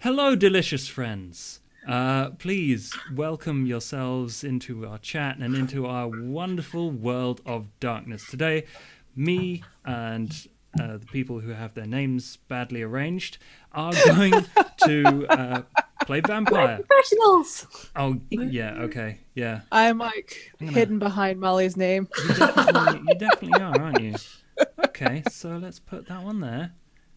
Hello, delicious friends. Please welcome yourselves into our chat and into our wonderful world of darkness. Today, me and the people who have their names badly arranged are going to play Vampire. Professionals. Oh, yeah, okay, yeah. I'm like I'm gonna- hidden behind Molly's name. You definitely are, aren't you? Okay, so let's put that one there.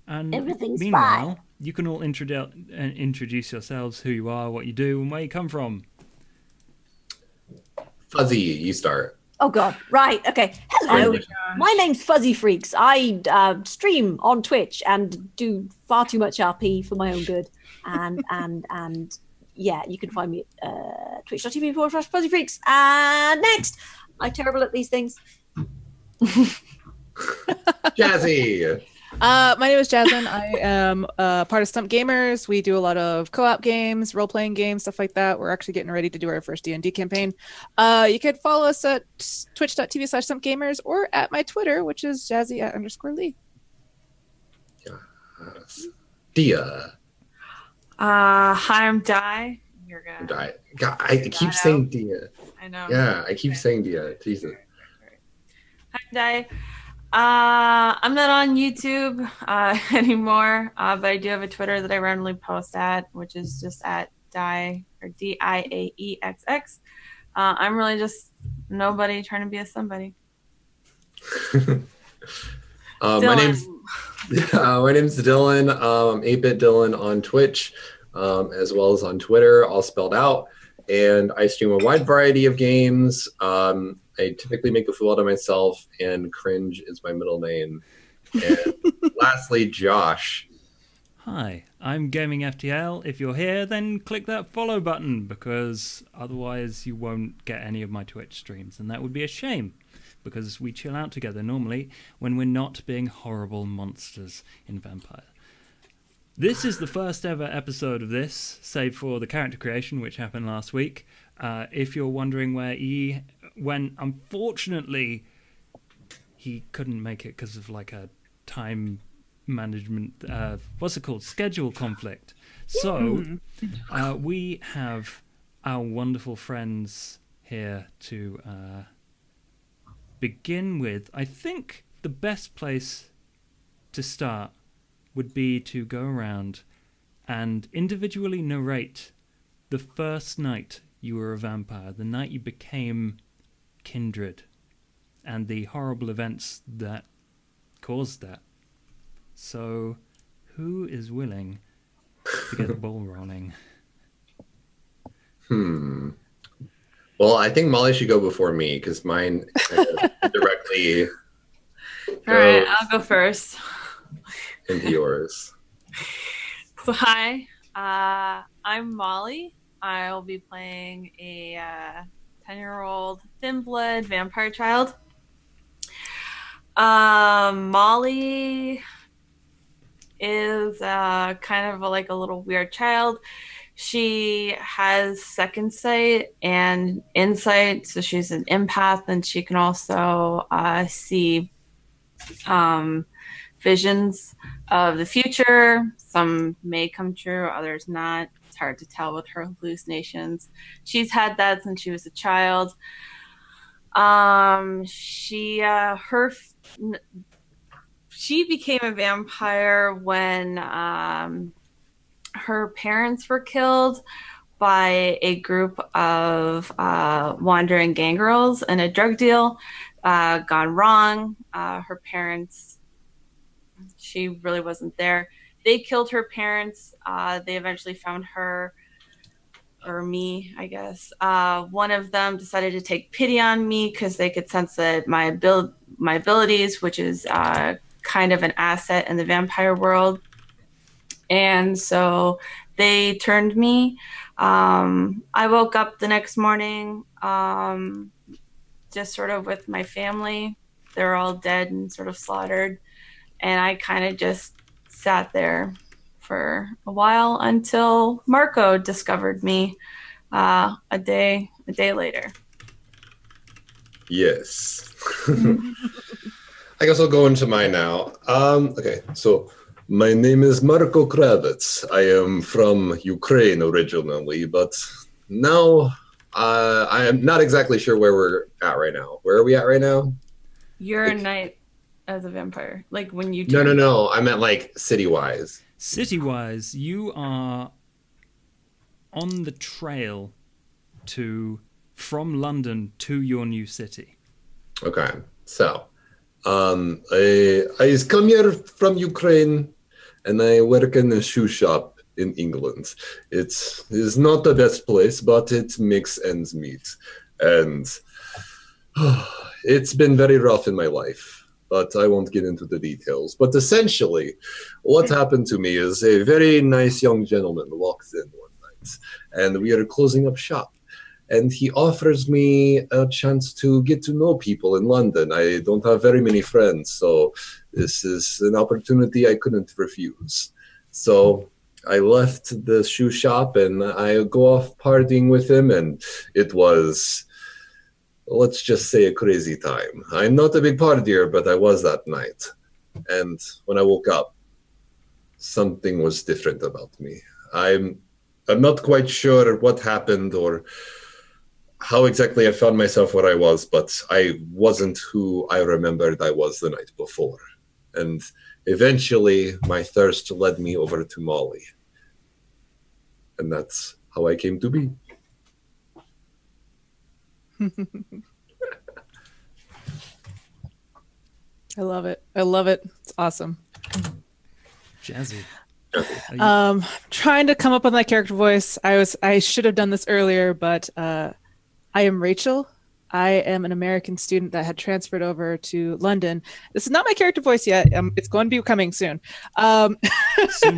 And Everything's meanwhile, fine. you can all introduce yourselves, who you are, what you do, and where you come from. Fuzzy, you start. Oh God! Right. Okay. Hello. My name's Fuzzy Freaks. I stream on Twitch and do far too much RP for my own good. And yeah, you can find me at twitch.tv/Fuzzy Freaks. And next, I'm terrible at these things. Jazzy. My name is Jasmine. I am part of Stump Gamers. We do a lot of co-op games, role-playing games, stuff like that. We're actually getting ready to do our first D&D campaign. You can follow us at twitch.tv/StumpGamers or at my Twitter, which is jazzy@_Lee. Yes. Dia. Hi, I'm Di. You're gonna. God, I keep saying Dia. I know. Yeah, I keep saying Dia. Jesus. Hi, Di. I'm not on YouTube anymore, but I do have a Twitter that I randomly post at, which is just at Di or DIAEXX. I'm really just nobody trying to be a somebody. My name's Dylan. I'm 8-Bit Dylan on Twitch, as well as on Twitter, all spelled out. And I stream a wide variety of games. I typically make a fool out of myself, and Cringe is my middle name. And lastly, Josh. Hi, I'm Gaming FTL. If you're here, then click that follow button, because otherwise you won't get any of my Twitch streams, and that would be a shame, because we chill out together normally when we're not being horrible monsters in Vampire. This is the first ever episode of this, save for the character creation, which happened last week. If you're wondering where E went, unfortunately, he couldn't make it because of like a time management, schedule conflict. So we have our wonderful friends here to begin with. I think the best place to start would be to go around and individually narrate the first night you were a vampire, the night you became kindred, and the horrible events that caused that. So, who is willing to get the ball rolling? Well, I think Molly should go before me, because mine directly All right, I'll go first. into yours. So hi, I'm Molly. I'll be playing a 10-year-old Thin-Blood vampire child. Molly is kind of like a little weird child. She has second sight and insight, so she's an empath, and she can also see visions of the future. Some may come true, others not. It's hard to tell with her hallucinations. She's had that since she was a child. She became a vampire when her parents were killed by a group of wandering gang girls in a drug deal gone wrong. Her parents, she really wasn't there. They killed her parents. They eventually found her, or me, I guess. One of them decided to take pity on me because they could sense that my abilities, which is kind of an asset in the vampire world. And so they turned me. I woke up the next morning just sort of with my family. They're all dead and sort of slaughtered. And I kind of just sat there for a while until Marco discovered me a day later. Yes. I guess I'll go into mine now. Okay, so My name is Marko Kravets. I am from Ukraine originally, but now I am not exactly sure where we're at right now. Where are we at right now? You're a knight as a vampire. Like when you No, turn. no. I meant like city-wise. City-wise, you are on the trail from London to your new city. Okay, so I come here from Ukraine, and I work in a shoe shop in England. It is not the best place, but it makes ends meet, and it's been very rough in my life. But I won't get into the details. But essentially, what happened to me is a very nice young gentleman walks in one night, and we are closing up shop. And he offers me a chance to get to know people in London. I don't have very many friends, so this is an opportunity I couldn't refuse. So I left the shoe shop and I go off partying with him, and it was, let's just say, a crazy time. I'm not a big partier, but I was that night. And when I woke up, something was different about me. I'm not quite sure what happened or how exactly I found myself where I was, but I wasn't who I remembered I was the night before. And eventually, my thirst led me over to Molly. And that's how I came to be. I love it. I love it. It's awesome. Jazzy. Trying to come up with my character voice. I should have done this earlier, but I am Rachel. I am an American student that had transferred over to London. This is not my character voice yet. It's going to be coming soon. Soon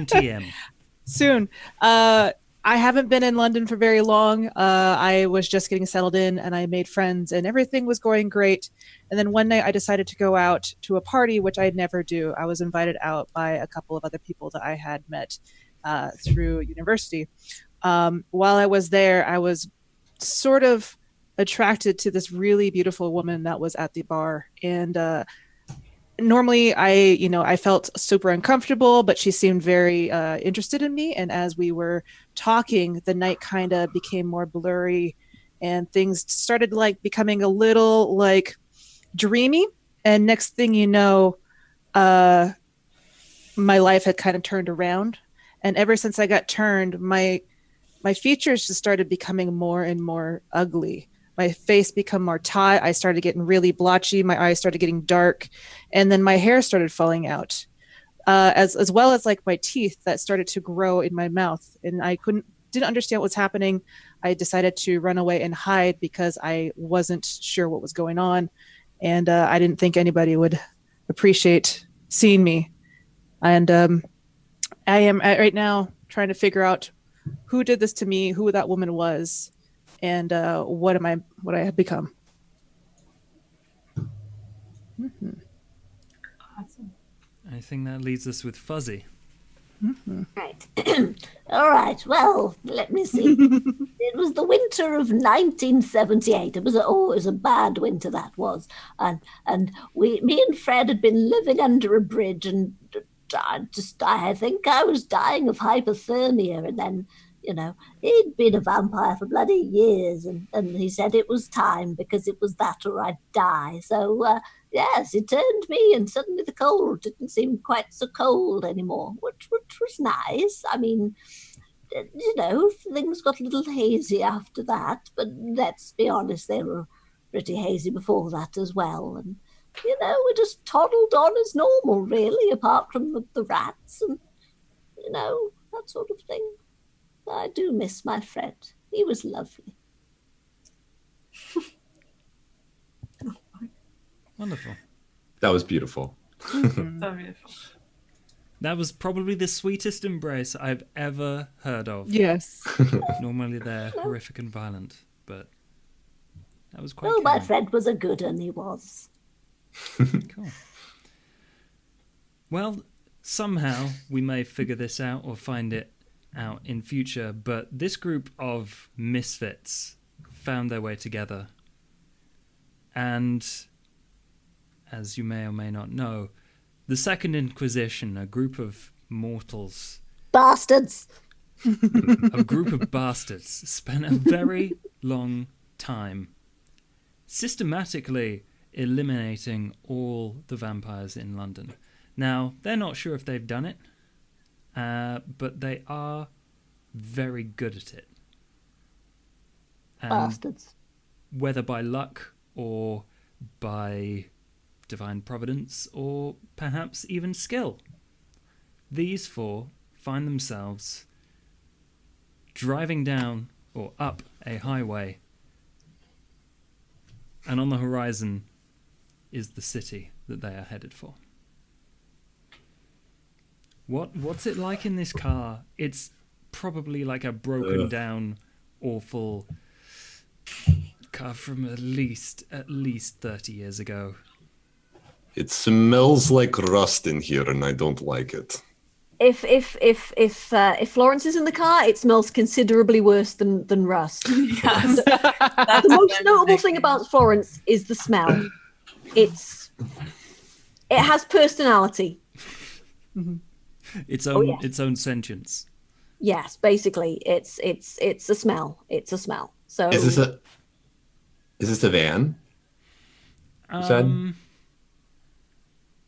TM. Soon. I haven't been in London for very long. I was just getting settled in and I made friends and everything was going great. And then one night I decided to go out to a party, which I'd never do. I was invited out by a couple of other people that I had met through university. While I was there, I was sort of attracted to this really beautiful woman that was at the bar. And normally I felt super uncomfortable, but she seemed very interested in me. And as we were talking, the night kind of became more blurry and things started like becoming a little like dreamy. And next thing you know, my life had kind of turned around. And ever since I got turned, my features just started becoming more and more ugly. My face became more taut. I started getting really blotchy. My eyes started getting dark. And then my hair started falling out, as well as like my teeth that started to grow in my mouth. And I didn't understand what was happening. I decided to run away and hide because I wasn't sure what was going on. And I didn't think anybody would appreciate seeing me. And I am right now trying to figure out who did this to me, who that woman was, and what I have become. Mm-hmm. Awesome. I think that leaves us with Fuzzy. Mm-hmm. Right. All right. Well, let me see. It was the winter of 1978. It was a bad winter, that was. And me and Fred had been living under a bridge, and I think I was dying of hypothermia. And then, he'd been a vampire for bloody years, and he said it was time because it was that or I'd die. So, yes, he turned me, and suddenly the cold didn't seem quite so cold anymore, which was nice. I mean, things got a little hazy after that, but let's be honest, they were pretty hazy before that as well. And, we just toddled on as normal, really, apart from the rats and, that sort of thing. I do miss my friend. He was lovely. Wonderful. That was beautiful. So beautiful. That was probably the sweetest embrace I've ever heard of. Yes. Normally they're horrific and violent, but that was quite Oh, my caring. friend was a good one, he was. Cool. Well, somehow we may figure this out or find it out in future, but this group of misfits found their way together. And, as you may or may not know, the Second Inquisition, a group of mortals, Bastards. a group of bastards, spent a very long time systematically eliminating all the vampires in London. Now, they're not sure if they've done it, but they are very good at it. And Bastards. whether by luck or by divine providence or perhaps even skill, these four find themselves driving down or up a highway, and on the horizon is the city that they are headed for. What's it like in this car? It's probably like a broken down, awful car from at least 30 years ago. It smells like rust in here, and I don't like it. If Florence is in the car, it smells considerably worse than rust. Yes. The most notable thing about Florence is the smell. It has personality. Its own sentience. Yes, basically, it's a smell. It's a smell. So Is this a van? You said?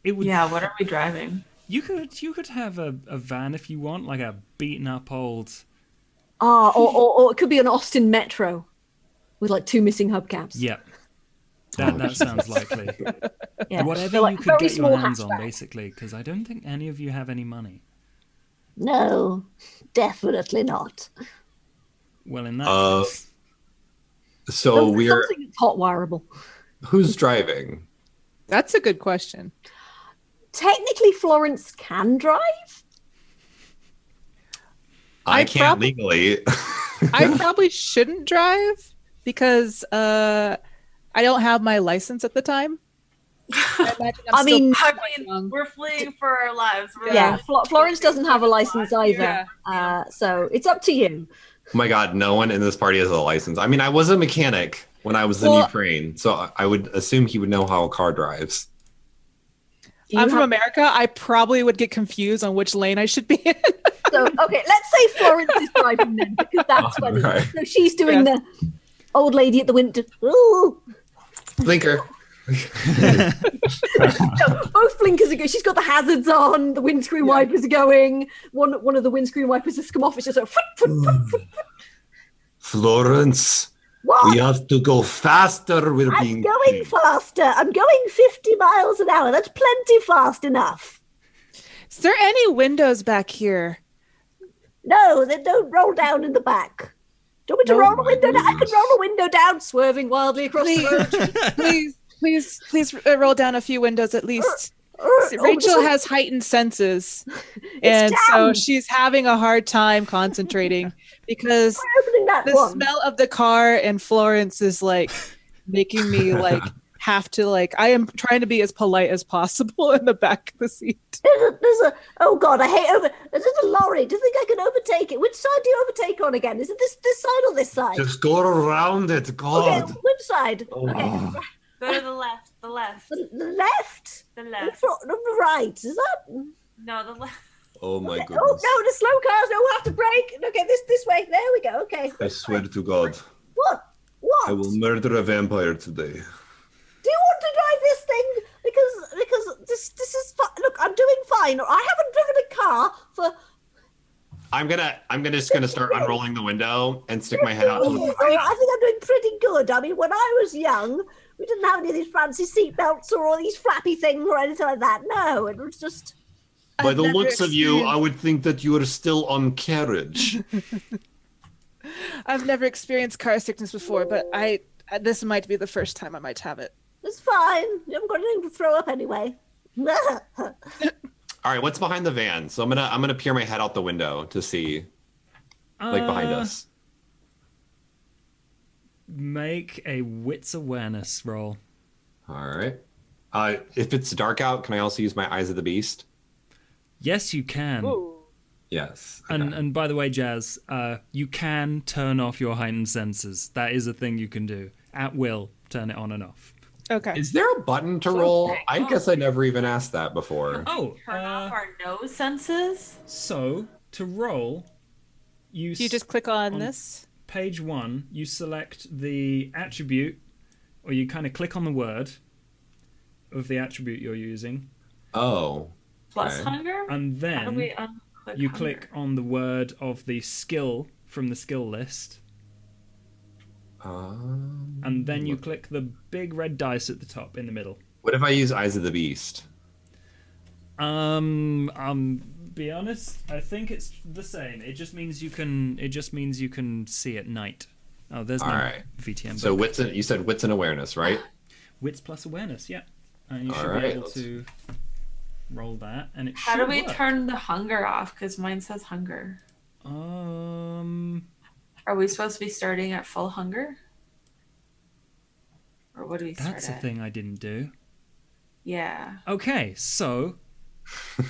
It would. Yeah, what are we driving? You could have a van if you want, like a beaten up old. or it could be an Austin Metro with like 2 missing hubcaps. Yeah, that sounds likely. Yeah. Whatever They're like you could very get your small hands on, hatchback. basically, because I don't think any of you have any money. No, definitely not. Well, in that case, So we're Something that's hot wireable. who's driving? That's a good question. Technically, Florence can drive. I can't legally. I probably shouldn't drive because I don't have my license at the time. I imagine I'm still quite young. We're fleeing for our lives. Yeah, Florence doesn't have a license either. So it's up to you. Oh my god, no one in this party has a license. I mean, I was a mechanic when I was in Ukraine, so I would assume he would know how a car drives. I'm from America. I probably would get confused on which lane I should be in. So, okay, let's say Florence is driving then, because that's funny. Right. So she's doing the old lady at the window. Ooh. Blinker. So both blinkers are good. She's got the hazards on. The windscreen wipers are going. One of the windscreen wipers has come off. It's just like, Florence, what? we have to go faster. We're I'm being going faster. I'm going 50 miles an hour. That's plenty fast enough. Is there any windows back here? No, they don't roll down in the back. Do you want me to roll the window down? I can roll the window down, swerving wildly across the road. Please roll down a few windows at least. Rachel has heightened senses, and so she's having a hard time concentrating because the smell of the car and Florence is like making me like have to like. I am trying to be as polite as possible in the back of the seat. Oh God, I hate There's a lorry. Do you think I can overtake it? Which side do you overtake on again? Is it this side or this side? Just go around it, God. Okay, which side? Okay. Go to the left. The left. The left? The left. The right. Is that? No, the left. Oh my Okay. goodness. Oh no, the slow cars. No, we'll have to brake. Okay, this way. There we go. Okay. I swear to God, What? I will murder a vampire today. Do you want to drive this thing? Because this is look. I'm doing fine. I haven't driven a car for. I'm just gonna start unrolling the window and stick my head out. I think I'm doing pretty good. I mean, when I was young, we didn't have any of these fancy seat belts or all these flappy things or anything like that. No, it was just. By the looks of you, I would think that you are still on carriage. I've never experienced car sickness before, but this might be the first time I might have it. It's fine. You haven't got anything to throw up anyway. All right, what's behind the van? So I'm gonna peer my head out the window to see, like behind us. Make a wits awareness roll. All right. If it's dark out, can I also use my Eyes of the Beast? Yes, you can. Ooh. Yes. Okay. And by the way, Jazz, you can turn off your heightened senses. That is a thing you can do. At will, turn it on and off. Okay. Is there a button to roll? I guess I never even asked that before. Oh, Turn off our nose senses. so to roll, you Do you just click on on this? page 1, you select the attribute, or you kind of click on the word of the attribute you're using, Oh. Plus Okay. hunger? and How do we then unclick you hunger? click on the word of the skill from the skill list, and then you click the big red dice at the top in the middle. What if I use Eyes of the Beast? Be honest, I think it's the same. It just means you can. It just means you can see at night. Oh, there's no All right. VTM. So But you said wits and awareness, right? wits plus awareness, yeah, and you All should right, be able let's- to roll that, and it How should do we work. turn the hunger off? Because mine says hunger. Are we supposed to be starting at full hunger? Or what do we start That's a at? thing I didn't do. Yeah. Okay, so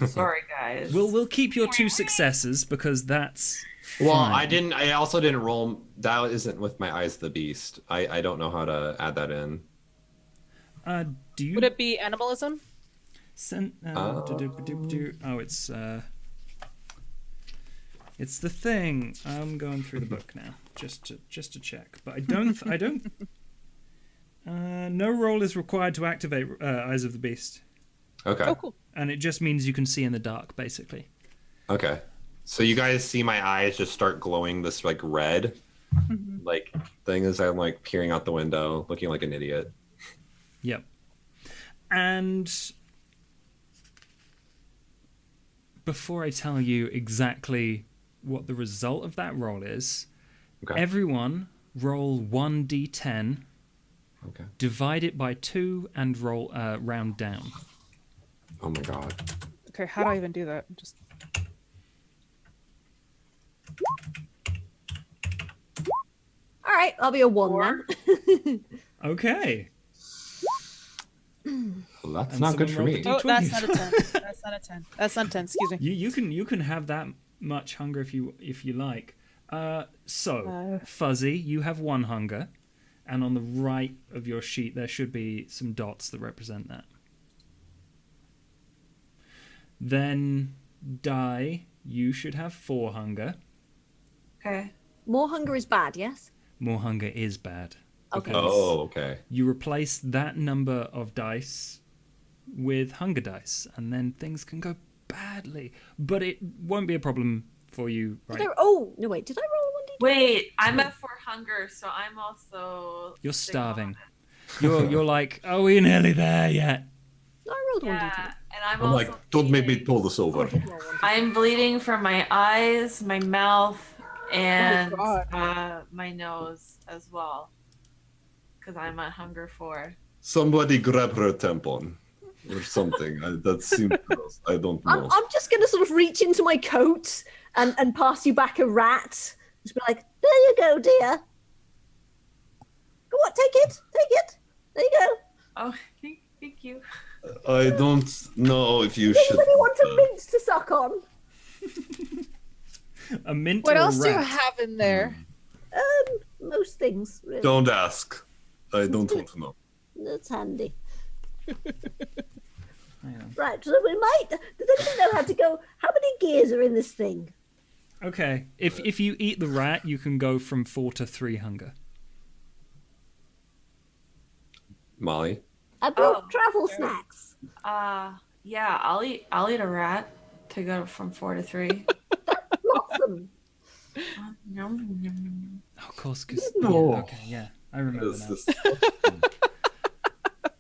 Sorry, guys. we'll keep your 2 successes because that's Well, fine. I also didn't roll. That isn't with my Eyes of the Beast. I don't know how to add that in. Do you Would it be animalism? send? Oh, it's the thing. I'm going through the book now, just to check. But I don't. No roll is required to activate Eyes of the Beast, Okay. Oh, cool. and it just means you can see in the dark, basically. Okay. So you guys see my eyes just start glowing this like red, like thing as I'm like peering out the window, looking like an idiot. Yep. And before I tell you exactly what the result of that roll is, Okay. everyone roll 1d10, Okay. divide it by 2, and roll round down. Oh my god. Okay, how do I even do that? Just All right, I'll be a 1 then. Okay. Well, that's And not good for someone me. rolled oh, that's not a 10. That's not a 10. That's not a 10. Excuse me. You can have that much hunger if you like. Fuzzy, you have 1 hunger, and on the right of your sheet there should be some dots that represent that. Then Die, you should have 4 hunger. Okay. More hunger is bad, yes? More hunger is bad. Okay. because Oh, okay. You replace that number of dice with hunger dice, and then things can go badly. But it won't be a problem for you, right? Did I roll 1d? Wait, I'm at 4 hunger, so I'm also. You're starving. You're like, are we nearly there yet? I rolled 1d2. Yeah, and I'm I'm also. like, don't make me bleeding. pull this Oh, I over. did roll 1d2. I'm bleeding from my eyes, my mouth, and God. my nose as well. Because I'm at hunger 4. Somebody grab her tampon or something. That seems gross. I don't know. I'm just going to sort of reach into my coat and pass you back a rat. Just be like, there you go, dear. Go on, take it. There you go. Oh, thank you. I don't know if you Does should. anybody want a mint to suck on? A mint What or a else do you rat? have in there? Most things, really. Don't ask. I don't want to know. That's handy. Hang on. Right, so we might. Does anybody know how to go? How many gears are in this thing? Okay, if you eat the rat, you can go from 4 to 3 hunger. Molly? I brought Oh, travel sure. snacks. Yeah, I'll eat a rat to go from 4 to 3. Blossom. Yum, yum, yum. Oh, of course, because No. okay, yeah, I remember now. This-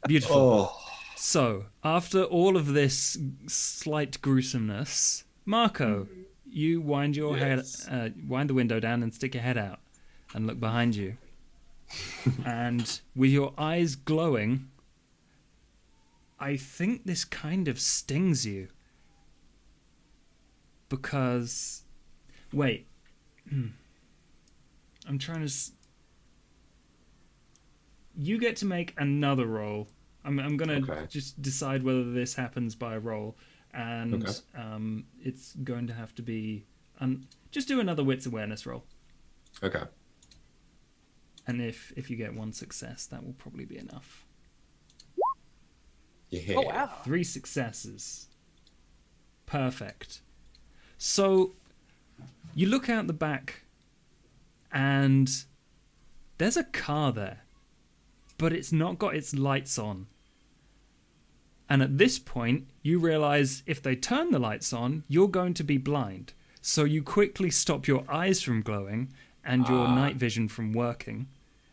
Beautiful. Oh. So, after all of this slight gruesomeness, Marco, you wind your Yes. head, wind the window down and stick your head out and look behind you. And with your eyes glowing, I think this kind of stings you. Because, wait, I'm trying to. You get to make another roll. I'm gonna Okay. just decide whether this happens by a roll, and Okay. it's going to have to be. Just do another wits awareness roll, Okay. and if you get 1 success, that will probably be enough. Yeah. Oh wow. 3 successes. Perfect. So you look out the back and there's a car there, but it's not got its lights on. And at this point, you realize if they turn the lights on, you're going to be blind. So you quickly stop your eyes from glowing and your night vision from working.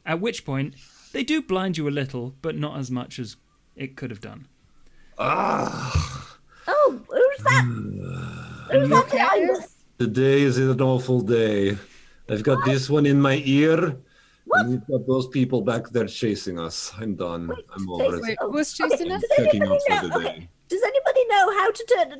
At which point, they do blind you a little, but not as much as it could have done. Oh, who's that? Who's that behind us? Today is an awful day. I've got this one in my ear. What? And we've got those people back there chasing us. I'm done. I'm over it. Wait, who's chasing us? Does Checking anybody out for know? the day. Okay. Does anybody know how to turn?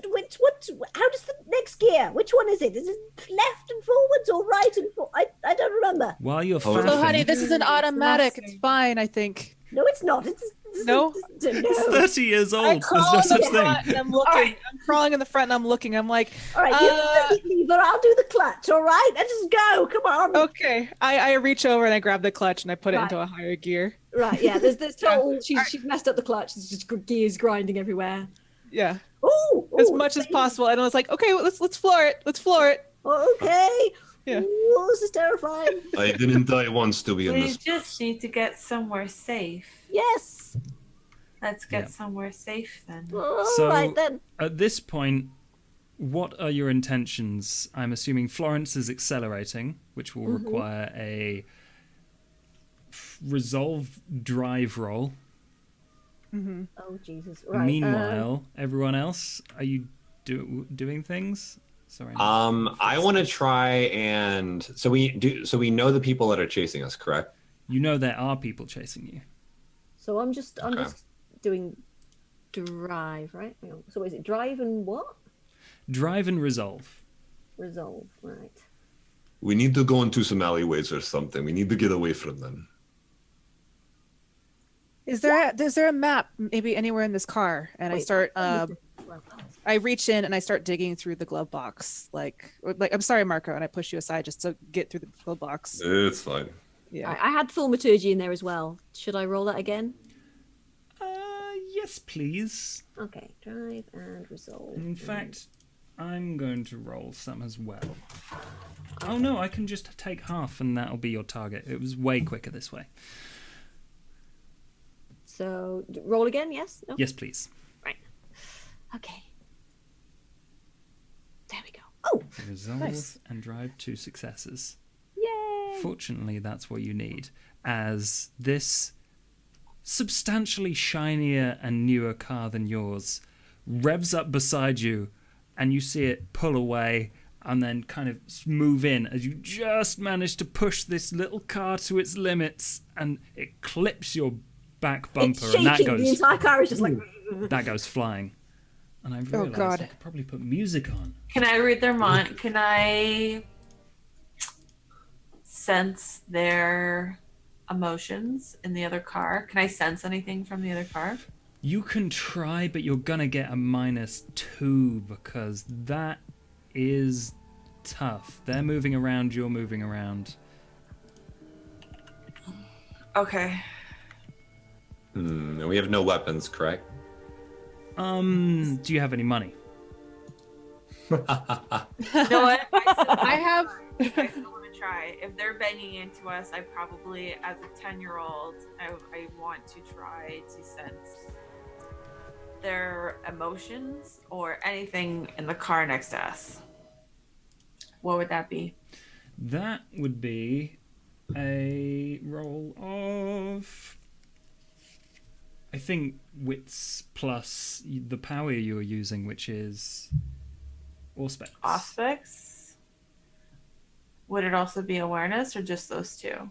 How does the next gear? Which one is it? Is it left and forwards or right and forwards? I don't remember. While you're Oh, faffing, So, honey, this is an automatic. It's fine, I think. No, it's not. It's No? it's no. 30 years I old. There's crawl no in such the thing. front and I'm looking. Alright. I'm crawling in the front and I'm looking. I'm like, All right, you do the lever. I'll do the clutch. All right, let's just go. Come on. okay. I reach over and I grab the clutch and I put it Right. into a higher gear. Right, yeah. There's total. She's messed up the clutch. There's just gears grinding everywhere. Yeah, Ooh, as much as possible. And I was like, okay, well, let's floor it. Let's floor it. Okay. Yeah. Ooh, this is terrifying. I didn't die once to be in We this. just need to get somewhere safe. Yes. Let's get Yeah. somewhere safe then. All So- right then. At this point, what are your intentions? I'm assuming Florence is accelerating, which will require a resolve drive roll. Oh Jesus. Right. Meanwhile, everyone else, are you doing things? Sorry. I want to try and so we know the people that are chasing us, correct? You know there are people chasing you. so I'm just Okay. doing drive, right? Hang on. So is it drive and what? Drive and resolve. Resolve, right? We need to go into some alleyways or something. We need to get away from them. Is there a map maybe anywhere in this car? And I Wait, start well, I reach in and I start digging through the glove box. Like I'm sorry, Marco, and I push you aside just to get through the glove box. It's fine. Yeah. I had thaumaturgy in there as well. Should I roll that again? Yes, please. Okay, drive and resolve. In fact, I'm going to roll some as well. Oh no, I can just take half and that'll be your target. It was way quicker this way. So roll again, yes? No? Yes, please. Right. Okay. There we go. Oh, Resolve Nice. and drive 2 successes. yay! Fortunately, that's what you need, as this substantially shinier and newer car than yours revs up beside you, and you see it pull away and then kind of move in as you just manage to push this little car to its limits, and it clips your back bumper, It's and that shaking. The goes entire car is just like. that goes flying. And I realized God. I could probably put music on. Can I read their mind? Can I sense their emotions in the other car? Can I sense anything from the other car? You can try, but you're gonna get a -2 because that is tough. They're moving around, you're moving around. Okay. And we have no weapons, correct? Do you have any money? You know what? I have I still want to try. If they're banging into us, I probably, as a 10-year-old, I want to try to sense their emotions or anything in the car next to us. What would that be? That would be a roll of, I think, wits plus the power you're using, which is Auspex. Aspects? Would it also be awareness or just those two?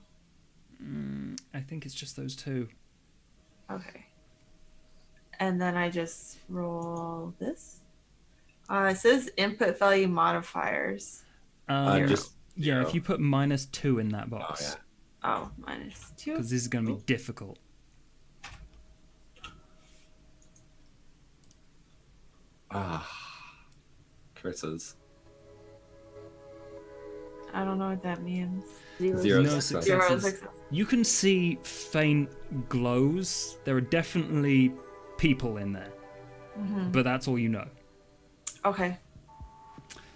I think it's just those 2. Okay. And then I just roll this. It says input value modifiers. Just Yeah, zero. if you put -2 in that box, yeah. Oh, -2. because this is going to be difficult. Curses. I don't know what that means. Zero No success. Zero successes. success. You can see faint glows. There are definitely people in there, but that's all you know. Okay.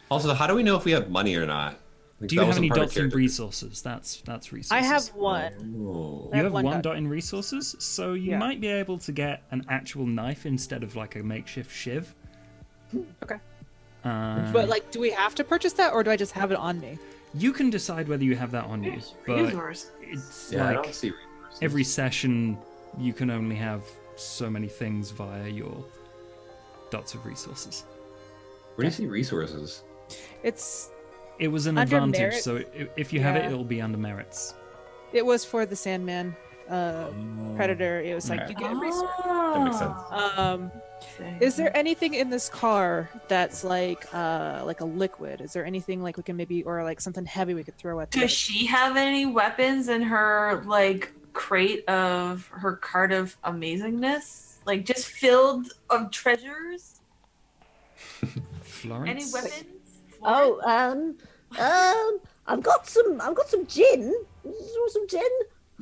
Also, how do we know if we have money or not? Like, Do you that have wasn't any part of dots in character. resources? That's resources. I have one. Oh. I You have have one dot. dot in resources, so you Yeah. might be able to get an actual knife instead of like a makeshift shiv. Okay. Uh, But like, do we have to purchase that, or do I just have it on me? you can decide whether you have that on you, but Resource. it's Yeah, I like don't see resources. every session you can only have so many things via your dots of resources. Where do you see resources? It's It was an Under advantage, merit? so if you have it, Yeah. it'll be under merits. it was for the Sandman Predator. It was like Okay. you get a resource. That makes sense. Is there anything in this car that's like a liquid? Is there anything like we can maybe, or like something heavy we could throw at? Does she have any weapons in her like crate of her cart of amazingness? Like just filled of treasures? Florence? Any weapons? Oh, I've got some gin. You want some gin?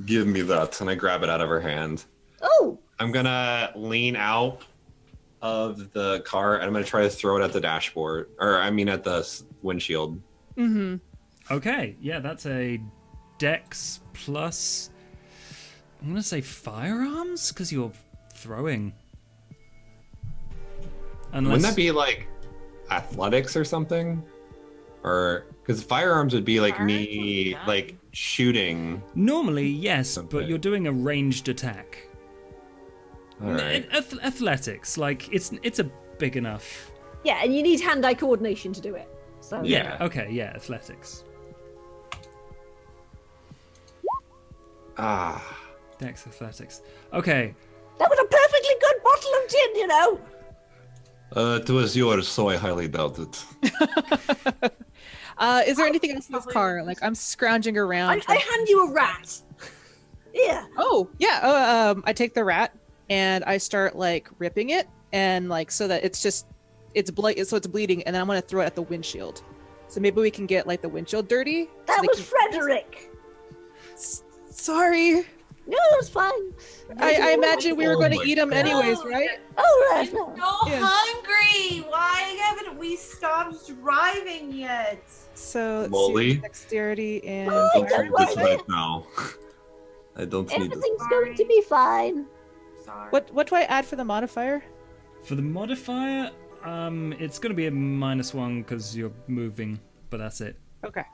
Give me that, and I grab it out of her hand. Oh, I'm gonna lean out of the car, and I'm gonna try to throw it at the dashboard, or I mean at the windshield. Mm-hmm. Okay, yeah, that's a dex plus. I'm gonna say firearms because you're throwing. Unless Wouldn't that be like athletics or something? Or because firearms would be like Firearms me would be like shooting. normally yes, but Okay. you're doing a ranged attack. All right. Athletics, like it's a big enough. yeah, and you need hand-eye coordination to do it. So Yeah. Okay. Yeah. Athletics. Ah. Dex athletics. Okay. that was a perfectly good bottle of gin, you know. It was yours, so I highly doubt it. Is there anything else in this car? Like I'm scrounging around. I hand you a rat. Yeah. Oh yeah. I take the rat and I start like ripping it, and like so that it's bleeding, and then I'm gonna throw it at the windshield. So maybe we can get like the windshield dirty. so That they was can- Frederick. Sorry. No, that's fine. I imagine we were Oh going my to eat them God. anyways, right? Oh, right. I'm no. so Yeah. hungry. Why haven't we stopped driving yet? So let's Molly? see, dexterity and Oh, Don't don't need this worry. right now. I don't need this. Everything's going to be fine. Sorry. what do I add for the modifier? For the modifier, it's gonna be a -1 because you're moving, but that's it. Okay.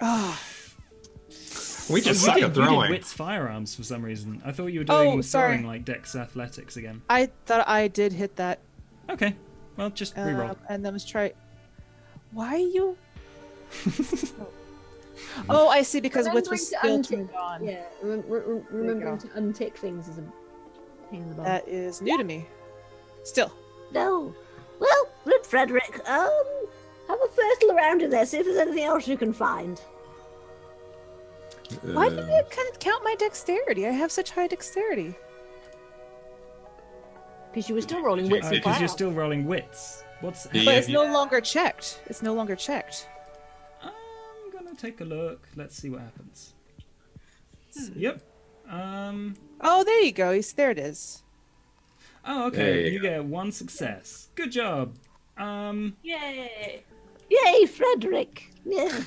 Oh, We just Oh, suck you at did throwing. Wits firearms for some reason. I thought you were doing sorry. throwing like Dex Athletics again. I thought I did hit that. Okay, well just reroll. And then let's try. Why you? Oh, I see. Because Wits was still Remembering to turned on. Yeah, remembering to untick things is a pain in the bum. That is new to me. Still. No. Well, good Frederick. Have a fertile around in there. See if there's anything else you can find. Why did you kind of count my dexterity? I have such high dexterity. Because you were still rolling wits and Because you're wow. still rolling wits. What's? Yeah. But it's no longer checked. It's no longer checked. I'm gonna take a look. Let's see what happens. Yep. Oh, there you go. There it is. Oh, There okay. you You get 1 success. Good job. Yay. Yay, Frederick. Yeah.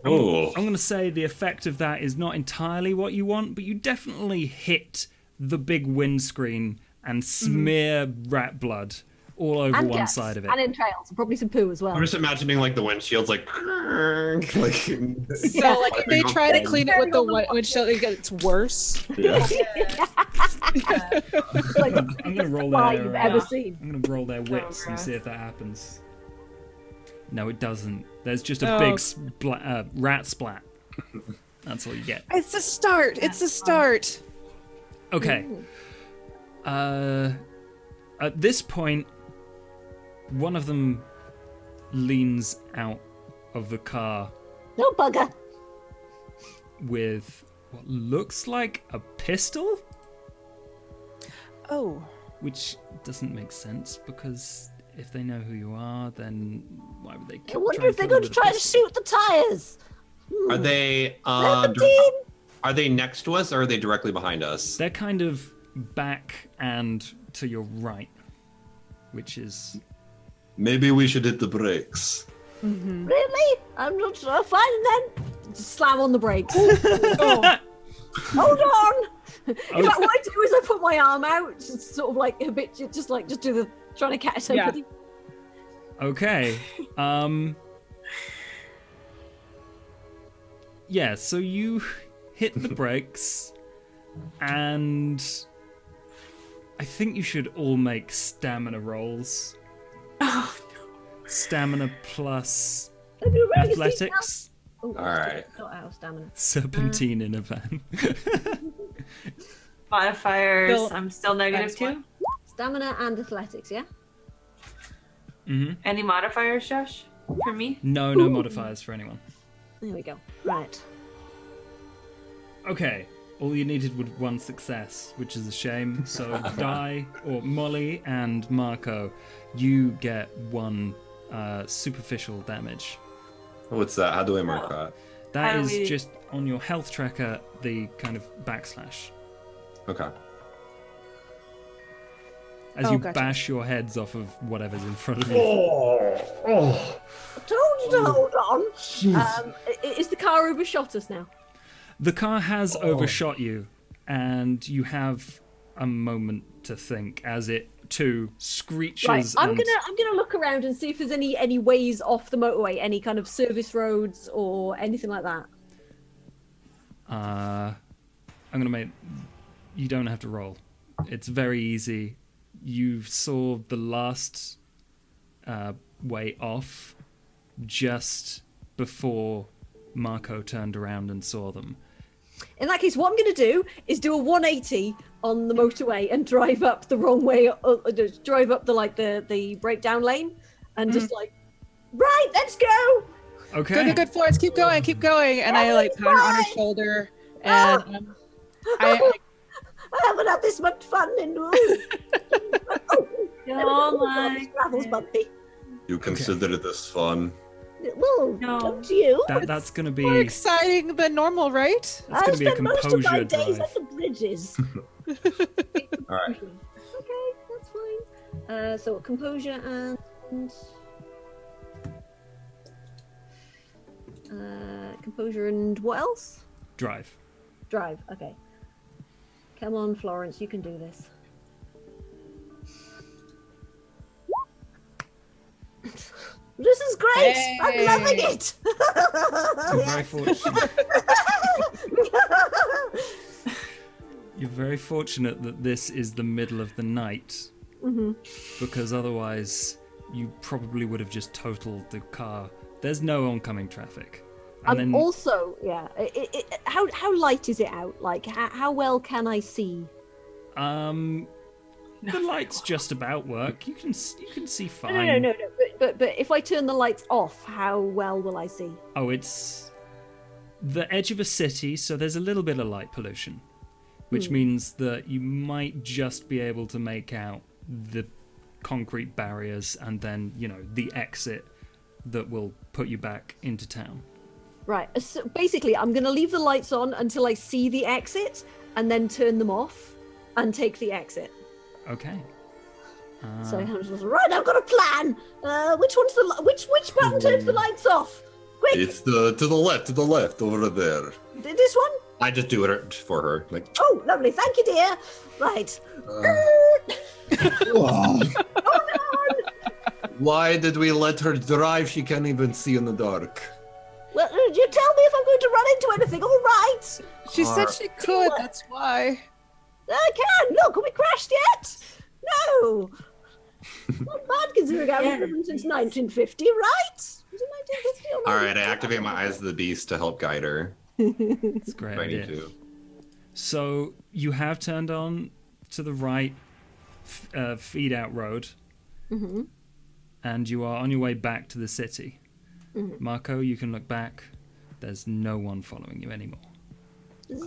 Oh. I'm going to say the effect of that is not entirely what you want, but you definitely hit the big windscreen and smear rat blood all over And one guts, side of it. and entrails, and probably some poo as well. I'm just imagining like the windshield's like like So, like, if they try to clean it with the windshield, it's worse. yeah. Like, I'm going to roll why their. you've ever seen. I'm going to roll their wits and gross. see if that happens. No, it doesn't. There's just a Oh. big rat splat. That's all you get. It's a start. It's a start. Okay. At this point, one of them leans out of the car No bugger. with what looks like a pistol, Oh. which doesn't make sense because if they know who you are, then why would they I kill? wonder if they're going to try to shoot the tires. Are they Serpentine. Are they next to us or are they directly behind us? They're kind of back and to your right, which is... Maybe we should hit the brakes. Really? I'm not sure. Fine then. Just slam on the brakes. Oh. Hold on. In fact, what I do is I put my arm out, just sort of like habitually, just do the trying to catch somebody. Yeah. Okay. Yeah. So you hit the brakes, and I think you should all make stamina rolls. Oh, Stamina plus Have you already athletics. Oh, All right. Not out of stamina. Serpentine in a van. Modifiers. Still- I'm still negative that's fine. 2. Stamina and athletics, yeah? Any modifiers, Josh? For me? No modifiers for anyone. There we go. Right. Okay, all you needed was one success, which is a shame. So Di, or Molly and Marco, you get one superficial damage. What's that? How do I mark that? That How do is we- just on your health tracker, the kind of backslash. Okay. As Oh, you gotcha. bash your heads off of whatever's in front of you. Oh. I told you to hold on. Is the car overshot us now? The car has overshot you, and you have a moment to think as it too screeches. Right. I'm and... gonna look around and see if there's any ways off the motorway, any kind of service roads or anything like that. I'm gonna make. You don't have to roll. It's very easy. You saw the last way off just before Marco turned around and saw them. In that case, what I'm going to do is do a 180 on the motorway and drive up the wrong way, drive up the breakdown lane, and just right, let's go. Okay. Good, Florence. Keep going. And I like pat her on her shoulder, and I I haven't had this much fun in. Don't like Gravel's it. bumpy. You consider this fun? Well, No. don't you? That's gonna be. more exciting than normal, right? That's gonna be a spend most of my composure days drive. at the bridges. All right. Okay, that's fine. So composure and composure and what else? Drive. Drive. Okay. Come on, Florence, you can do this. This is great. I'm Hey. loving it. You're very fortunate. You're very fortunate that this is the middle of the night, because otherwise you probably would have just totaled the car. There's no oncoming traffic. And then Also, yeah. How light is it out? Like, how well can I see? the lights just about work. You can see fine. No. But if I turn the lights off, how well will I see? Oh, it's the edge of a city, so there's a little bit of light pollution, which means that you might just be able to make out the concrete barriers and then, the exit that will put you back into town. Right. So basically, I'm going to leave the lights on until I see the exit, and then turn them off and take the exit. Okay. So I'm just right. I've got a plan. Which button turns the lights off? Quick, It's to the left over there. this one. I just do it for her. Like, Oh, lovely. Thank you, dear. Right. why did we let her drive? She can't even see in the dark. Well, you tell me if I'm going to run into anything. All right. She said she could. That's why. I can. Look, have we crashed yet? No. Not bad considering I haven't driven since 1950, right? Was it 1950 or All right, I activate my Eyes of the Beast to help guide her. It's a great If I need idea. to. So you have turned on to the right feed out road, and you are on your way back to the city. Marco, you can look back. There's no one following you anymore.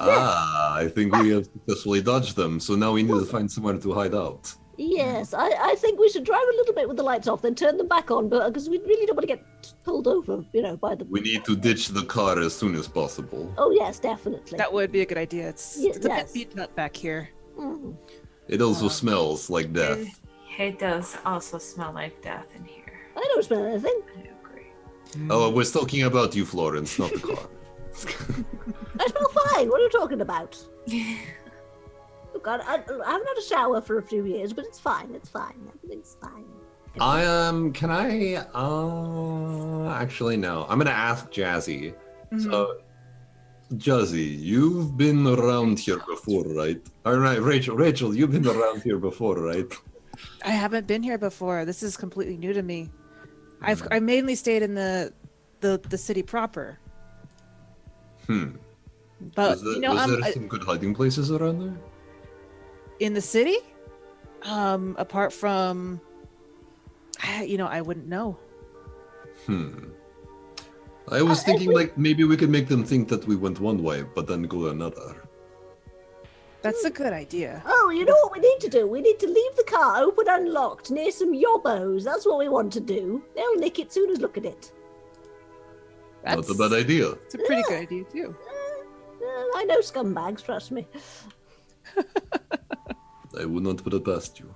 I think we have successfully dodged them, so now we need to find somewhere to hide out. Yes, I think we should drive a little bit with the lights off, then turn them back on, because we really don't want to get pulled over, by the... We need to ditch the car as soon as possible. Oh, yes, definitely. That would be a good idea. It's a bit beaten up back here. Mm. It also smells like death. It does also smell like death in here. I don't smell anything. I agree. Oh, we're talking about you, Florence, not the car. I smell fine. What are you talking about? Look, I haven't had a shower for a few years, but it's fine. It's fine. Everything's fine. Can I, actually, no. I'm gonna ask Jazzy. Mhm. So, Jazzy, you've been around here before, right? All right, Rachel, you've been around here before, right? I haven't been here before. This is completely new to me. I mainly stayed in the city proper. But Was there some good hiding places around there? In the city, apart from, I wouldn't know. I was thinking like maybe we could make them think that we went one way, but then go another. That's a good idea. Oh, you know what we need to do? We need to leave the car open and locked near some yobbos. That's what we want to do. They'll nick it soon as look at it. Not a bad idea. It's a pretty good idea too. I know scumbags, trust me. I would not put it past you.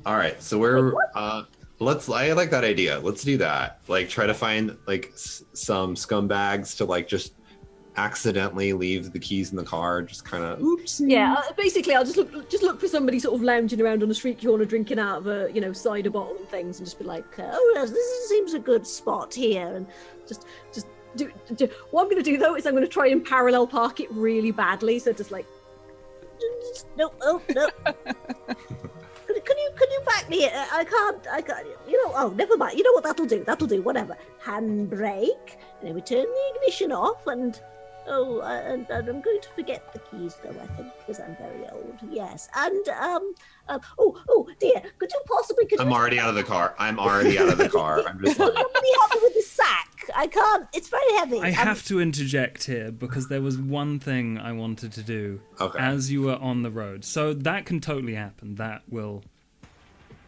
All right, so we're I like that idea. Let's do that. Like try to find like some scumbags to like just accidentally leave the keys in the car, just kind of oops. Yeah, basically I'll just look for somebody sort of lounging around on the street corner drinking out of a cider bottle and things, and just be like, oh yes, this seems a good spot here, and just do. What I'm going to do though is I'm going to try and parallel park it really badly, so just like no. Could you back me? I can't. Oh, never mind. You know what? That'll do. Whatever. Handbrake, and then we turn the ignition off, and and I'm going to forget the keys though. I think because I'm very old. Yes, and oh dear. Could you possibly? I'm already out of the car. I'm just like, Somebody help me with the sack. I can't. It's very heavy. I have to interject here because there was one thing I wanted to do as you were on the road. So that can totally happen. That will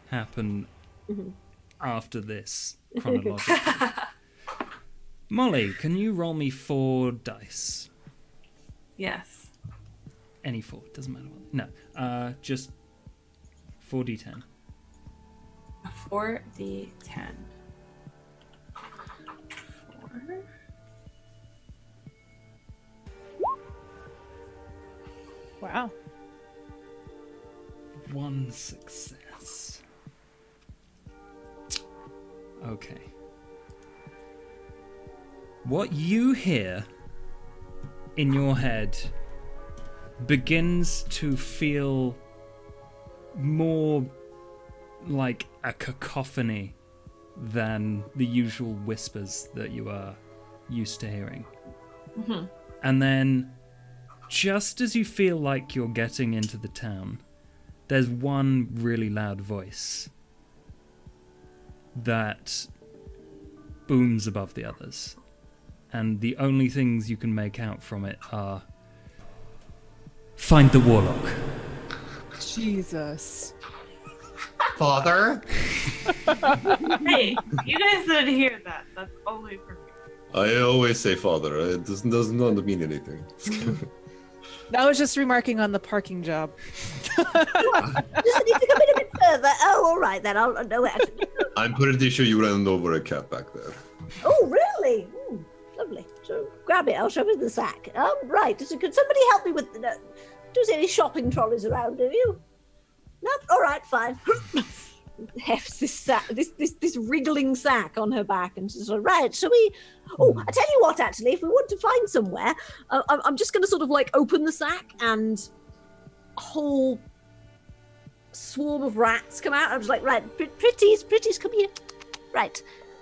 happen after this chronologically. Molly, can you roll me 4 dice? Yes. Any 4, doesn't matter what. No, just 4d10. 4d10. 4. Wow. 1 success. Okay. What you hear in your head begins to feel more like a cacophony than the usual whispers that you are used to hearing. Mm-hmm. And then, just as you feel like you're getting into the town, there's one really loud voice that booms above the others. And the only things you can make out from it are, "Find the warlock." Jesus. Father? Hey, you guys didn't hear that. That's only for me. I always say father. It does not mean anything. I was just remarking on the parking job. Just need to come in a bit further. Oh, all right then. No, actually. I'm pretty sure you ran over a cat back there. Oh, really? Lovely. So grab it. I'll shove it in the sack. Right. Could somebody help me with? Do you see any shopping trolleys around? Do you? No. All right. Fine. Hefts this sack, this wriggling sack on her back, and she's like, right. Shall we? Oh, I tell you what. Actually, if we want to find somewhere, I'm just going to sort of like open the sack, and a whole swarm of rats come out. I'm just like, right, pretties, come here. Right.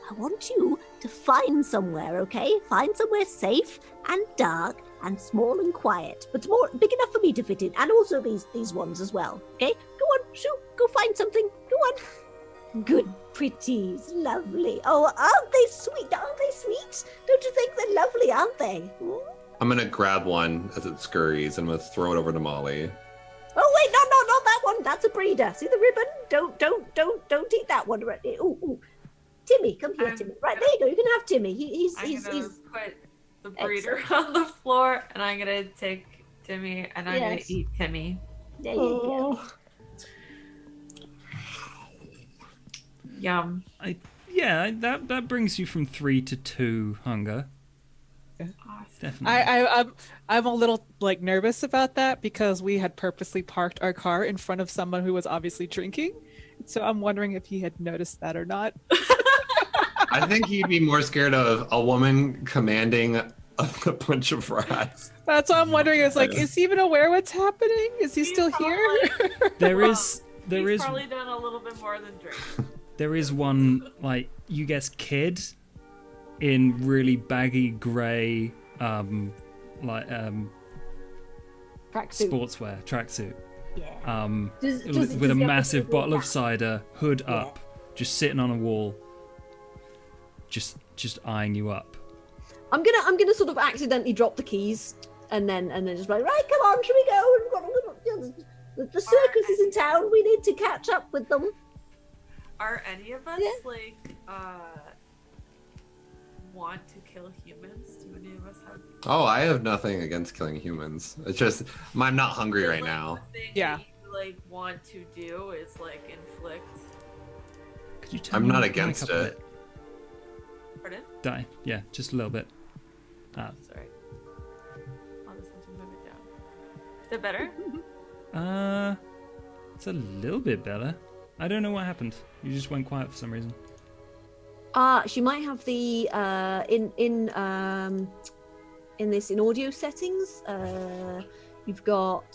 I want you to find somewhere, okay? Find somewhere safe and dark and small and quiet, but big enough for me to fit in, and also these ones as well, okay? Go on, shoot, go find something. Go on. Good pretties, lovely. Oh, aren't they sweet? Don't you think they're lovely, aren't they? I'm gonna grab one as it scurries and I'm gonna throw it over to Molly. Oh wait, no, not that one. That's a breeder. See the ribbon? Don't eat that one. Ooh. Timmy, come here, Timmy. Right, there you go. You can have Timmy. I'm gonna put the breeder on the floor, and I'm gonna take Timmy, and I'm gonna eat Timmy. There you go. Yum. That brings you from 3 to 2 hunger. Awesome. Definitely. I'm a little like nervous about that because we had purposely parked our car in front of someone who was obviously drinking. So I'm wondering if he had noticed that or not. I think he'd be more scared of a woman commanding a bunch of rats. That's what I'm wondering. Is like, is he even aware what's happening? Is he still here? He's probably done a little bit more than drink. There is one, like, you guess kid in really baggy grey sportswear tracksuit. Yeah. With a massive bottle of cider, hood up, just sitting on a wall, just eyeing you up. I'm gonna sort of accidentally drop the keys and then just like, right, come on, should we go? We've got a little, the circus is in town. We need to catch up with them. Are any of us want to kill humans? Do any of us have? Oh, I have nothing against killing humans. It's just I'm not hungry right now. The thing that you want to do is inflict. Could you tell I'm me not back against up a it. bit? Pardon? Die. Yeah, just a little bit. Sorry. I'll just have to move it down. Is that better? It's a little bit better. I don't know what happened. You just went quiet for some reason. She might have the in audio settings. You've got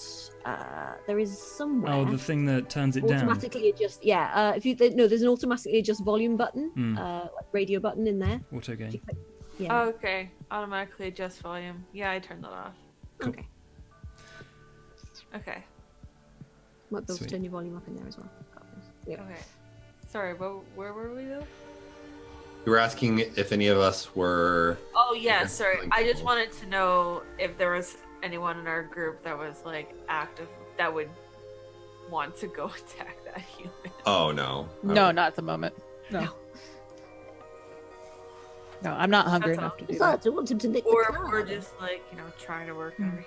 there is somewhere. Oh, the thing that turns it down. Automatically adjust. Yeah. There's an automatically adjust volume button, like radio button in there. Auto gain. Yeah. Oh, okay. Automatically adjust volume. Yeah, I turned that off. Cool. Okay. Might be able to turn your volume up in there as well. Yeah. Okay. Sorry, where were we though? You were asking if any of us were. Oh yeah, sorry. I just wanted to know if there was anyone in our group that was active that would want to go attack that human. Oh no. No, not at the moment. No, I'm not hungry enough to do that. I want him to nick Or the car. we're just trying to work on it.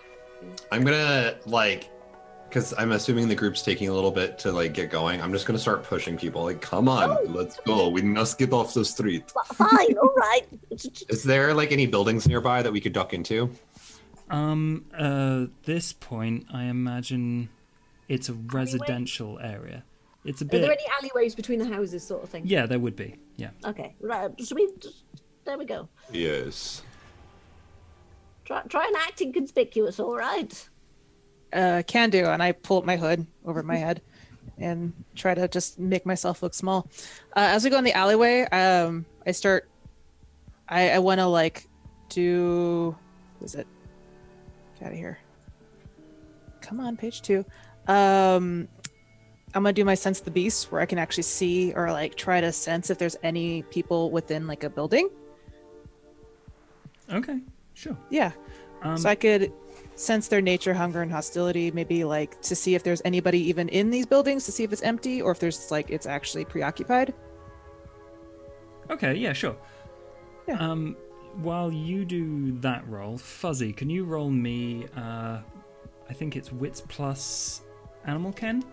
I'm gonna because I'm assuming the group's taking a little bit to get going. I'm just gonna start pushing people. Come on, let's go. We must get off the street. Fine, all right. Is there any buildings nearby that we could duck into? This point, I imagine it's a residential area. It's a bit. Are there any alleyways between the houses, sort of thing? Yeah, there would be. Yeah. Okay, right. Should we? There we go. Yes. Try and act inconspicuous, all right? Can do, and I pull up my hood over my head and try to just make myself look small. As we go in the alleyway, I want to do. What is it? Get out of here. Come on, page 2. I'm gonna do my sense the beast, where I can actually see or try to sense if there's any people within a building. Okay, sure. Yeah. So I could sense their nature, hunger, and hostility. Maybe to see if there's anybody even in these buildings, to see if it's empty or if there's it's actually preoccupied. Okay, yeah, sure. Yeah. While you do that roll, Fuzzy, can you roll me? I think it's Wits plus Animal Ken,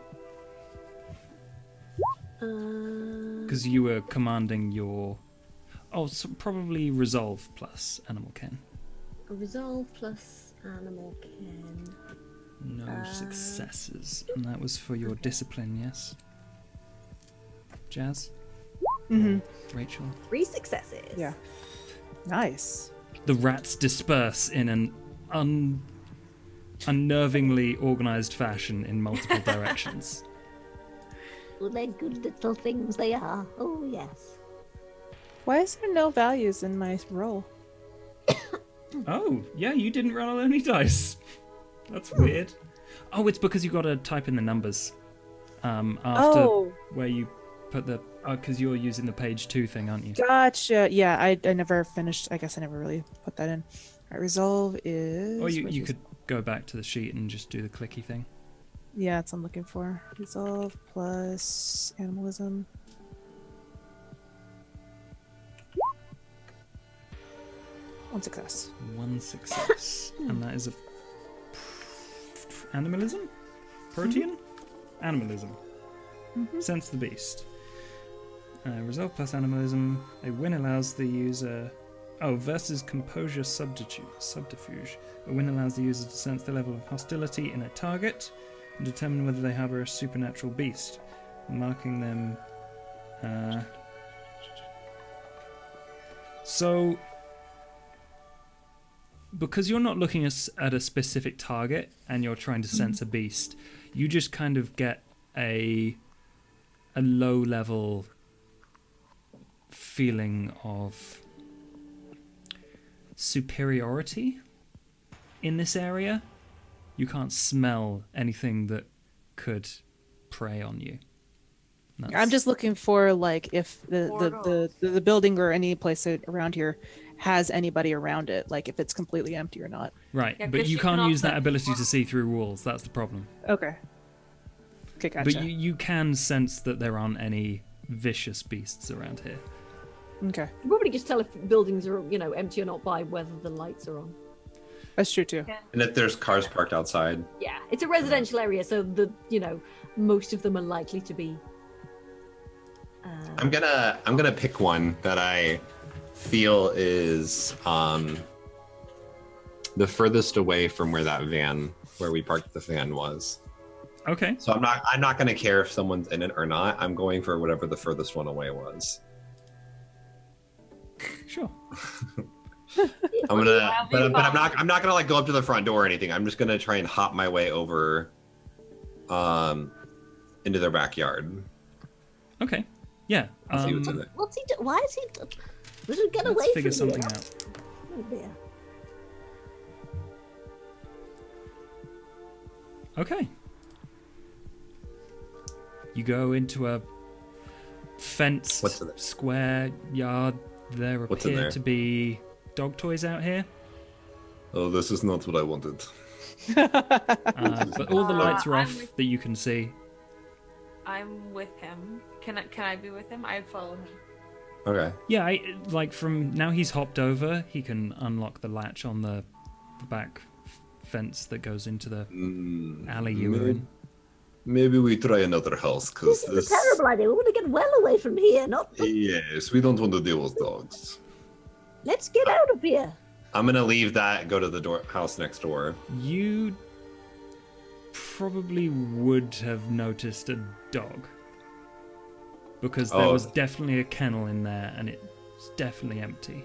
because you were commanding your. Oh, so probably Resolve plus Animal Ken. Resolve plus Animal Ken. No successes, and that was for your discipline, yes. Jazz. Mm-hmm. Rachel. 3 successes. Yeah. Nice. The rats disperse in an unnervingly organized fashion in multiple directions. Well, they're good little things they are. Oh, yes. Why is there no values in my roll? Oh, yeah, you didn't roll any dice. That's weird. Oh, it's because you got to type in the numbers after where you put the... because you're using the page 2 thing, aren't you? Gotcha. Yeah, I never finished. I guess I never really put that in. All right, resolve is... Or you could go back to the sheet and just do the clicky thing. Yeah, that's what I'm looking for. Resolve plus animalism. One success. One success. And that is a animalism? Protean? Animalism. Sense the beast. Resolve plus animalism. A win allows the user... Oh, versus composure subterfuge. A win allows the user to sense the level of hostility in a target and determine whether they harbour a supernatural beast, marking them... So... Because you're not looking at a specific target and you're trying to sense a beast, you just kind of get a low-level feeling of superiority in this area. You can't smell anything that could prey on you. I'm just looking for like if the building or any place around here has anybody around it, like if it's completely empty or not. Right, Yeah, but 'cause you you can can't use also- that ability to see through walls. That's the problem. Okay, gotcha. But you can sense that there aren't any vicious beasts around here. Okay, You probably just tell if buildings are, empty or not by whether the lights are on. that's true too. And if there's cars parked outside, Yeah, it's a residential area, so most of them are likely to be. I'm gonna pick one that I feel is the furthest away from where that van, where we parked the van, was. Okay. So I'm not gonna care if someone's in it or not. I'm going for whatever the furthest one away was. Sure. I'm gonna, but I'm not gonna like go up to the front door or anything. I'm just gonna try and hop my way over, into their backyard. Okay. Yeah. I'll see what's in it. What's he do? Why is he? Does he get away Let's figure from something here? out. Oh dear. Okay. You go into a fenced What's in it? square yard. There What's in appear there? to be dog toys out here, Oh, this is not what I wanted. but all the lights are I'm off with- that you can see. I'm with him. Can I be with him? I'd follow him. Okay. Yeah, like from now he's hopped over, he can unlock the latch on the back fence that goes into the alley you were in. Maybe we try another house, because This is a terrible idea. We want to get well away from here. Not. Yes, we don't want to deal with dogs. Let's get out of here. I'm gonna leave that. Go to the house next door. You probably would have noticed a dog. Because there Oh. was definitely a kennel in there, and it's definitely empty.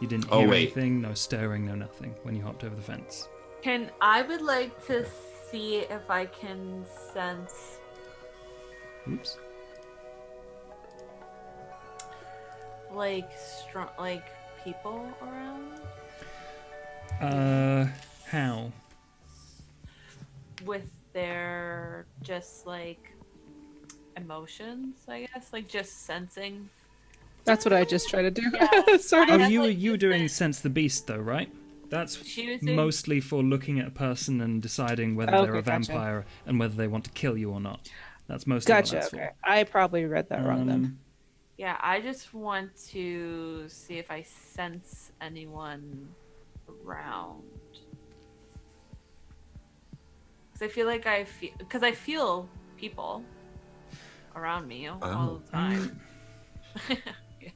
You didn't Oh, hear wait. anything, no stirring, no nothing, when you hopped over the fence. I would like to see if I can sense Oops. like people around How? with their just like emotions, I guess, like just sensing. That's what I just try to do. Yeah. sort Oh, of. That's you were like doing the- Sense the Beast, though, right? That's She was doing- mostly for looking at a person and deciding whether Okay, they're a gotcha. vampire and whether they want to kill you or not. That's mostly what Gotcha. that's Okay, for. I probably read that wrong then. Yeah, I just want to see if I sense anyone around. Because I feel like I feel people around me all the time. Yeah.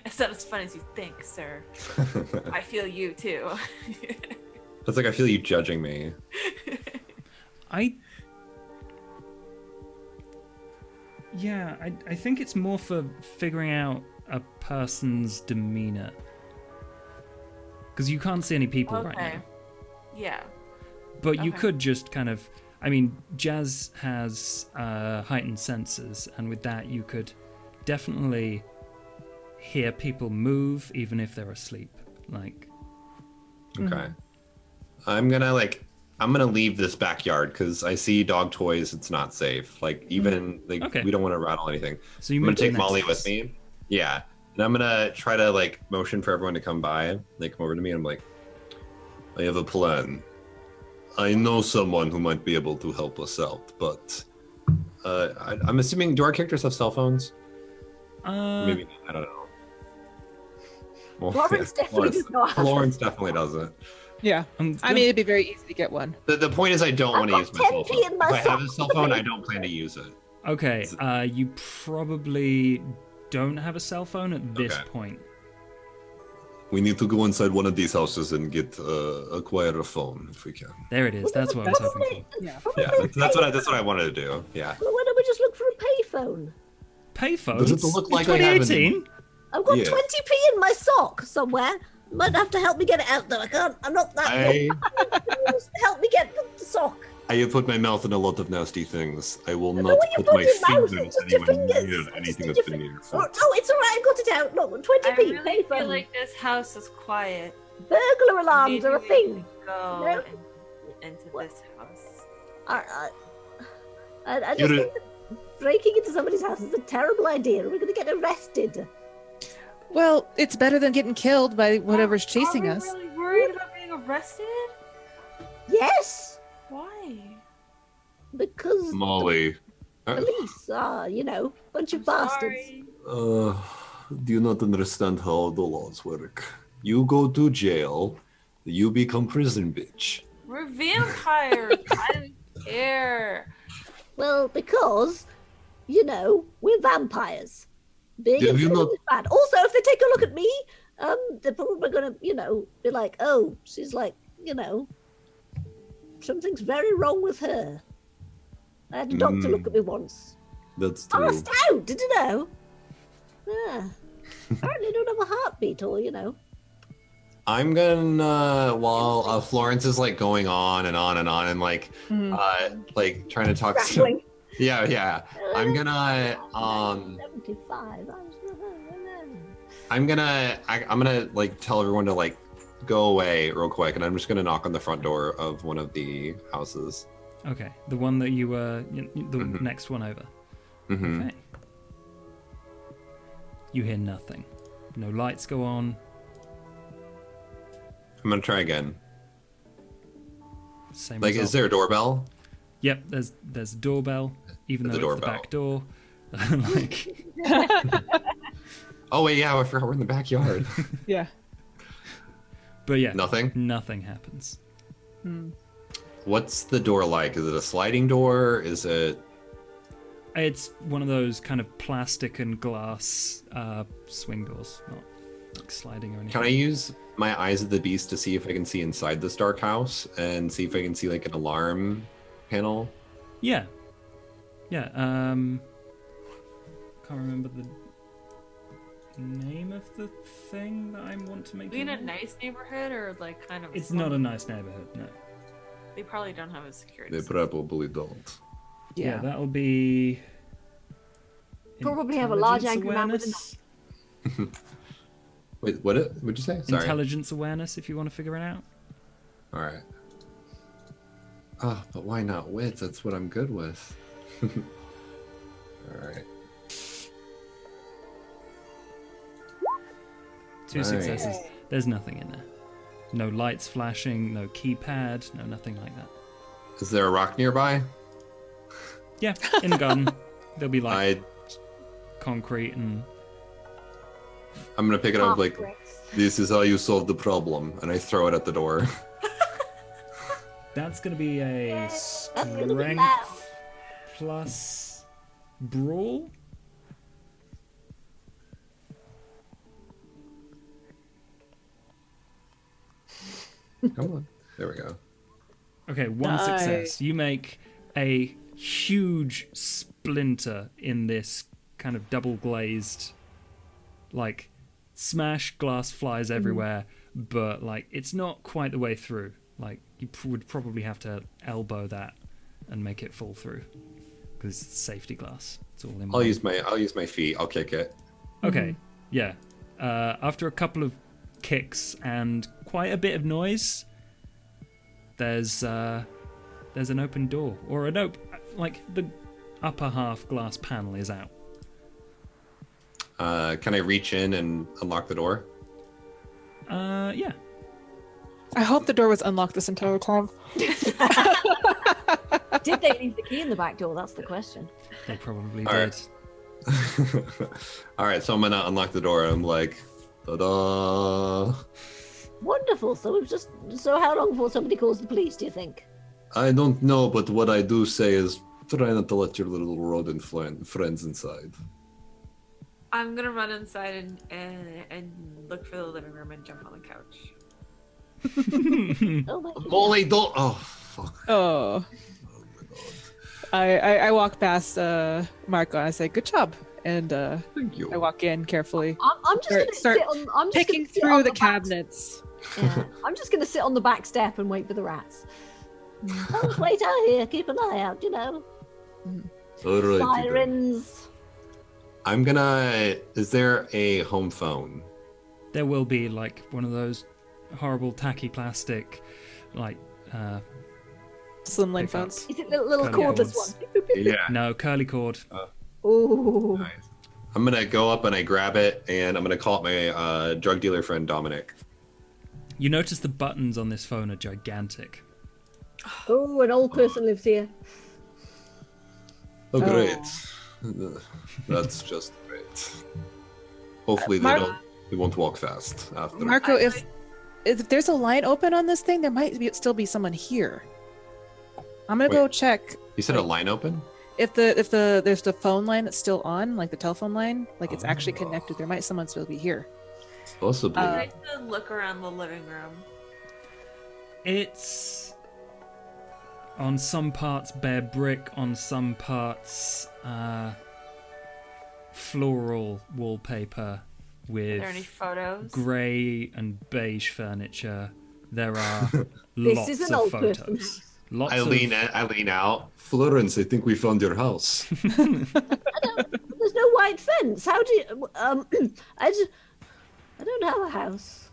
It's not as fun as you think, sir. I feel you too. It's like I feel you judging me. I think it's more for figuring out a person's demeanor. Because you can't see any people right Okay. now. Yeah. But you Okay. could just kind of... I mean, Jazz has heightened senses, and with that you could definitely hear people move even if they're asleep. Like, Okay. I'm gonna leave this backyard because I see dog toys. It's not safe. Like even Okay. we don't want to rattle anything. so you I'm gonna move to the take next Molly house. with me. Yeah, and I'm gonna try to like motion for everyone to come by. They come over to me, and I'm like, I have a plan. I know someone who might be able to help us out, but I'm assuming, do our characters have cell phones? Maybe not, I don't know. Well, Florence definitely does not have Florence definitely doesn't. Yeah. I mean, it'd be very easy to get one. The point is, I don't want to use my cell 10p phone. in my If I have a socks. cell phone, I don't plan to use it. Okay, you probably don't have a cell phone at this Okay. point. We need to go inside one of these houses and acquire a phone if we can. There it is. That's what I was hoping for. Yeah. Yeah, that's what I wanted to do. Yeah. Well, why don't we just look for a payphone? Payphones? Does it look like in I have an- 2018? I've got Yeah. 20p in my sock somewhere. Might have to help me get it out though. I can't. I'm not that. Just help me get the sock. I have put my mouth in a lot of nasty things. I will I know not what you put put my in your mouth, fingers it's just your anywhere fingers. near It's just anything your that's been near your Oh, foot. no, it's all right. I've got it out. Look, I 20p. really payphone. feel like this house is quiet. Burglar alarms Maybe are a we thing. should Go No? into What? this house. I just You're a- think that breaking into somebody's house is a terrible idea. We're going to get arrested. Well, it's better than getting killed by whatever's chasing Are us. we really worried about being arrested? Yes, Why? because Molly. the police are, bunch of bastards. Sorry. Do you not understand how the laws work? You go to jail, you become prison bitch. We're vampires. I don't care. Well, because, we're vampires. Being Have you intelligent not- is bad. Also, if they take a look at me, they're probably going to, be like, oh, she's like, something's very wrong with her. I had a doctor look at me once. That's true. Passed out, did you know? Yeah. Apparently don't have a heartbeat or, I'm gonna while Florence is like going on and on and on and like trying to talk to Rattling. yeah. I'm gonna 75. I'm gonna like tell everyone to like go away real quick, and I'm just gonna knock on the front door of one of the houses. Okay, the one that you were, the next one over. Mm-hmm. Okay. You hear nothing. No lights go on. I'm gonna try again. Same Like, result. is there a doorbell? Yep, there's a doorbell, even There's though a it's the back door. Oh wait, yeah, I forgot we're in the backyard. Yeah. But yeah, Nothing happens. What's the door like? Is it a sliding door? Is it? It's one of those kind of plastic and glass swing doors, not like sliding or anything. Can I use my eyes of the beast to see if I can see inside this dark house and see if I can see like an alarm panel? Yeah. Can't remember the name of the thing that I want to make. We in a it. nice neighborhood or like kind of? It's not a nice neighborhood. No. They probably don't have a security. They probably don't. Yeah, that'll be. Probably have a large intelligence angry man with a awareness. Wait, what'd you say? Sorry. Intelligence awareness, if you want to figure it out. All right. Oh, but why not wit? That's what I'm good with. All right. Two successes. There's nothing in there. No lights flashing, no keypad, no nothing like that. Is there a rock nearby? Yeah, in the garden. There'll be like concrete and... I'm gonna pick it up like, bricks. this is how you solve the problem, and I throw it at the door. That's going to be a That's gonna be strength loud. plus brawl. Come on. There we go. Okay, one success. You make a huge splinter in this kind of double glazed, like, smash, glass flies everywhere, but like it's not quite the way through. Like you would probably have to elbow that and make it fall through because it's safety glass. It's all in. I'll use my feet. I'll kick it. Okay, yeah. After a couple of kicks and quite a bit of noise, there's an open door or like the upper half glass panel is out. Can I reach in and unlock the door? Yeah. I hope the door was unlocked this entire time. Did they leave the key in the back door? That's the question. They probably All did. right. All right, so I'm gonna unlock the door. And I'm like, ta-da! Wonderful. So how long before somebody calls the police, do you think? I don't know, but what I do say is try not to let your little rodent friends inside. I'm gonna run inside and look for the living room and jump on the couch. Oh my Molly, don't. Oh, fuck. Oh. I walk past Marco and I say, "Good job," and Thank you. I walk in carefully. I'm just gonna Start sit on. I'm just picking gonna sit through on the back- cabinets. Yeah. I'm just gonna sit on the back step and wait for the rats. Oh, wait out here. Keep an eye out. You know, All right, sirens. I'm gonna. Is there a home phone? There will be like one of those horrible tacky plastic, like Slimline Pick up. phones. Is it the little Curly cordless cords. one? Yeah. no curly cord. Ooh. Nice. I'm gonna go up and I grab it, and I'm gonna call up my drug dealer friend Dominic. You notice the buttons on this phone are gigantic. Oh, an old person lives here. Oh, great. That's just great. Hopefully they won't walk fast after. Marco, if there's a line open on this thing, there might still be someone here. I'm gonna go Wait. check You said a line open? if there's the phone line that's still on, like the telephone line, like it's actually connected. There might someone still be here. Possibly. I like to look around the living room. It's on some parts bare brick, on some parts floral wallpaper Are with there any photos? grey and beige furniture. There are This lots is an of old photos. person. Lots I of lean out. Florence, I think we found your house. There's no white fence. How do you? I don't have a house.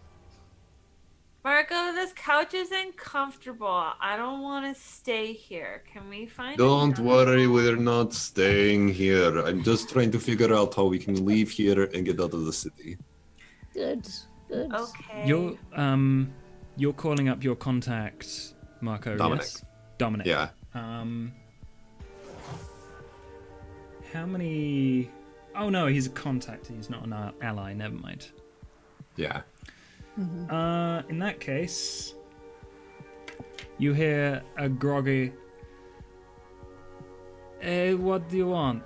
Marco, this couch isn't comfortable. I don't want to stay here. Can we find Don't another worry, one? we're not staying here. I'm just trying to figure out how we can leave here and get out of the city. Good. Good. Okay. You're calling up your contact, Marco. Dominic. Yes? Dominic. Yeah. How many? Oh no, he's a contact. He's not an ally. Never mind. Yeah. In that case, you hear a groggy. Hey, what do you want?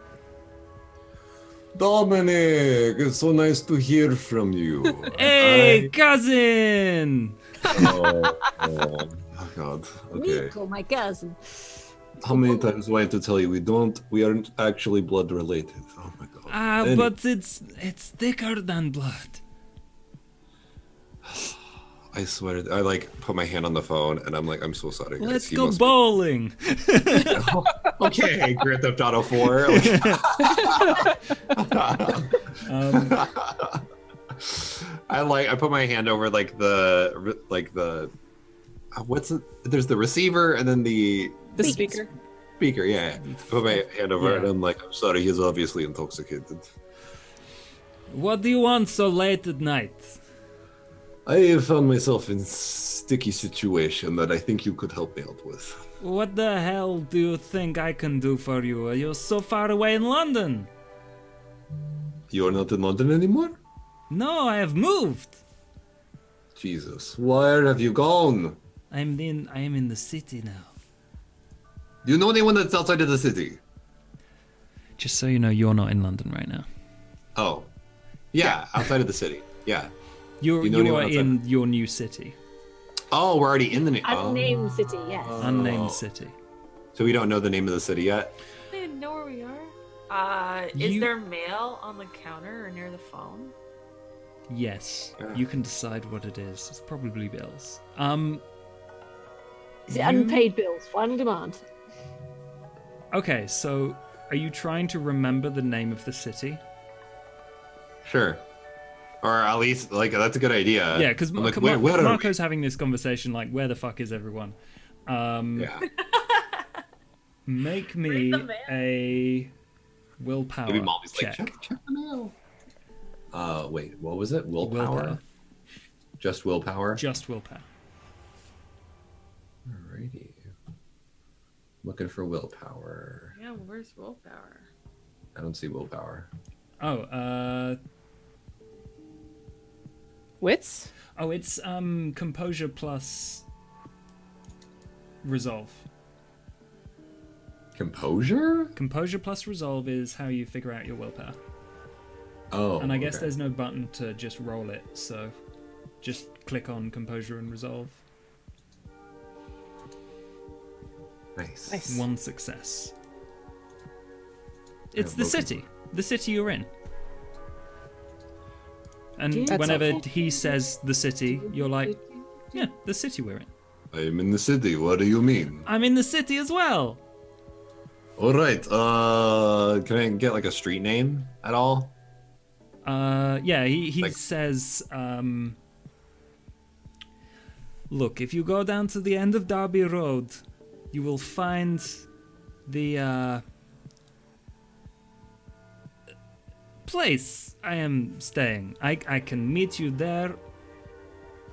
Dominic, it's so nice to hear from you. Hey, cousin! Oh, God. Okay. Me call my cousin. How many times do I have to tell you we aren't actually blood related? Oh my God. Anyway. But it's thicker than blood. I swear, I like put my hand on the phone and I'm like, I'm so sorry. guys. Let's He go must bowling. Okay, Grand Theft Auto 4. I put my hand over what's it? There's the receiver and then the The speaker. speaker. Yeah, I put my hand over it Yeah. and I'm like, I'm sorry, he's obviously intoxicated. What do you want so late at night? I have found myself in a sticky situation that I think you could help me out with. What the hell do you think I can do for you? You're so far away in London. You're not in London anymore? No, I have moved. Jesus, where have you gone? I am in the city now. Do you know anyone that's outside of the city? Just so you know, you're not in London right now. Oh, yeah, outside of the city. Yeah. You You know are anyone outside? in your new city, Oh, we're already in the Unnamed city, yes. unnamed city. So we don't know the name of the city yet. I don't even know where we are. Is You- there mail on the counter or near the phone? Yes, Yeah. you can decide what it is. It's probably bills. Is it unpaid bills? Final demand. Okay, so are you trying to remember the name of the city? Sure. Or at least, like, that's a good idea. Yeah, because I'm like, where are we? Marco's having this conversation like, where the fuck is everyone? Yeah. Make me Read the mail. a willpower Maybe Molly's check. like, check the mail. Wait, what was it? Willpower? Willpower. Just willpower? Just willpower. Alrighty. Looking for willpower. Yeah, where's willpower? I don't see willpower. Wits? Oh, it's composure plus resolve. Composure? Composure plus resolve is how you figure out your willpower. Oh. And I guess okay. there's no button to just roll it, so just click on composure and resolve. Nice. One success. It's Yeah, the both city. The city you're in. And That's whenever okay. he says the city, you're like, yeah, the city we're in. I'm in the city. What do you mean? I'm in the city as well. All right. Can I get like a street name at all? Yeah, he Like- says, look, if you go down to the end of Derby Road, you will find the place I am staying. I can meet you there.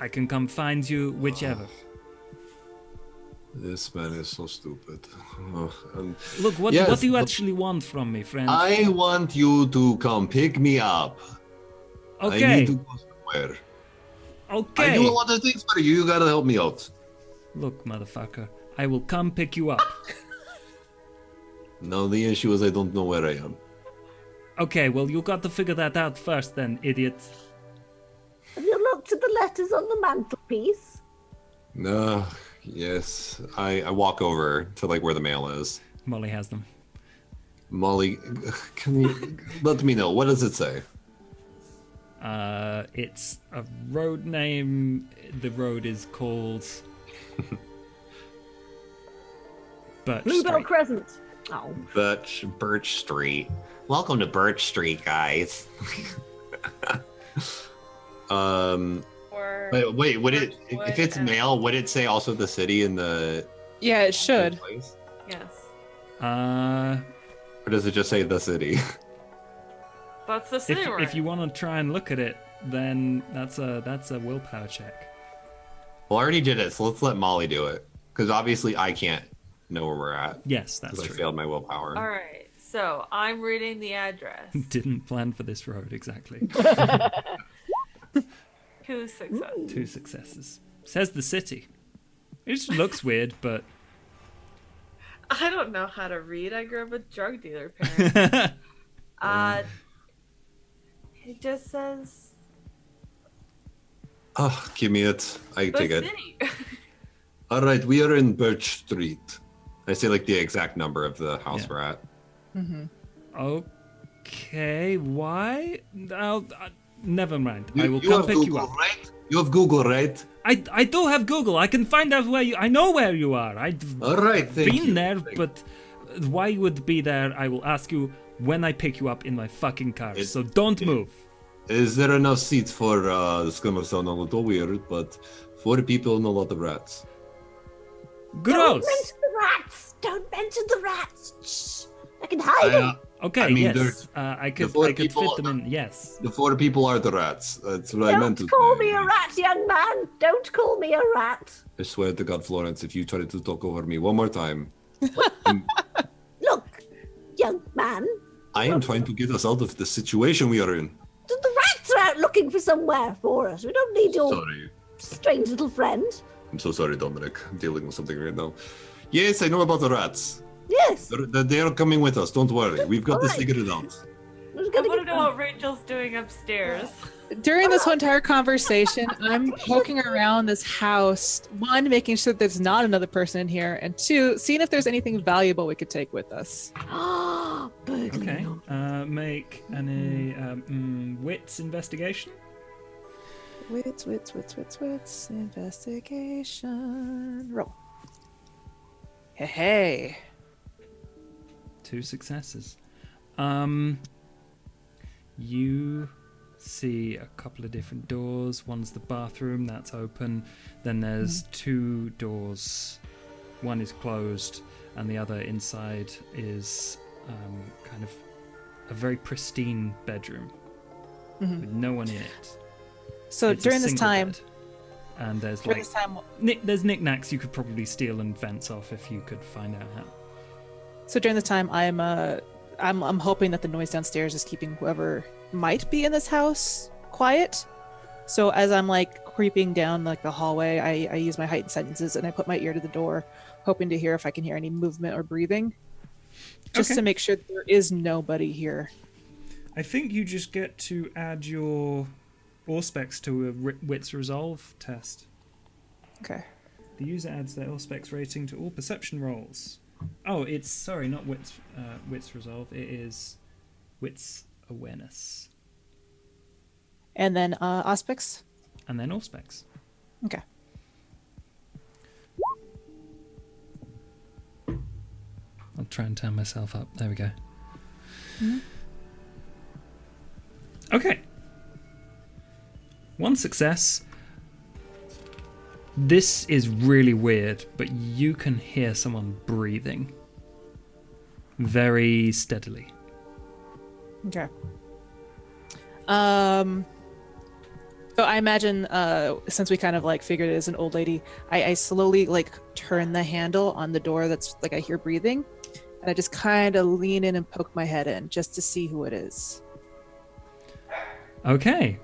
I can come find you, whichever. This man is so stupid. Look, what Yes, do you but- actually want from me, friend? I want you to come pick me up. I Okay, need to go somewhere. I okay. do a lot of things for you. You gotta help me out. Look, motherfucker, I will come pick you up. No, the issue is I don't know where I am. Okay, well, you got to figure that out first then, idiot. Have you looked at the letters on the mantelpiece? No, yes. I walk over to like where the mail is. Molly has them. Molly, can you let me know? What does it say? It's a road name. The road is called Birch Bluebell Street. Crescent. Oh. Birch Street. Welcome to Birch Street, guys. Or Wait, would it Birchwood if it's and- mail, would it say also the city in the Yeah, it should. place? Yes. Or does it just say the city? That's the city we're If in. you want to try and look at it, then that's a willpower check. Well, I already did it, so let's let Molly do it. Because obviously I can't know where we're at. Yes, that's Because I true. failed my willpower. All right. So I'm reading the address. Didn't plan for this road exactly. 2 successes. 2 successes. Says the city. It just looks weird, but I don't know how to read. I grew up with drug dealer parents. It just says Oh, give me it. I the take it. city. All right, we are in Birch Street. I say like the exact number of the house Yeah. we're at. okay. Why? Never mind. You, I will you come have pick Google, you up. right? You have Google, right? I do have Google. I can find out where you. I know where you are. I've All right, thank been you. there, Thank but why you would be there? I will ask you when I pick you up in my fucking car. It- So don't move. Is there enough seats for this is gonna sound a little weird, but 4 people and a lot of rats. Gross. Don't mention the rats. Don't mention the rats. Shh. I can hide them. Okay. I mean, yes. I could. four I could fit people- them in. Yes. The 4 people are the rats. That's what I meant to Don't call say. me a rat, young man. Don't call me a rat. I swear to God, Florence, if you try to talk over me one more time, Look, young man. I am trying to get us out of the situation we are in. The rats are out looking for somewhere for us. We don't need your Sorry. strange little friend. I'm so sorry, Dominic. I'm dealing with something right now. Yes, I know about the rats. Yes. They are coming with us. Don't worry. We've got this Alright. figured out. I was I gonna want to get know what Rachel's doing upstairs. During this whole entire conversation, I'm poking around this house. 1, making sure there's not another person in here, and 2, seeing if there's anything valuable we could take with us. burglary. Okay. Make any wits investigation. Wits, investigation. Roll. Hey. 2 successes. You see a couple of different doors. One's the bathroom, that's open. Then there's 2 doors. One is closed, and the other inside is kind of a very pristine bedroom with no one in it. So It's a during this single time, bed. And there's During like this time, there's knickknacks you could probably steal and fence off if you could find out how. so during the time, I'm hoping that the noise downstairs is keeping whoever might be in this house quiet. So as I'm like creeping down like the hallway, I use my heightened senses and I put my ear to the door, hoping to hear if I can hear any movement or breathing, just Okay. to make sure that there is nobody here. I think you just get to add your Auspex to a Wits Resolve test. Okay. The user adds their Auspex rating to all perception rolls. Oh, it's sorry, not Wits Resolve. It is Wits Awareness, And then Auspex. and then Auspex. Okay. I'll try and turn myself up. There we go. Mhm. Okay. One success. This is really weird, but you can hear someone breathing very steadily. Okay. So I imagine, since we kind of like figured it as an old lady, I slowly like turn the handle on the door that's like I hear breathing, and I just kind of lean in and poke my head in just to see who it is. Okay.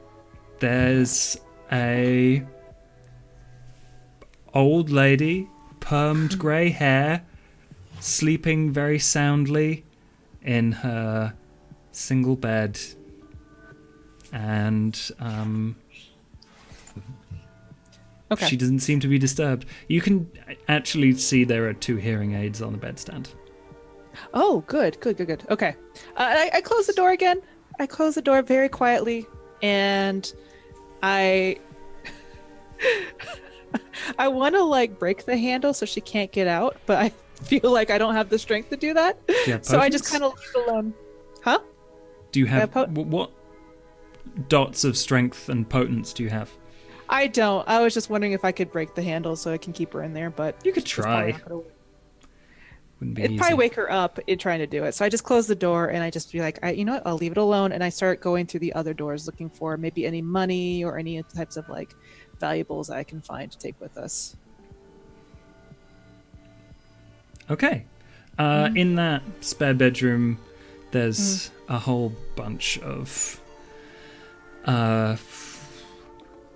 There's a old lady, permed grey hair, sleeping very soundly in her single bed, and Okay. she doesn't seem to be disturbed. You can actually see there are 2 hearing aids on the bedstand. Oh, good. Okay. I close the door again. I close the door very quietly, and I want to like break the handle so she can't get out, but I feel like I don't have the strength to do that. Do you have So I just potence? kind of leave it alone. Huh? Do you have Yeah, what dots of strength and potence do you have? I don't. I was just wondering if I could break the handle so I can keep her in there, but You could it's probably try. not gonna work. Wouldn't be It'd easy. probably wake her up in trying to do it. So I just close the door and I just be like, you know what? I'll leave it alone. And I start going through the other doors looking for maybe any money or any types of like valuables I can find to take with us. Okay. In that spare bedroom, there's a whole bunch of...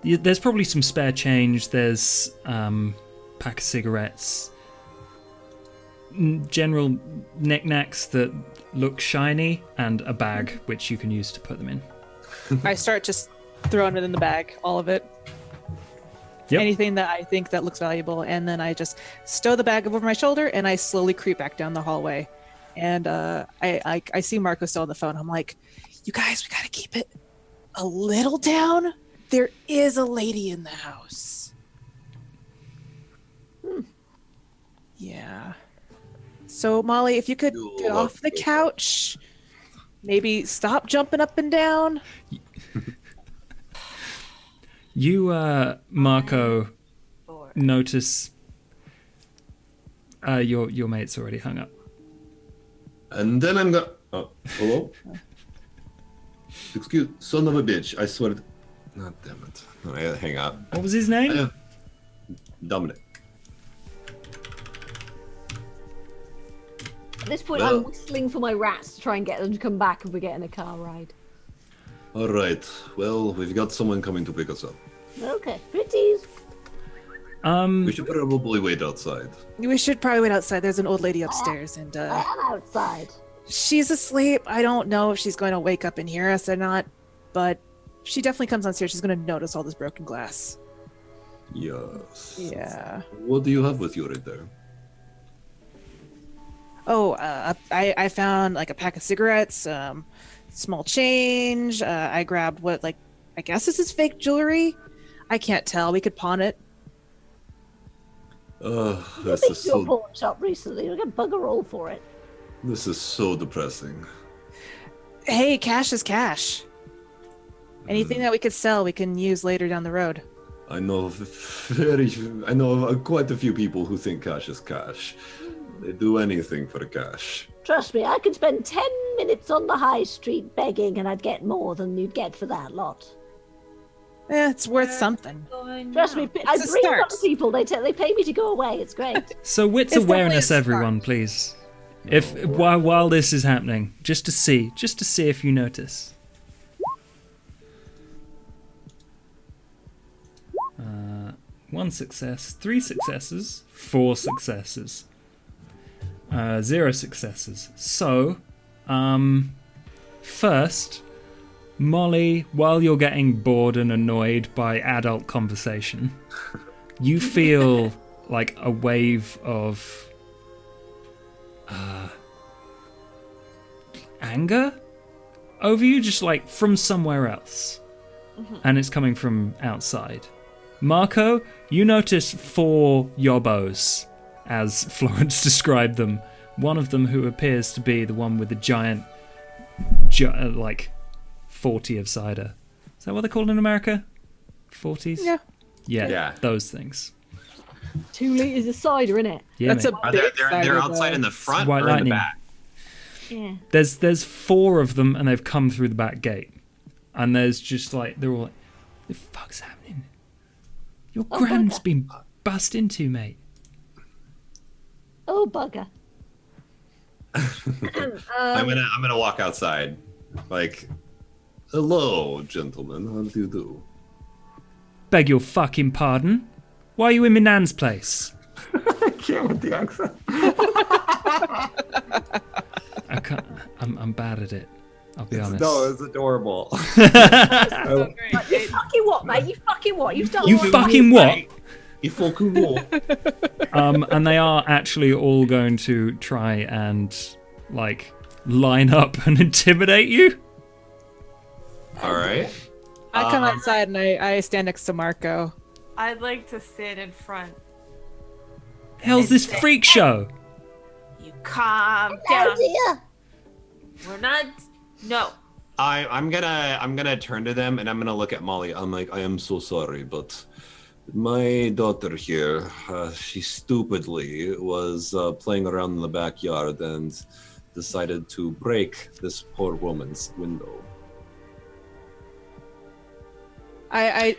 there's probably some spare change. There's pack of cigarettes. General knickknacks that look shiny, and a bag which you can use to put them in. I start just throwing it in the bag, all of it. Yep. Anything that I think that looks valuable, and then I just stow the bag over my shoulder and I slowly creep back down the hallway. And I see Marco still on the phone. I'm like, you guys, we gotta keep it a little down. There is a lady in the house. Yeah. So Molly, if you could get off the couch, maybe stop jumping up and down. You, Marco, notice your mate's already hung up. And then I'm gonna. Oh, hello? Excuse, son of a bitch! I swear. God damn it! I gotta hang up. What was his name? Dominic. At this point, Well- I'm whistling for my rats to try and get them to come back if we get in a car ride. All right. Well, we've got someone coming to pick us up. Okay, pretties. We should probably wait outside. We should probably wait outside. There's an old lady upstairs, and I am outside. she's asleep. I don't know if she's going to wake up and hear us or not, but if she definitely comes downstairs, she's going to notice all this broken glass. Yes. Yeah. What do you have with you right there? Oh, I found like a pack of cigarettes, small change. I grabbed what, like, I guess this is fake jewelry. I can't tell. We could pawn it. I've This been is to a so. pawn shop recently. I get bugger all for it. This is so depressing. Hey, cash is cash. Anything that we could sell, we can use later down the road. I know quite a few people who think cash is cash. They do anything for the cash. Trust me, I could spend 10 minutes on the high street begging and I'd get more than you'd get for that lot. It's worth something. Go Trust me, I It's a bring start. other people. They pay me to go away. It's great. So wits It's definitely awareness, a everyone, please. If while this is happening, just to see if you notice. One success, 3 successes, 4 successes, 0 successes. So, first, Molly, while you're getting bored and annoyed by adult conversation, you feel like a wave of anger over you, just like from somewhere else. And it's coming from outside. Marco, you notice 4 yobbos, as Florence described them. One of them who appears to be the one with the giant, like, 40 of cider. Is that what they're called in America? 40s? Yeah, those things. 2 liters of cider, innit? Yeah, That's mate. a big They're cider, outside though. in the front White or in lightning. the back? Yeah. There's 4 of them, and they've come through the back gate. And there's just like, they're all like, the fuck's happening? Your grand's been bust into, mate. Oh, bugger. I'm gonna walk outside, like, hello, gentlemen. How do you do? Beg your fucking pardon? Why are you in my nan's place? I can't with the accent. I can't. I'm bad at it. I'll be honest. No, it's adorable. You fucking what, mate? You fucking what? You've done You what? fucking what? You fucking what? And they are actually all going to try and like line up and intimidate you. All right. I come outside and I stand next to Marco. I'd like to sit in front. Hell's this freak show? You calm Oh, down. dear. We're not. No. I'm gonna turn to them and I'm gonna look at Molly. I'm like, I am so sorry, but my daughter here, she stupidly was playing around in the backyard and decided to break this poor woman's window. While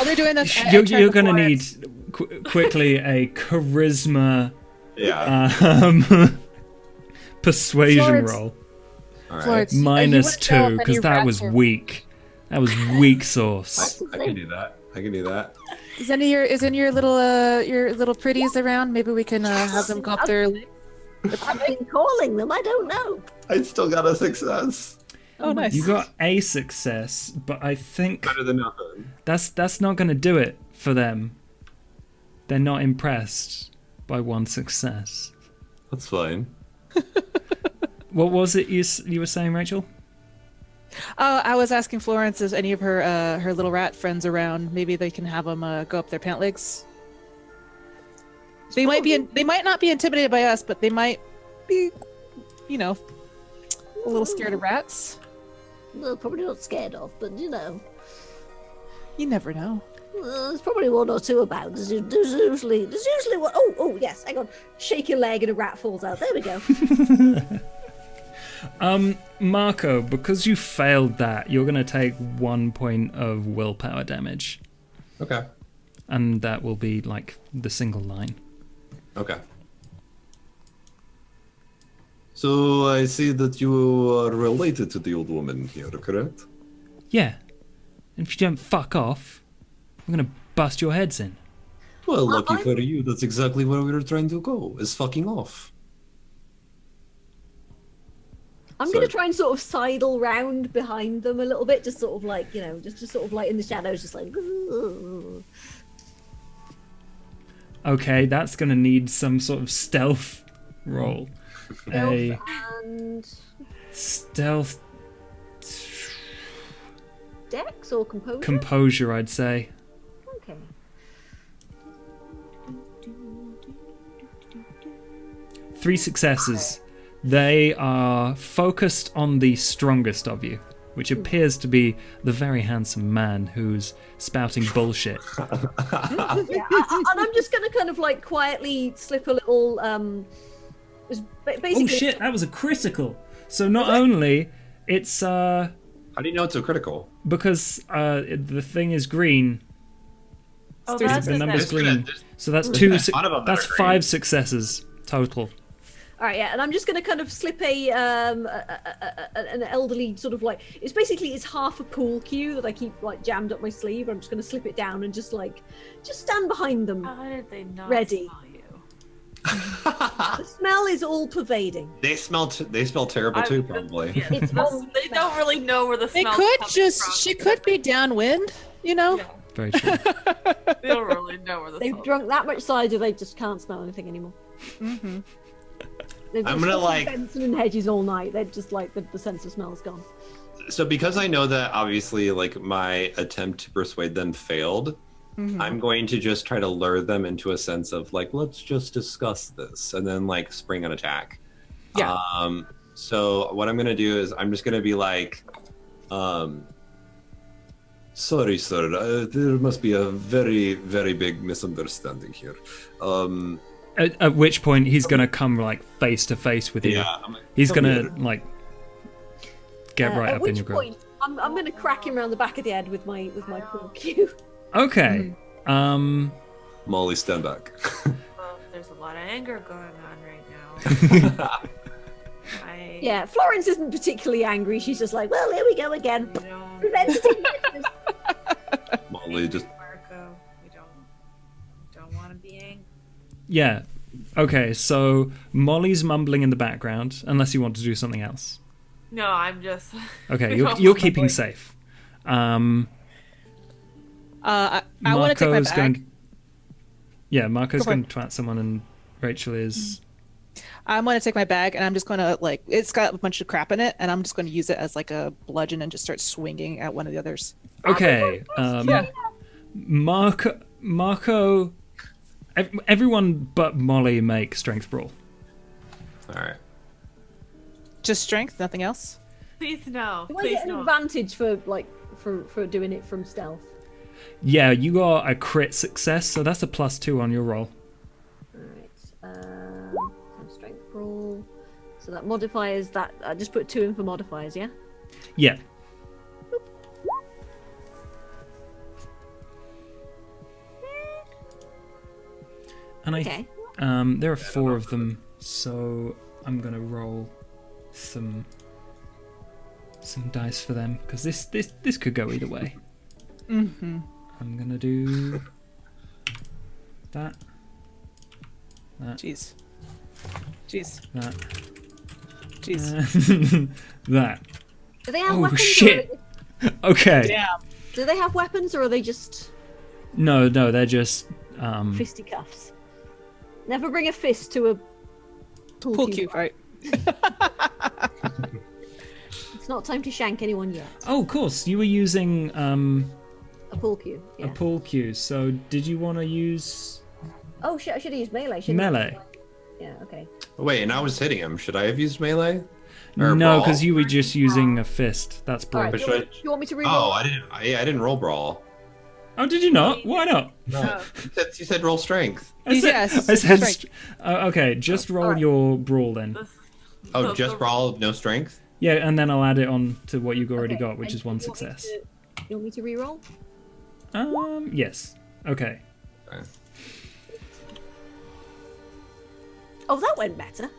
they're doing this, I You're turn to gonna need Florence. quickly a charisma Yeah. persuasion Florence. roll. All right. Florence, -2 you wanna know if because any that rats was are- weak. That was weak sauce. I can do that. I can do that. Is any of your little pretties around? Maybe we can have them go up their. I've been calling them. I don't know. I still got a success. Oh, nice. You got a success, but I think Better than nothing. that's not going to do it for them. They're not impressed by 1 success. That's fine. What was it you were saying, Rachel? Oh, I was asking Florence, is any of her little rat friends around? Maybe they can have them go up their pant legs. They might not be intimidated by us, but they might be, a little scared of rats. Well, probably not scared of, but you know. You never know. There's probably 1 or 2 about. There's usually one. Oh, yes. Hang on. Shake your leg and a rat falls out. There we go. Marco, because you failed that, you're going to take 1 point of willpower damage. Okay. And that will be like the single line. Okay. So I see that you are related to the old woman here, correct? Yeah. And if you don't fuck off, I'm going to bust your heads in. Well, lucky for you, that's exactly where we were trying to go, is fucking off. I'm going to try and sort of sidle round behind them a little bit, just sort of like, just sort of like in the shadows, just like. Okay, that's going to need some sort of stealth roll. A And stealth Dex or composure? composure, I'd say. Okay. 3 successes. They are focused on the strongest of you, which appears to be the very handsome man who's spouting bullshit. Yeah, and I'm just going to kind of like quietly slip a little. Basically. Oh shit, that was a critical. So not only it's How do you know it's so critical? because the thing is green, Oh, three that's The successes. number's There's gonna- green. there's- So that's there's two. a ton of them that That's are green. 5 successes total. All right, yeah, and I'm just going to kind of slip an elderly sort of like it's half a pool cue that I keep like jammed up my sleeve. I'm just going to slip it down and just stand behind them. How did they not Ready. smell you? The smell is all pervading. They smell terrible too, probably. Yeah, It's all they don't really know where the They smell. could she could be downwind, you know? Yeah, Very true. they don't really know where the They've smell. drunk that much cider, they just can't smell anything anymore. Mm-hmm. They've I'm been gonna, smoking like- Benson and Hedges all night. They're just like the sense of smell is gone. So because I know that obviously like my attempt to persuade them failed, Mm-hmm. I'm going to just try to lure them into a sense of like, let's just discuss this, and then like spring an attack. Yeah. So what I'm gonna do is I'm just gonna be like, sorry, sir, there must be a very, very big misunderstanding here. At which point he's gonna come like face to face with you. Yeah, I'm like, He's "Come gonna here." like get right at up which in your grill. point, I'm going to crack him around the back of the head with my pool cue. Okay. Molly, stand back. Well, there's a lot of anger going on right now. Yeah, Florence isn't particularly angry. She's just like, well, here we go again. We don't, Preventative measures. Molly, just Marco, we don't want to be angry. Yeah. Okay. So Molly's mumbling in the background, unless you want to do something else. No, I'm just. Okay, No, you're I'm keeping like- safe. I want to take my Marco's bag. going. Yeah, Marco's Go for going to twat someone, and Rachel is. I'm going to take my bag and I'm just going to like it's got a bunch of crap in it and I'm just going to use it as like a bludgeon and just start swinging at one of the others. Okay. Yeah. Marco. Everyone but Molly make strength brawl. all right. Just strength, nothing else. Please no. Do I Please get an no. advantage for doing it from stealth? Yeah, you got a crit success, so that's a +2 on your roll. Alright, strength brawl. So that modifiers that. I just put 2 in for modifiers, yeah? Yeah. And Okay. there are 4 of them, so I'm gonna roll some dice for them because this could go either way. Mm-hmm. I'm gonna do that, Jeez. Jeez. that, Jeez. that. Do they have Oh weapons? shit! Okay. Damn. Do they have weapons or are they just No, they're just fisticuffs? Never bring a fist to a Pool cue fight. It's not time to shank anyone yet. Oh, of course. You were using A pool cue. Yeah. a pull cue. So did you want to use Oh shit! I should have used melee. Shouldn't I? melee? Yeah. Okay. Wait, and I was hitting him. Should I have used melee? Or No, brawl? because you were just using a fist. That's All brawl. right. But Do you, want should me, do you want me to reroll? Oh, I didn't roll brawl. Oh, did you not? Why not? No, you said roll strength. Yes. I said strength. okay, just roll Alright. your brawl then. Oh, just brawl, no strength. Yeah, and then I'll add it on to what you've already Okay, got, which and is do 1 you want me success. to- You want me to reroll? Yes. Okay. Oh, that went better.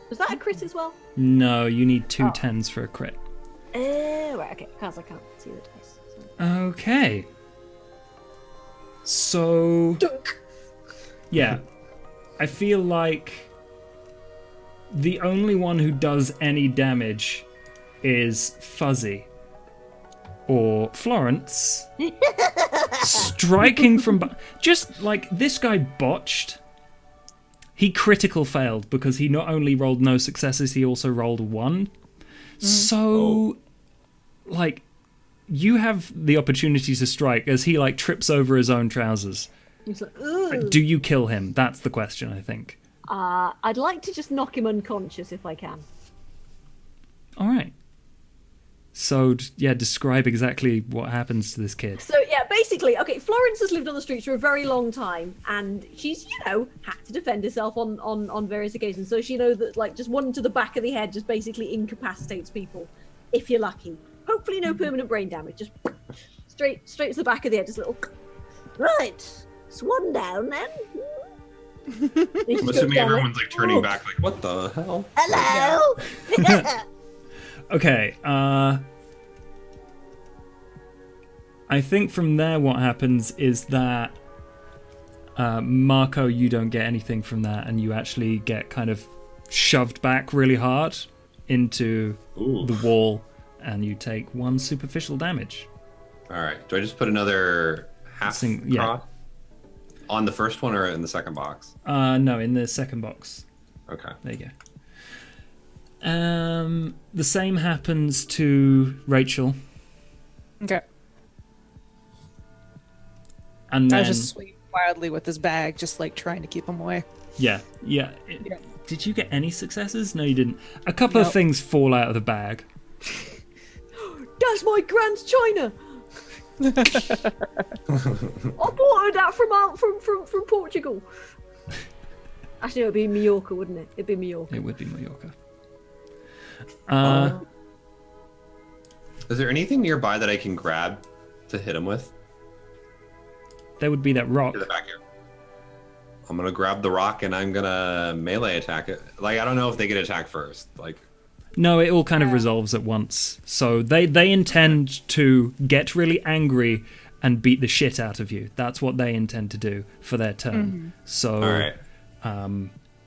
Was that a crit as well? No, you need 2 Oh. 10s for a crit. Right. Okay. Because I can't see the dice. So. Okay. So yeah, I feel like the only one who does any damage is Fuzzy or Florence, striking from just like this guy botched. He critical failed because he not only rolled no successes, he also rolled 1. So, like, you have the opportunity to strike as he like trips over his own trousers. He's like, ooh. Do you kill him? That's the question, I think. I'd like to just knock him unconscious if I can. All right. So, yeah, describe exactly what happens to this kid. So yeah, basically, okay, Florence has lived on the streets for a very long time, and she's, had to defend herself on various occasions. So she that like just one to the back of the head just basically incapacitates people, if you're lucky. Hopefully, no permanent brain damage. Just straight to the back of the head, just a little. Right. Swan down then. I'm assuming everyone's like turning back, like, what the hell? Hello. Okay, I think from there what happens is that Marco, you don't get anything from that, and you actually get kind of shoved back really hard into the wall, and you take 1 superficial damage. All right. Do I just put another half cross on the first one or in the second box? No, in the second box. Okay. There you go. The same happens to Rachel. Okay. And then, I was just swinging wildly with this bag, just like trying to keep him away. Yeah. Did you get any successes? No, you didn't. A couple of Nope. things fall out of the bag. That's my grand's china. I bought her that from Portugal. Actually, it would be Mallorca, wouldn't it? It'd be Mallorca. It would be Mallorca. Is there anything nearby that I can grab to hit him with? There would be that rock. Get it back here. I'm gonna grab the rock and I'm gonna melee attack it. Like, I don't know if they get attacked first. Like, No, it all kind of resolves at once. So they intend to get really angry and beat the shit out of you. That's what they intend to do for their turn. So all right.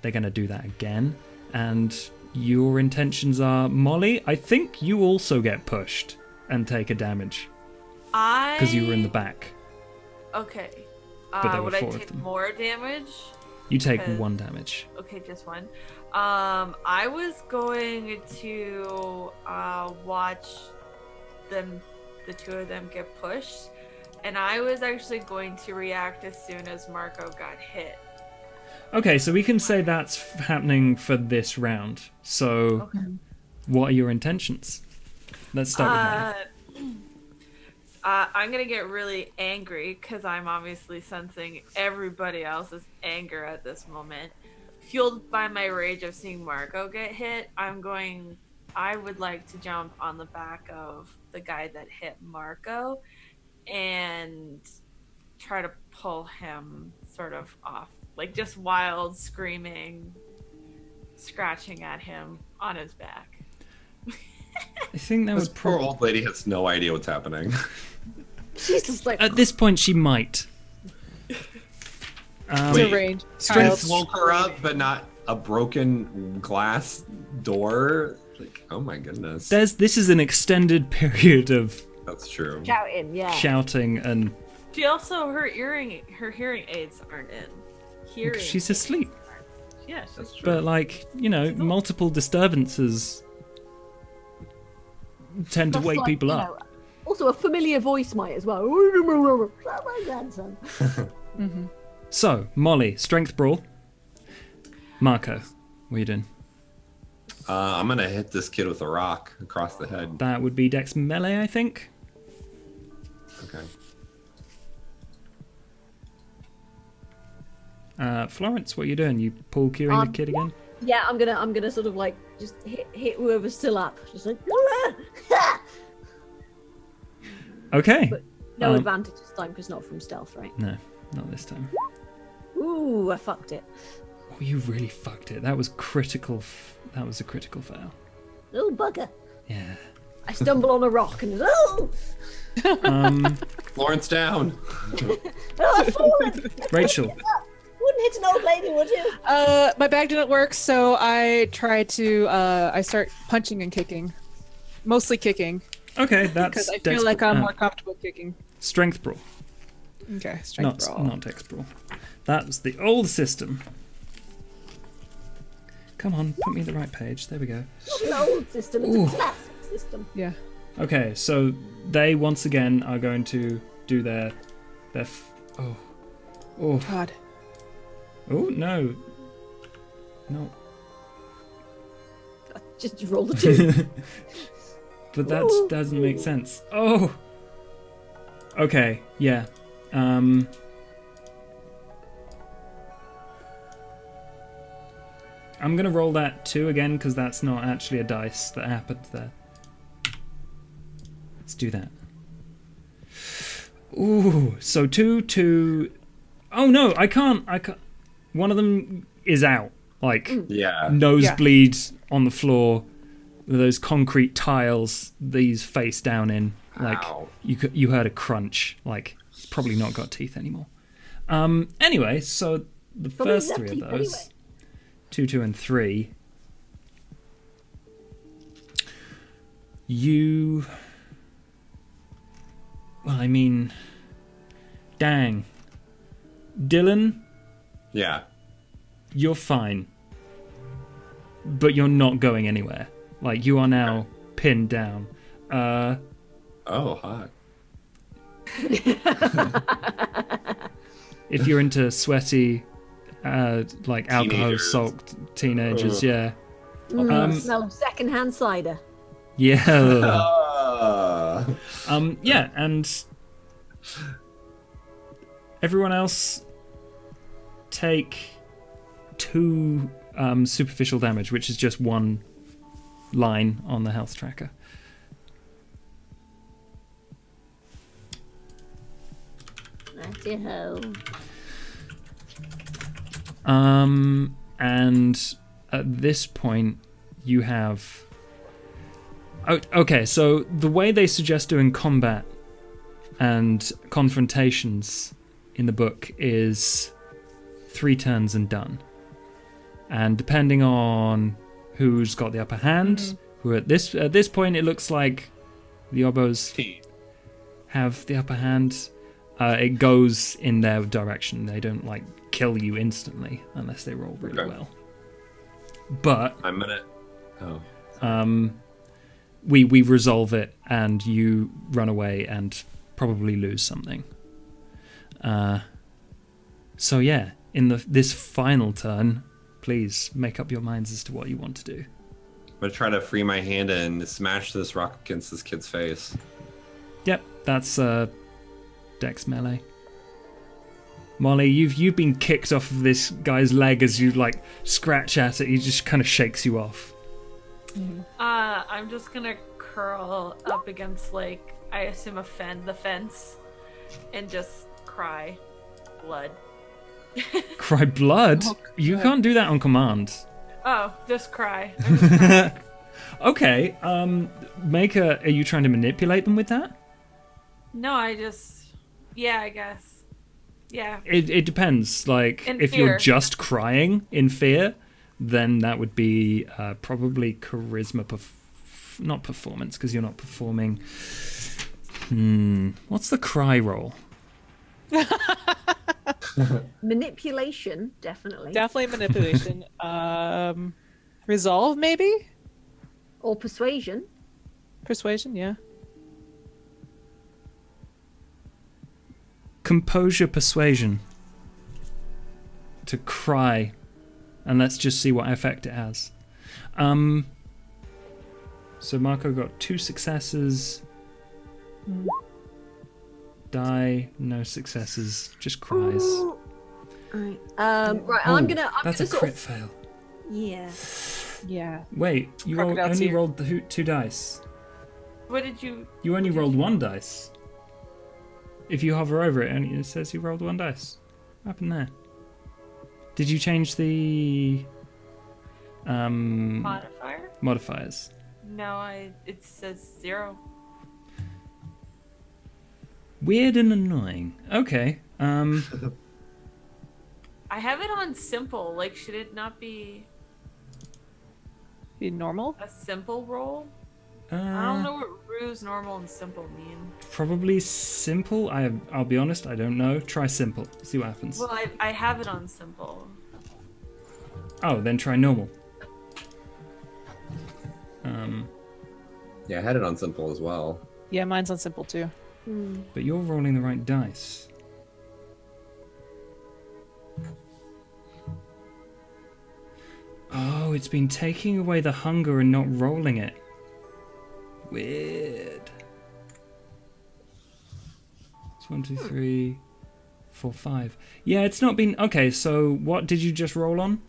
they're going to do that again. And your intentions are, Molly, I think you also get pushed and take a damage because you were in the back. Okay. But there were Would I 4 of take them. more damage? You take 'Cause- 1 damage. Okay, just 1. I was going to watch them, the 2 of them get pushed, and I was actually going to react as soon as Marco got hit. Okay, so we can say that's happening for this round. So what are your intentions? Let's start with Molly. I'm gonna get really angry because I'm obviously sensing everybody else's anger at this moment. Fueled by my rage of seeing Marco get hit, I would like to jump on the back of the guy that hit Marco and try to pull him sort of off. Like, just wild screaming, scratching at him on his back. I think that This would poor old lady has no idea what's happening. She's just like, At this point, she might. It's Wait, a range. Strength woke her up, but not a broken glass door. Like, oh my goodness. This is an extended period of That's true. shouting, yeah. shouting and She also, her hearing aids aren't in. she's asleep. Yeah, she's That's true. But like, multiple disturbances tend to That's wake like, people you up. know, also, a familiar voice might as well. Oh, my grandson. So, Molly, strength brawl. Marco, what are you doing? I'm gonna hit this kid with a rock across the head. That would be Dex melee, I think. Okay. Florence, what are you doing? You pull curing the kid again? Yeah, I'm gonna sort of like just hit whoever's still up. Just like Okay. But no Um, advantage this time because not from stealth, right? No, not this time. Ooh, I fucked it. Oh, you really fucked it. That was critical. That was a critical fail. Little bugger. Yeah. I stumble on a rock and Florence down. I've fallen. Rachel. Wouldn't hit an old lady, would you? My bag didn't work, so I tried to. I start punching and kicking, mostly kicking, Okay, that's because I Dex feel like brawl. I'm more comfortable kicking. Strength brawl. Okay, strength brawl. Not Dex brawl. That was the old system. Come on, put me in the right page. There we go. It's not an old system, it's Ooh. a classic system. Yeah. Okay, so they once again are going to do their oh God. no. Just roll the 2. But that Ooh. doesn't make sense. Oh. Okay, yeah. I'm gonna roll that 2 again because that's not actually a dice that happened there. Let's do that. Ooh, so 2. Oh no, I can't. One of them is out. Like, Yeah. nosebleed on the floor with those concrete tiles these face down in. Like, Ow. you heard a crunch. Like, it's probably not got teeth anymore. Anyway, so the Probably first have 3 of teeth those, anyway. 2, and 3, you... Well, I mean... Dang. Dylan, Yeah. you're fine. But you're not going anywhere. Like, you are now pinned down. Oh, hot. If you're into sweaty, like Teenagers. alcohol-soaked teenagers, Ugh. yeah. Smell of secondhand cider. Yeah. Uh, Yeah, and everyone else take 2 superficial damage, which is just 1 line on the health tracker. And at this point, you have... Okay, so the way they suggest doing combat and confrontations in the book is 3 turns and done. And depending on who's got the upper hand, who at this point it looks like the Obos have the upper hand. It goes in their direction. They don't like kill you instantly unless they roll really well. But I'm gonna. Oh. we resolve it, and you run away and probably lose something. So yeah, in this final turn, please make up your minds as to what you want to do. I'm gonna try to free my hand and smash this rock against this kid's face. Yep, that's Dex melee. Molly, you've been kicked off of this guy's leg as you like scratch at it. He just kind of shakes you off. I'm just gonna curl up against, like, I assume the fence, and just cry blood. Cry blood? You can't do that on command. Oh, just cry. I'm just crying. Okay, are you trying to manipulate them with that? No, I guess. Yeah. It depends. Like, In if you're fear. just crying in fear, then that would be probably charisma, not performance, because you're not performing. What's the cry roll? Manipulation, definitely. Definitely manipulation. Resolve, maybe? Or persuasion. Persuasion, yeah. Composure, persuasion. To cry. And let's just see what effect it has. So Marco got 2 successes. Die, no successes, just cries. Ooh. Right. Right. I'm gonna. That's a sort crit of- fail. Yeah. Yeah. Wait, you Crocodile only tear. rolled the 2 dice. What did you... You only rolled 1 dice. If you hover over it, it says you rolled 1 dice. What happened there? Did you change the Modifier? modifiers? No, it says 0. Weird and annoying. Okay. I have it on simple. Like, should it not be Be normal? a simple roll? I don't know what ruse, normal, and simple mean. Probably simple. I'll be honest, I don't know. Try simple. See what happens. Well, I have it on simple. Oh, then try normal. Yeah, I had it on simple as well. Yeah, mine's on simple too. But you're rolling the right dice. Oh, it's been taking away the hunger and not rolling it. Weird. It's 1, 2, 3, 4, 5. Yeah, it's not been... Okay, so what did you just roll on?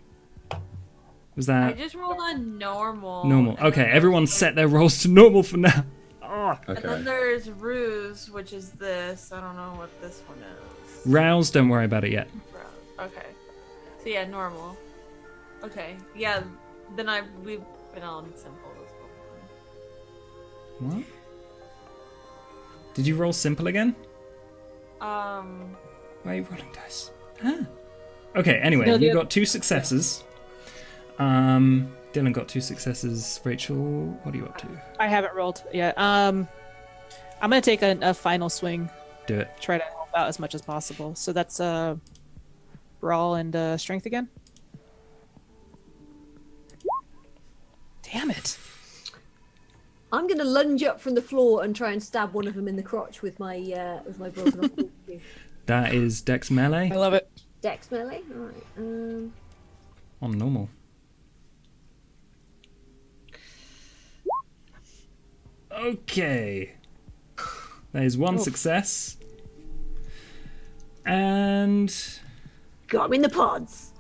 Was I that just rolled on normal. normal? and Okay, then everyone there's, set their rolls to normal for now. Oh, And then Okay. there's ruse, which is this. I don't know what this one is. Rouse, don't worry about it yet. Okay. So yeah, normal. Okay. Yeah. Then we've been on simple this whole What? Did you roll simple again? time. Why are you rolling dice? Ah. Okay, anyway, No, you the- got 2 successes. Dylan got 2 successes. Rachel, what are you up to? I haven't rolled yet. I'm gonna take a final swing. Do it. Try to help out as much as possible. So that's brawl and strength again. Damn it! I'm going to lunge up from the floor and try and stab one of them in the crotch with my broken off That is Dex melee I love it. dex melee. All right. on normal. Okay. That is 1 success. And Got him in the pods.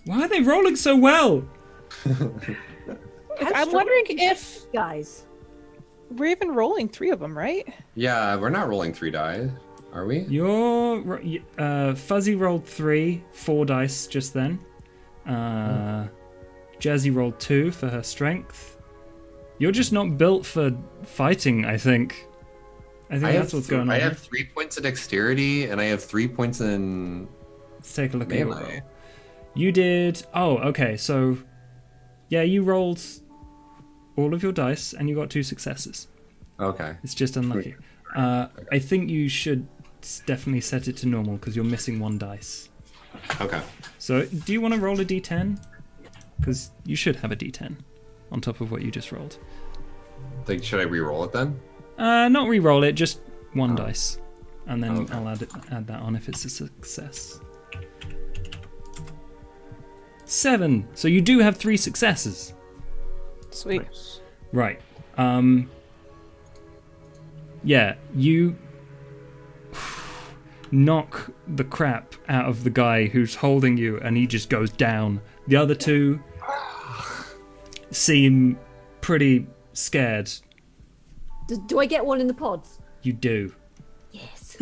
why are they rolling so well? I'm wondering if Guys. we're even rolling 3 of them, right? Yeah, we're not rolling 3 die, are we? Fuzzy rolled 4 dice just then. Jazzy rolled 2 for her strength. You're just not built for fighting, I think. I think that's what's going on. I have 3 points of dexterity, and I have 3 points in Let's take a look at your roll. melee. You did. Oh, okay. So, yeah, you rolled all of your dice, and you got 2 successes. Okay. It's just unlucky. I think you should definitely set it to normal because you're missing 1 dice. Okay. So, do you want to roll a d10? Because you should have a d10 on top of what you just rolled. Like, should I re-roll it then? Not re-roll it, just 1 dice, and then Okay. I'll add that on if it's a success. 7. So you do have 3 successes. Sweet. Right. Yeah, you knock the crap out of the guy who's holding you, and he just goes down. The other 2 seem pretty scared. Do I get one in the pods? You do. Yes.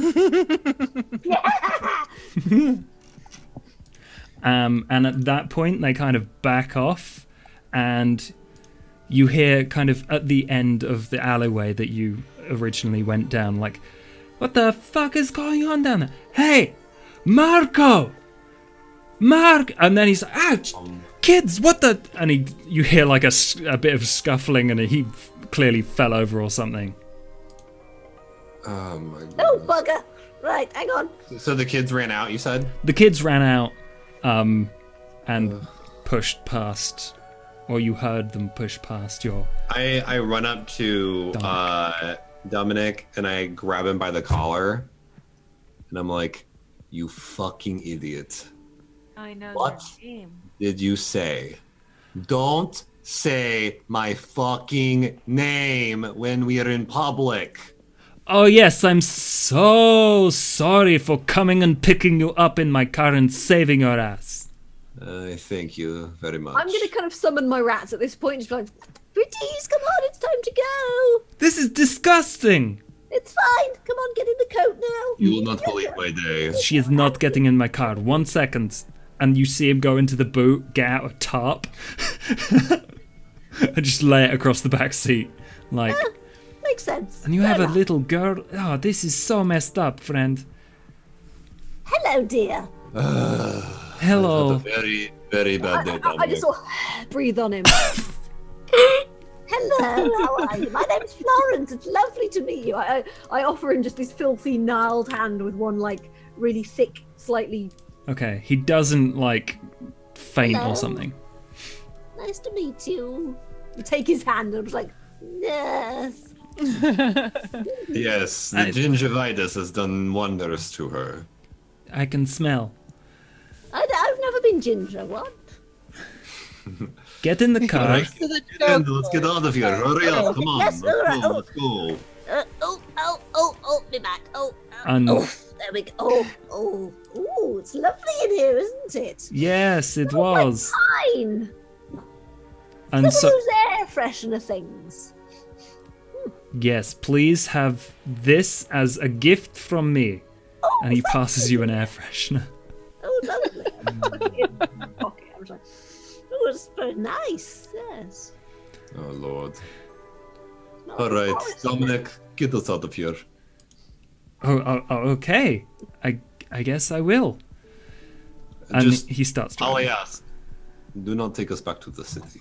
And at that point, they kind of back off, and you hear kind of at the end of the alleyway that you originally went down, like, what the fuck is going on down there? Hey, Marco! Mark! And then he's like, ouch! Kids, what the... And you hear like a bit of scuffling, and he clearly fell over or something. Oh my god. Oh, bugger. Right, hang on. So the kids ran out, you said? The kids ran out and pushed past, or you heard them push past your... I run up to Dominic and I grab him by the collar, and I'm like, "You fucking idiot! I know What? their name. Did you say? Don't say my fucking name when we are in public." Oh yes, I'm so sorry for coming and picking you up in my car and saving your ass. Thank you very much. I'm going to kind of summon my rats at this point. Just be like, pretties, come on, it's time to go. This is disgusting. It's fine. Come on, get in the coat now. You will not believe my day. She is not getting in my car. 1 second. And you see him go into the boot, get out a tarp, and just lay it across the back seat. Like, Makes sense. and you have a Fair little girl. Oh, this is so messed up, friend. Hello, dear. Hello. Very, very bad day, I Dominic. just sort of breathe on him. Hello, how are you? My name's Florence. It's lovely to meet you. I offer him just this filthy, gnarled hand with one, like, really thick, slightly... Okay, he doesn't, like, faint Hello. or something. Nice to meet you. I take his hand and I'm just like, yes. Yes, the gingivitis has done wonders to her. I can smell. I've never been ginger, what? Get in the car. Alright, let's get out of here. Hurry up, come on. Yes, Let's alright, go, let's go. Oh, me back. Oh, And there we go. Oh, Oh, it's lovely in here, isn't it? Yes, it was. Fine. And Look at so, those air freshener things. yes, please have this as a gift from me. Oh, And he thank passes you an air freshener. Oh, lovely. Okay, I'm sorry. Oh, it's very nice. Yes. Oh Lord. Smells All right, forest. Dominic, get us out of here. Oh, okay. I guess I will. And Just he starts all I driving. ask, do not take us back to the city.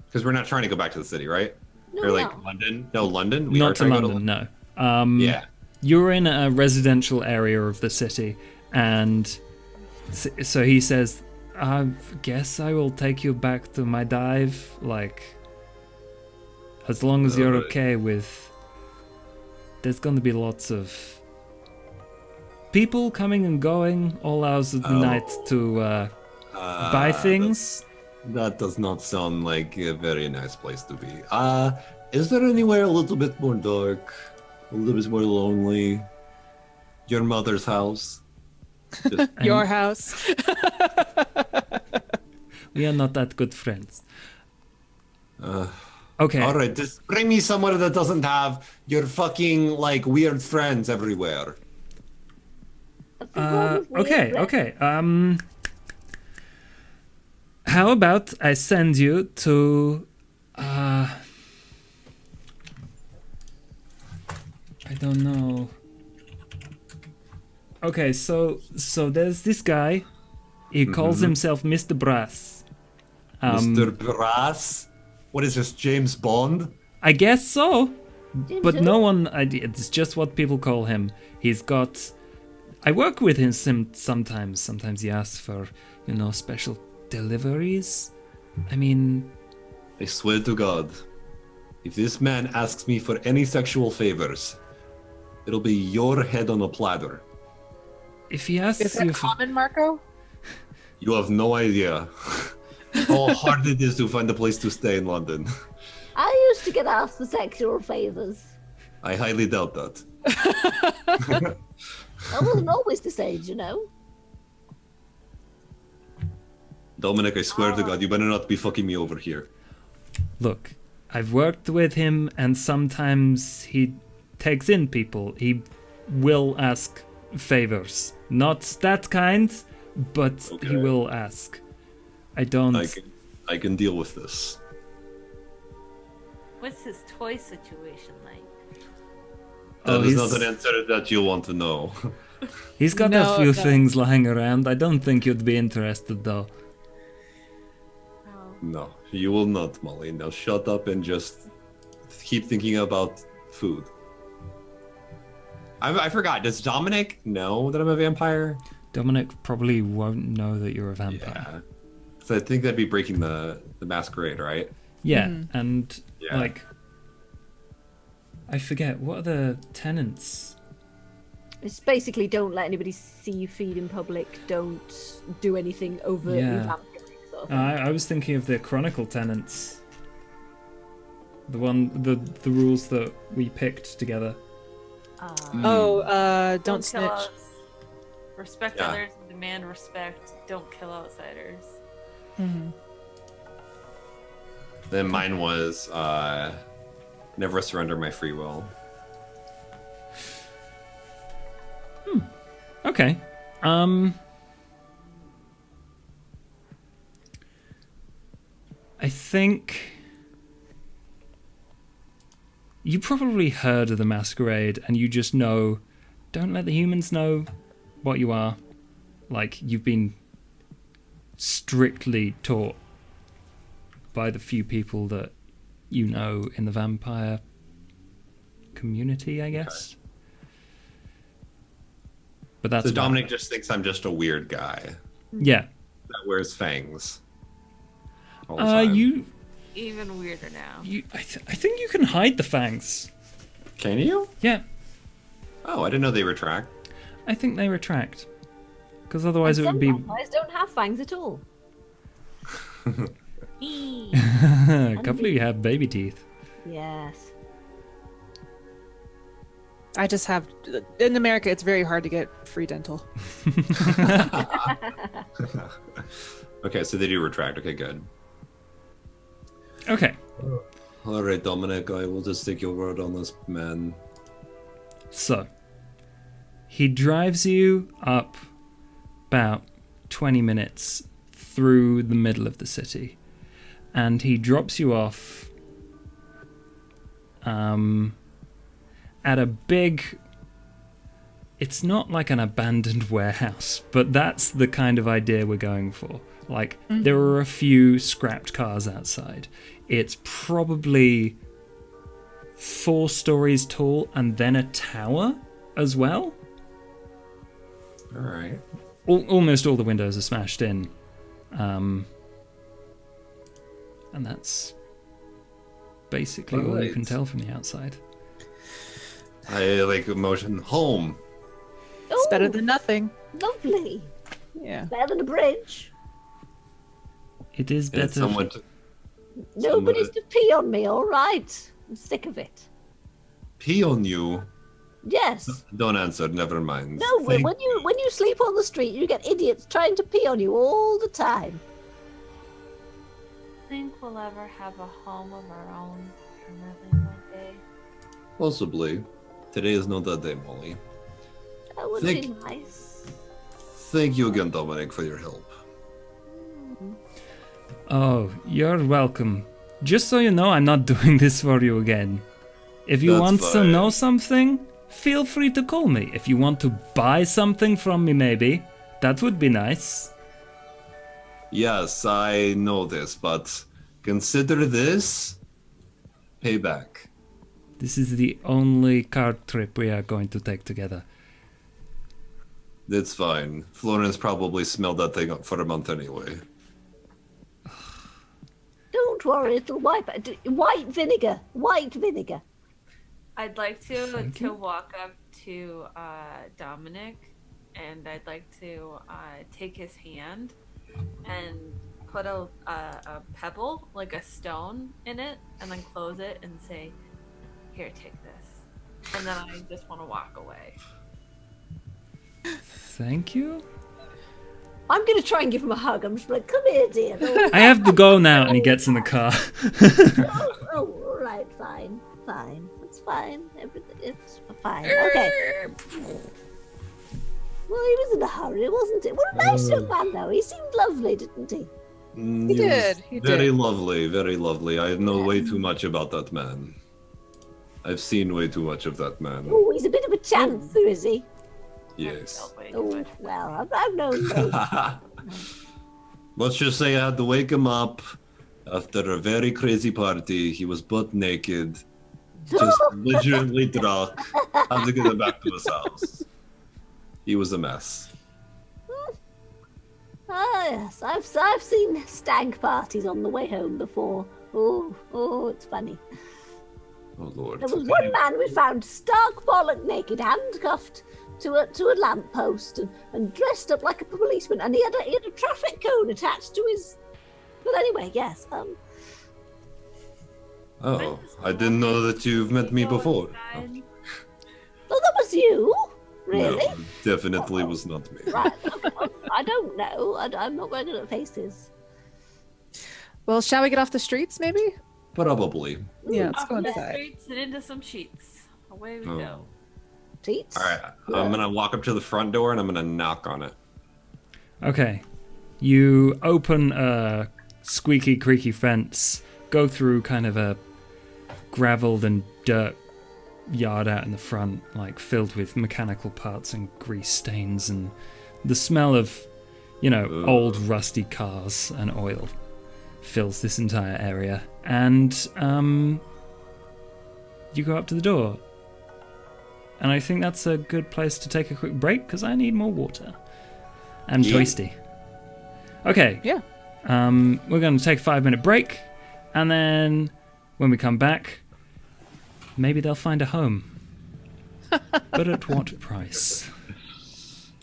Because we're not trying to go back to the city, right? No, Or like no. London? No, London. We are Not to trying London, go no. Yeah. You're in a residential area of the city, and so he says, I guess I will take you back to my dive, like, as long as you're Alright. okay with... There's going to be lots of people coming and going all hours of the night to buy things. That does not sound like a very nice place to be. Is there anywhere a little bit more dark, a little bit more lonely? Your mother's house? Just, Your house. We are not that good friends. Okay. all right, just bring me somewhere that doesn't have your fucking like weird friends everywhere. Okay. How about I send you to I don't know. Okay, so there's this guy. He calls himself Mr. Brass. Mr. Brass? What is this, James Bond? I guess so. But James no who? one, it's just what people call him. He's got, I work with him sometimes. Sometimes he asks for, special deliveries. I mean, I swear to God, if this man asks me for any sexual favors, it'll be your head on a platter. if he asks Is you that for, common, Marco? You have no idea how hard it is to find a place to stay in London. I used to get asked for sexual favors. I highly doubt that. I wasn't always this age, Dominic, I swear to God, you better not be fucking me over here. look, I've worked with him and sometimes he takes in people. He will ask favors. Not that kind, but he Okay. will ask. I don't... I can deal with this. What's his toy situation like? Oh, That is he's- not an answer that you want to know. He's got No, a few no. things lying around. I don't think you'd be interested, though. Oh, No, you will not, Molly. Now shut up and just keep thinking about food. I forgot. Does Dominic know that I'm a vampire? Dominic probably won't know that you're a vampire. Yeah. So I think that'd be breaking the masquerade, right? Yeah, and, Yeah. like... I forget, what are the tenants? It's basically don't let anybody see you feed in public. Don't do anything overtly Yeah. vampiric sort of thing. I was thinking of the Chronicle tenants. The rules that we picked together. Don't kill snitch. us. Respect Yeah. others and demand respect. Don't kill outsiders. Then mine was never surrender my free will. Okay. I think you probably heard of the Masquerade and you just know, don't let the humans know what you are. Like, you've been strictly taught by the few people that you know in the vampire community, I guess. But that's So about Dominic it. just thinks I'm just a weird guy Yeah. that wears fangs. All the time. You Even weirder now. I think you can hide the fangs. Can you? Yeah, Oh, I didn't know they retract. I think they retract. Because otherwise And it some would be... vampires don't have fangs at all. A couple of you have baby teeth. Yes. I just have in America. It's very hard to get free dental. Okay, so they do retract. Okay, good. Okay. All right, Dominic, I will just take your word on this, man. So, he drives you up about 20 minutes through the middle of the city, and he drops you off at a big... It's not like an abandoned warehouse, but that's the kind of idea we're going for. Like, there are a few scrapped cars outside. It's probably 4 stories tall and then a tower as well. All right. Almost all the windows are smashed in. And that's basically all you can tell from the outside. I like motion home. It's better than nothing. Lovely. Yeah. Better than a bridge. It is better. Someone Nobody's to pee on me, all right? I'm sick of it. pee on you. Yes. Don't answer. Never mind. No, when you sleep on the street, you get idiots trying to pee on you all the time. Think we'll ever have a home of our own permanently one day. Possibly. Today is not that day, Molly. That would be nice. Thank you again, Dominic, for your help. Oh, you're welcome. Just so you know, I'm not doing this for you again. If you That's want to fine. know something, feel free to call me. If you want to buy something from me, maybe, that would be nice. Yes, I know this, but consider this payback. This is the only car trip we are going to take together. That's fine. Florence probably smelled that thing up for a month anyway. Don't worry, it'll wipe it. White vinegar. White vinegar. I'd like to walk up to Dominic, and I'd like to take his hand and put a pebble, like a stone, in it, and then close it and say, "Here, take this." And then I just want to walk away. Thank you. I'm going to try and give him a hug. I'm just like, come here, dear. I have to go now, and he gets in the car. Oh, all right, fine. It's fine. Everything, it's fine. Okay. Well, he was in a hurry, wasn't it? What a nice young man, though. He seemed lovely, didn't he? He did, he very did. lovely, very lovely. I know way too much about that man. I've seen way too much of that man. Oh, he's a bit of a chancer, is he? Yes. Oh, well, I've known those. Let's just say I had to wake him up after a very crazy party. He was butt naked, just belligerently drunk. Had to get him back to his house. He was a mess. Ah, yes, I've seen stag parties on the way home before. Oh, it's funny. Oh Lord. There was one man we found stark bollock naked, handcuffed to a lamppost and dressed up like a policeman, and he had a traffic cone attached to his. But anyway, yes. Oh, I didn't know that you've met me before. Oh, that was you, really? No, definitely was not me. Right. I don't know. I'm not very good at faces. Well, shall we get off the streets, maybe? Probably. Yeah, let's Off go the inside. streets and into some sheets. Away we Oh. go. Teats. All right, I'm gonna walk up to the front door and I'm gonna knock on it. Okay. You open a squeaky, creaky fence, go through kind of a gravelled and dirt yard out in the front, like filled with mechanical parts and grease stains and the smell of, old rusty cars and oil fills this entire area. And you go up to the door. And I think that's a good place to take a quick break because I need more water. I'm thirsty. Okay. Yeah. We're going to take a 5-minute break, and then when we come back, maybe they'll find a home. But at what price?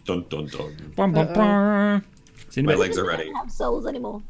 Dun dun dun. Bum, bum, bum. See you in a My bit. legs are I ready. don't have souls anymore.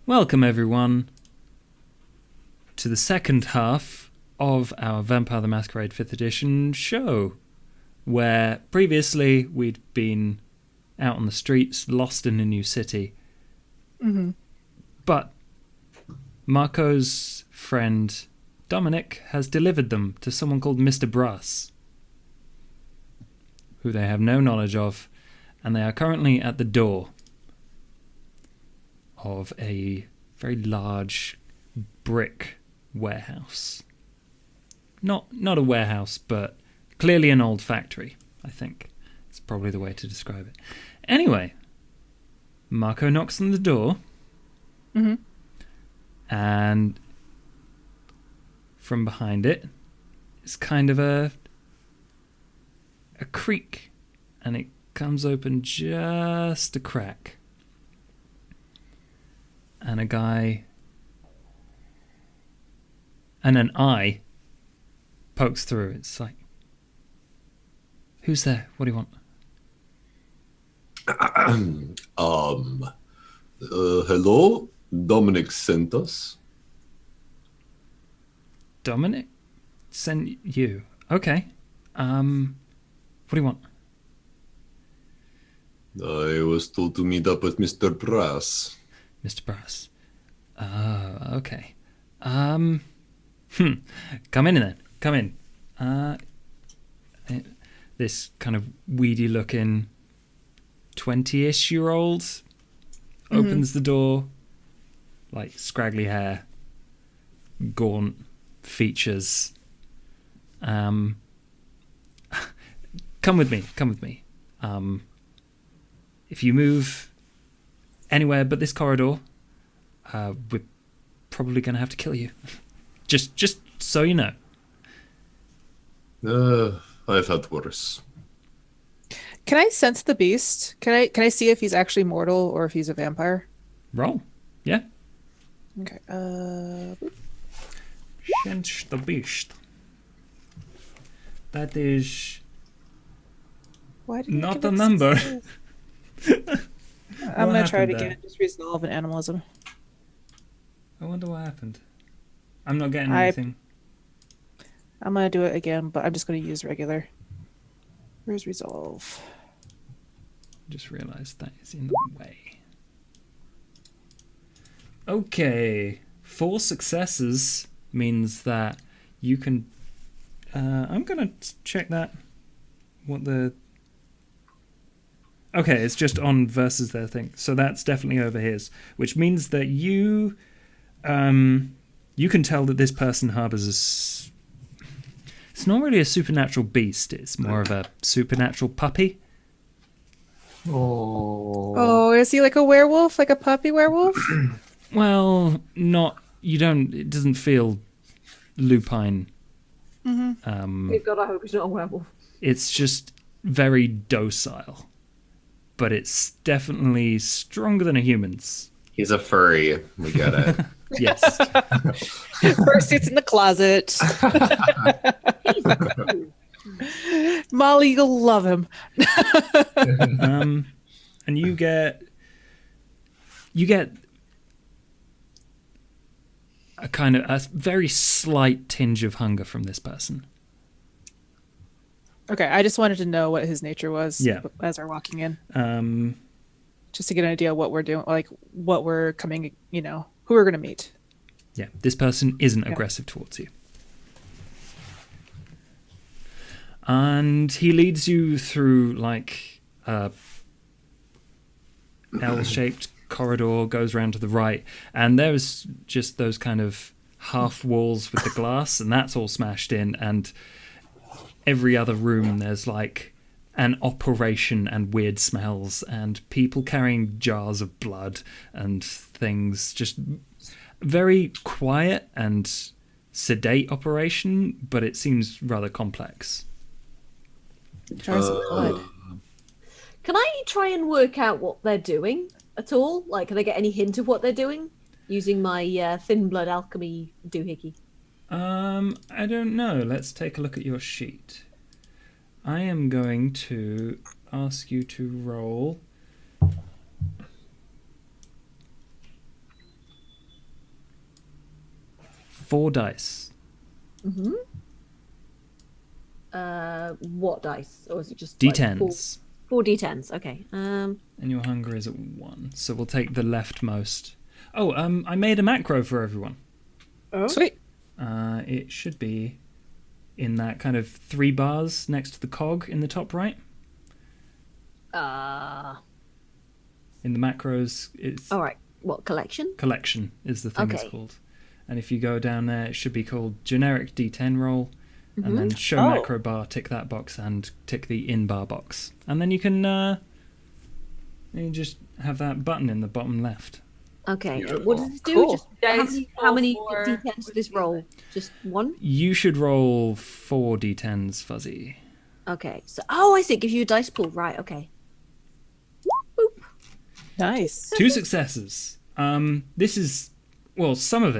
Welcome everyone to the second half of our Vampire the Masquerade 5th edition show, where previously we'd been out on the streets, lost in a new city. Mm-hmm. But Marco's friend Dominic has delivered them to someone called Mr. Brass, who they have no knowledge of, and they are currently at the door of a very large brick warehouse. Not a warehouse, but clearly an old factory, I think. It's probably the way to describe it. Anyway, Marco knocks on the door, Mm-hmm. and from behind it is kind of a creak, and it comes open just a crack. And a guy and an eye pokes through. It's like, who's there? What do you want? Hello? Dominic sent us. Dominic sent you. Okay. What do you want? I was told to meet up with Mr. Brass. Mr. Brass. Okay. Come in then. Come in. This kind of weedy looking 20-ish year old opens the door, like scraggly hair, gaunt features. Come with me. If you move anywhere but this corridor, we're probably going to have to kill you. just so you know. I've had worse. Can I sense the beast? Can I see if he's actually mortal or if he's a vampire? Roll. Yeah. Okay. Sense the beast. That is Why did you not give the it number. sense? I'm What gonna try it happened again. there? Just resolve an animalism. I wonder what happened. I'm not getting I- anything. I'm gonna do it again, but I'm just gonna use regular. Where's resolve? Just realised that is in the way. Okay. 4 successes means that you can... I'm going to check that. What the... Okay, it's just on versus their thing. So that's definitely over his. Which means that you... you can tell that this person harbours it's not really a supernatural beast. It's more of a supernatural puppy. Oh, is he like a werewolf? Like a puppy werewolf? Well, not... You don't... It doesn't feel lupine. Thank God, I hope he's not a werewolf. It's just very docile. But it's definitely stronger than a human's. He's a furry. We get it. Yes. First, it's in the closet. Molly, you'll love him. And you get a kind of a very slight tinge of hunger from this person. Okay, I just wanted to know what his nature was as we're walking in. Just to get an idea of what we're doing, like what we're coming, who we're going to meet. Yeah, this person isn't aggressive towards you. And he leads you through like a L-shaped corridor, goes round to the right, and there's just those kind of half walls with the glass, and that's all smashed in, and every other room there's like an operation and weird smells and people carrying jars of blood and things. Just very quiet and sedate operation, but it seems rather complex. Jars of blood. Can I try and work out what they're doing at all? Like, can I get any hint of what they're doing using my Thin-Blood alchemy doohickey? I don't know. Let's take a look at your sheet. I am going to ask you to roll 4 dice. Mm-hmm. What dice? Or is it just D10s. Like four D10s. Okay. And your hunger is at 1. So we'll take the leftmost. Oh, I made a macro for everyone. Oh. Sweet. It should be in that kind of 3 bars next to the cog in the top right. In the macros, it's... All right. What, collection? Collection is the thing it's Okay. called. And if you go down there, it should be called generic D10 roll. Mm-hmm. And then show macro bar, tick that box, and tick the in bar box. And then you can you just have that button in the bottom left. Okay. Beautiful. What does this do? Cool. Just Dice how many roll for- D10s does this roll? Just one? You should roll 4 D10s, Fuzzy. Okay. So, I see. It gives you a dice pool. Right. Okay. Boop. Nice. 2 successes. This is, well, some of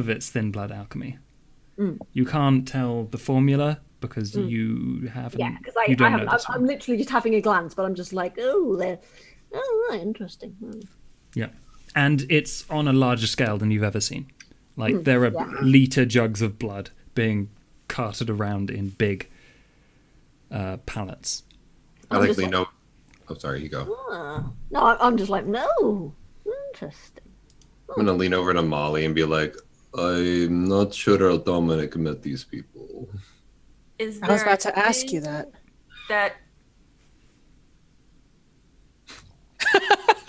it's Thin Blood Alchemy. Mm. You can't tell the formula because you haven't. Yeah, because you don't I haven't. know this I'm one. literally just having a glance, but I'm just like, right, interesting. Yeah, and it's on a larger scale than you've ever seen. Like there are yeah. liter jugs of blood being carted around in big pallets. I I'm like just to like- know. Oh, sorry, you go. No, I'm just like, no, interesting. I'm gonna lean over to Molly and be like, I'm not sure how Dominic met these people. Is I was there about to ask you anything that.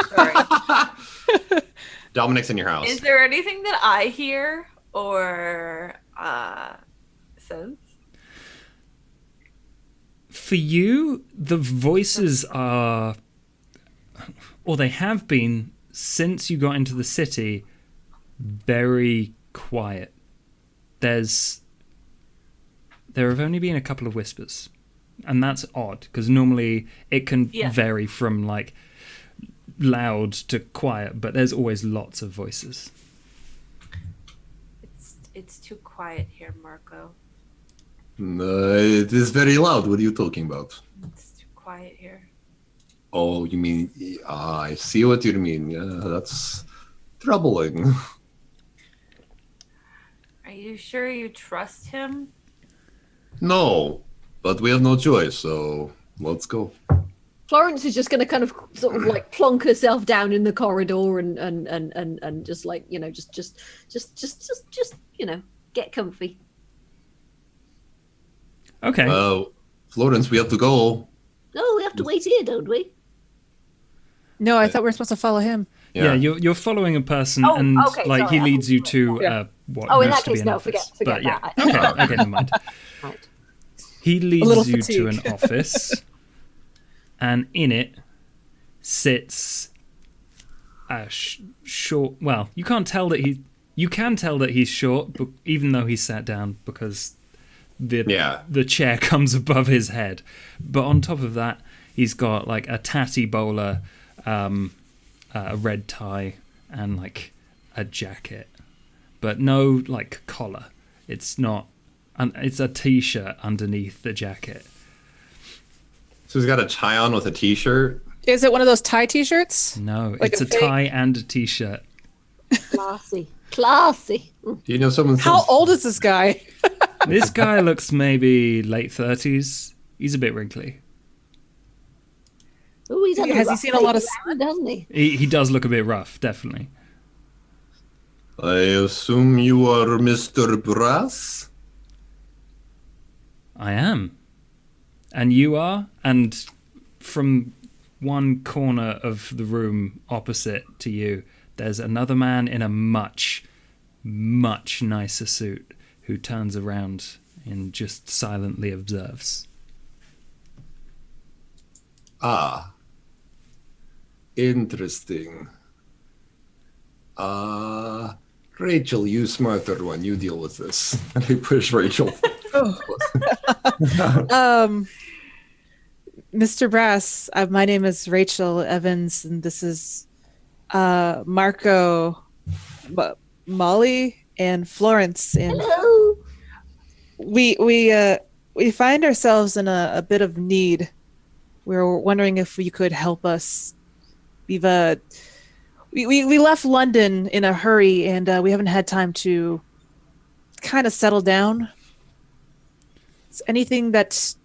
Sorry. Dominic's in your house. Is there anything that I hear or sense? For you, the voices are, or they have been since you got into the city, very quiet. There have only been a couple of whispers, and that's odd because normally it can Yeah. vary from like loud to quiet, but there's always lots of voices. It's too quiet here, Marco. It is very loud. What are you talking about? It's too quiet here. Oh, you mean, I see what you mean. Yeah, that's troubling. Are you sure you trust him? No, but we have no choice, so let's go. Florence is just going to kind of sort of like plonk herself down in the corridor and just like, just get comfy. Okay. Florence, we have to go. No, we have to wait here, don't we? No, I thought we were supposed to follow him. Yeah, you're following a person, Oh, and okay, like sorry, he I leads thought you you to were- Yeah. what Oh, in used that to be case, an no, office. forget But yeah, that. okay, never mind. Right. He little leads you to an fatigue. office, and in it sits a short. Well, you can't tell that he. You can tell that he's short, but even though he's sat down, because the chair comes above his head. But on top of that, he's got like a tatty bowler, a red tie, and like a jacket, but no like collar. It's not. It's a t-shirt underneath the jacket. So he's got a tie on with a t-shirt. Is it one of those tie T-shirts? No, Like it's a a fake- tie and a t-shirt. Classy. Do you know someone? How old is this guy? This guy looks maybe late 30s. He's a bit wrinkly. Oh, he's had Has he rough seen a lot of day around, hasn't he? He does look a bit rough, definitely. I assume you are Mr. Brass? I am. And you are? And from one corner of the room opposite to you, there's another man in a much, much nicer suit who turns around and just silently observes. Ah. Interesting. Rachel, you smarter one. You deal with this. And I push Rachel. Mr. Brass, my name is Rachel Evans, and this is Marco, Molly, and Florence. And Hello. we find ourselves in a bit of need. We're wondering if you could help us. We left London in a hurry, and we haven't had time to kind of settle down. It's anything that's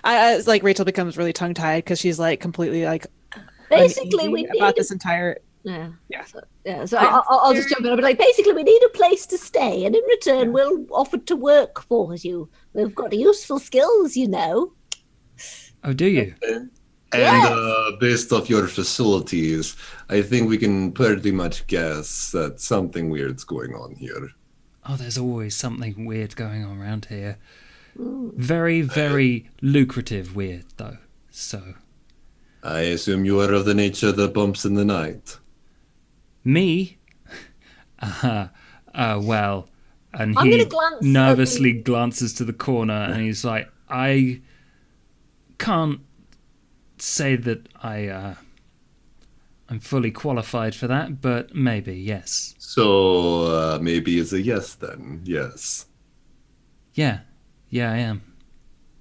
I like Rachel becomes really tongue tied because she's like completely like Basically, we uneasy need about this entire. So I'll just jump in. I'll be like, basically, we need a place to stay, and in return, we'll offer to work for you. We've got useful skills, you know. Oh, do you? And based off your facilities, I think we can pretty much guess that something weird's going on here. Oh, there's always something weird going on around here. Very, very lucrative weird, though. So. I assume you are of the nature that bumps in the night. Me? Well. And I'm he gonna glance nervously glances to the corner and he's like, I can't say that I'm fully qualified for that, but maybe, yes. So maybe it's a yes then. Yes. Yeah, I am.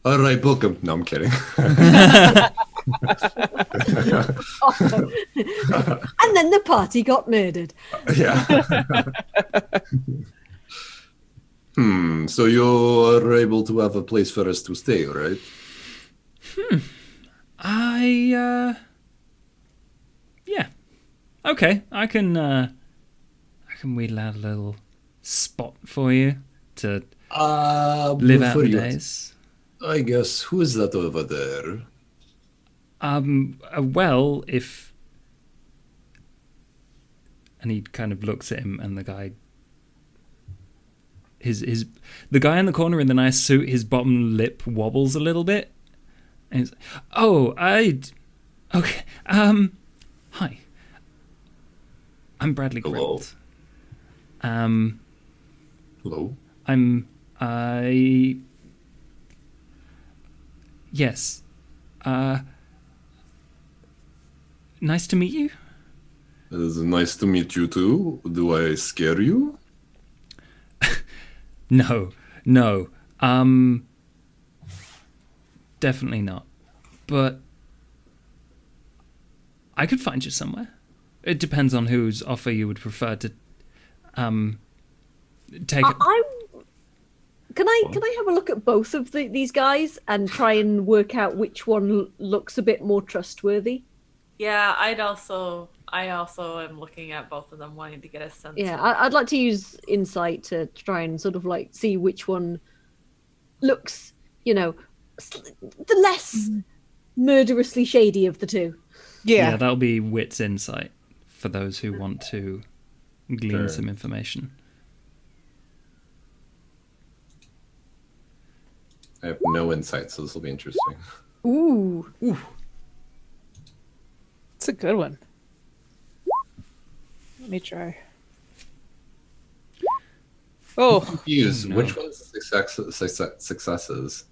All right, book him. No, I'm kidding. And then the party got murdered. Yeah. So you are able to have a place for us to stay, right? Yeah. Okay, I can wheedle out a little spot for you to live out the days. I guess, who is that over there? Well, if... And he kind of looks at him, and the guy... The guy in the corner in the nice suit, his bottom lip wobbles a little bit. And he's, okay, hi. I'm Bradley Hello. Quilt. Hello? Yes. Nice to meet you. It is nice to meet you too. Do I scare you? No. Definitely not. But I could find you somewhere. It depends on whose offer you would prefer to take. Can I have a look at both of these guys and try and work out which one looks a bit more trustworthy? Yeah, I also am looking at both of them, wanting to get a sense. Yeah, I'd like to use insight to try and sort of like see which one looks, the less murderously shady of the two. Yeah, that'll be wits insight for those who want to glean some information. I have no insight, so this will be interesting. Ooh. It's a good one. Let me try. Oh, Confused. No. Which one's successes?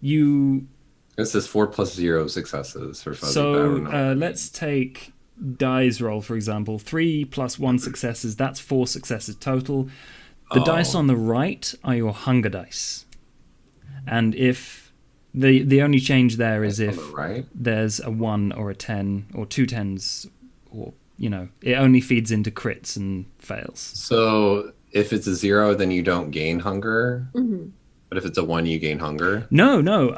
You. It says 4 + 0 successes for fuzzy. So let's take Die's roll, for example. 3 + 1 successes, that's 4 successes total. The dice on the right are your hunger dice. And if the only change there is if there's a 1 or a 10 or 2 10s, or, it only feeds into crits and fails. So if it's a 0, then you don't gain hunger. Mm-hmm. But if it's a 1, you gain hunger. No. No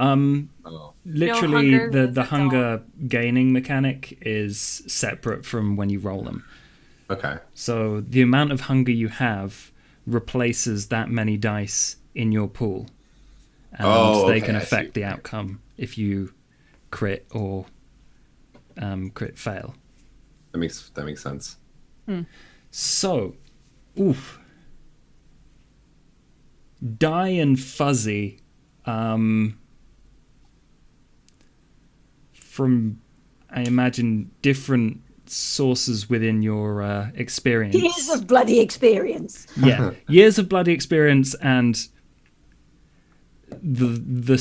Literally, hunger, the hunger gaining mechanic is separate from when you roll them. Okay. So the amount of hunger you have replaces that many dice in your pool. And they can affect the outcome if you crit or crit fail. That makes sense. So, Die and Fuzzy, from, I imagine, different sources within your experience. Years of bloody experience. Yeah, years of bloody experience and the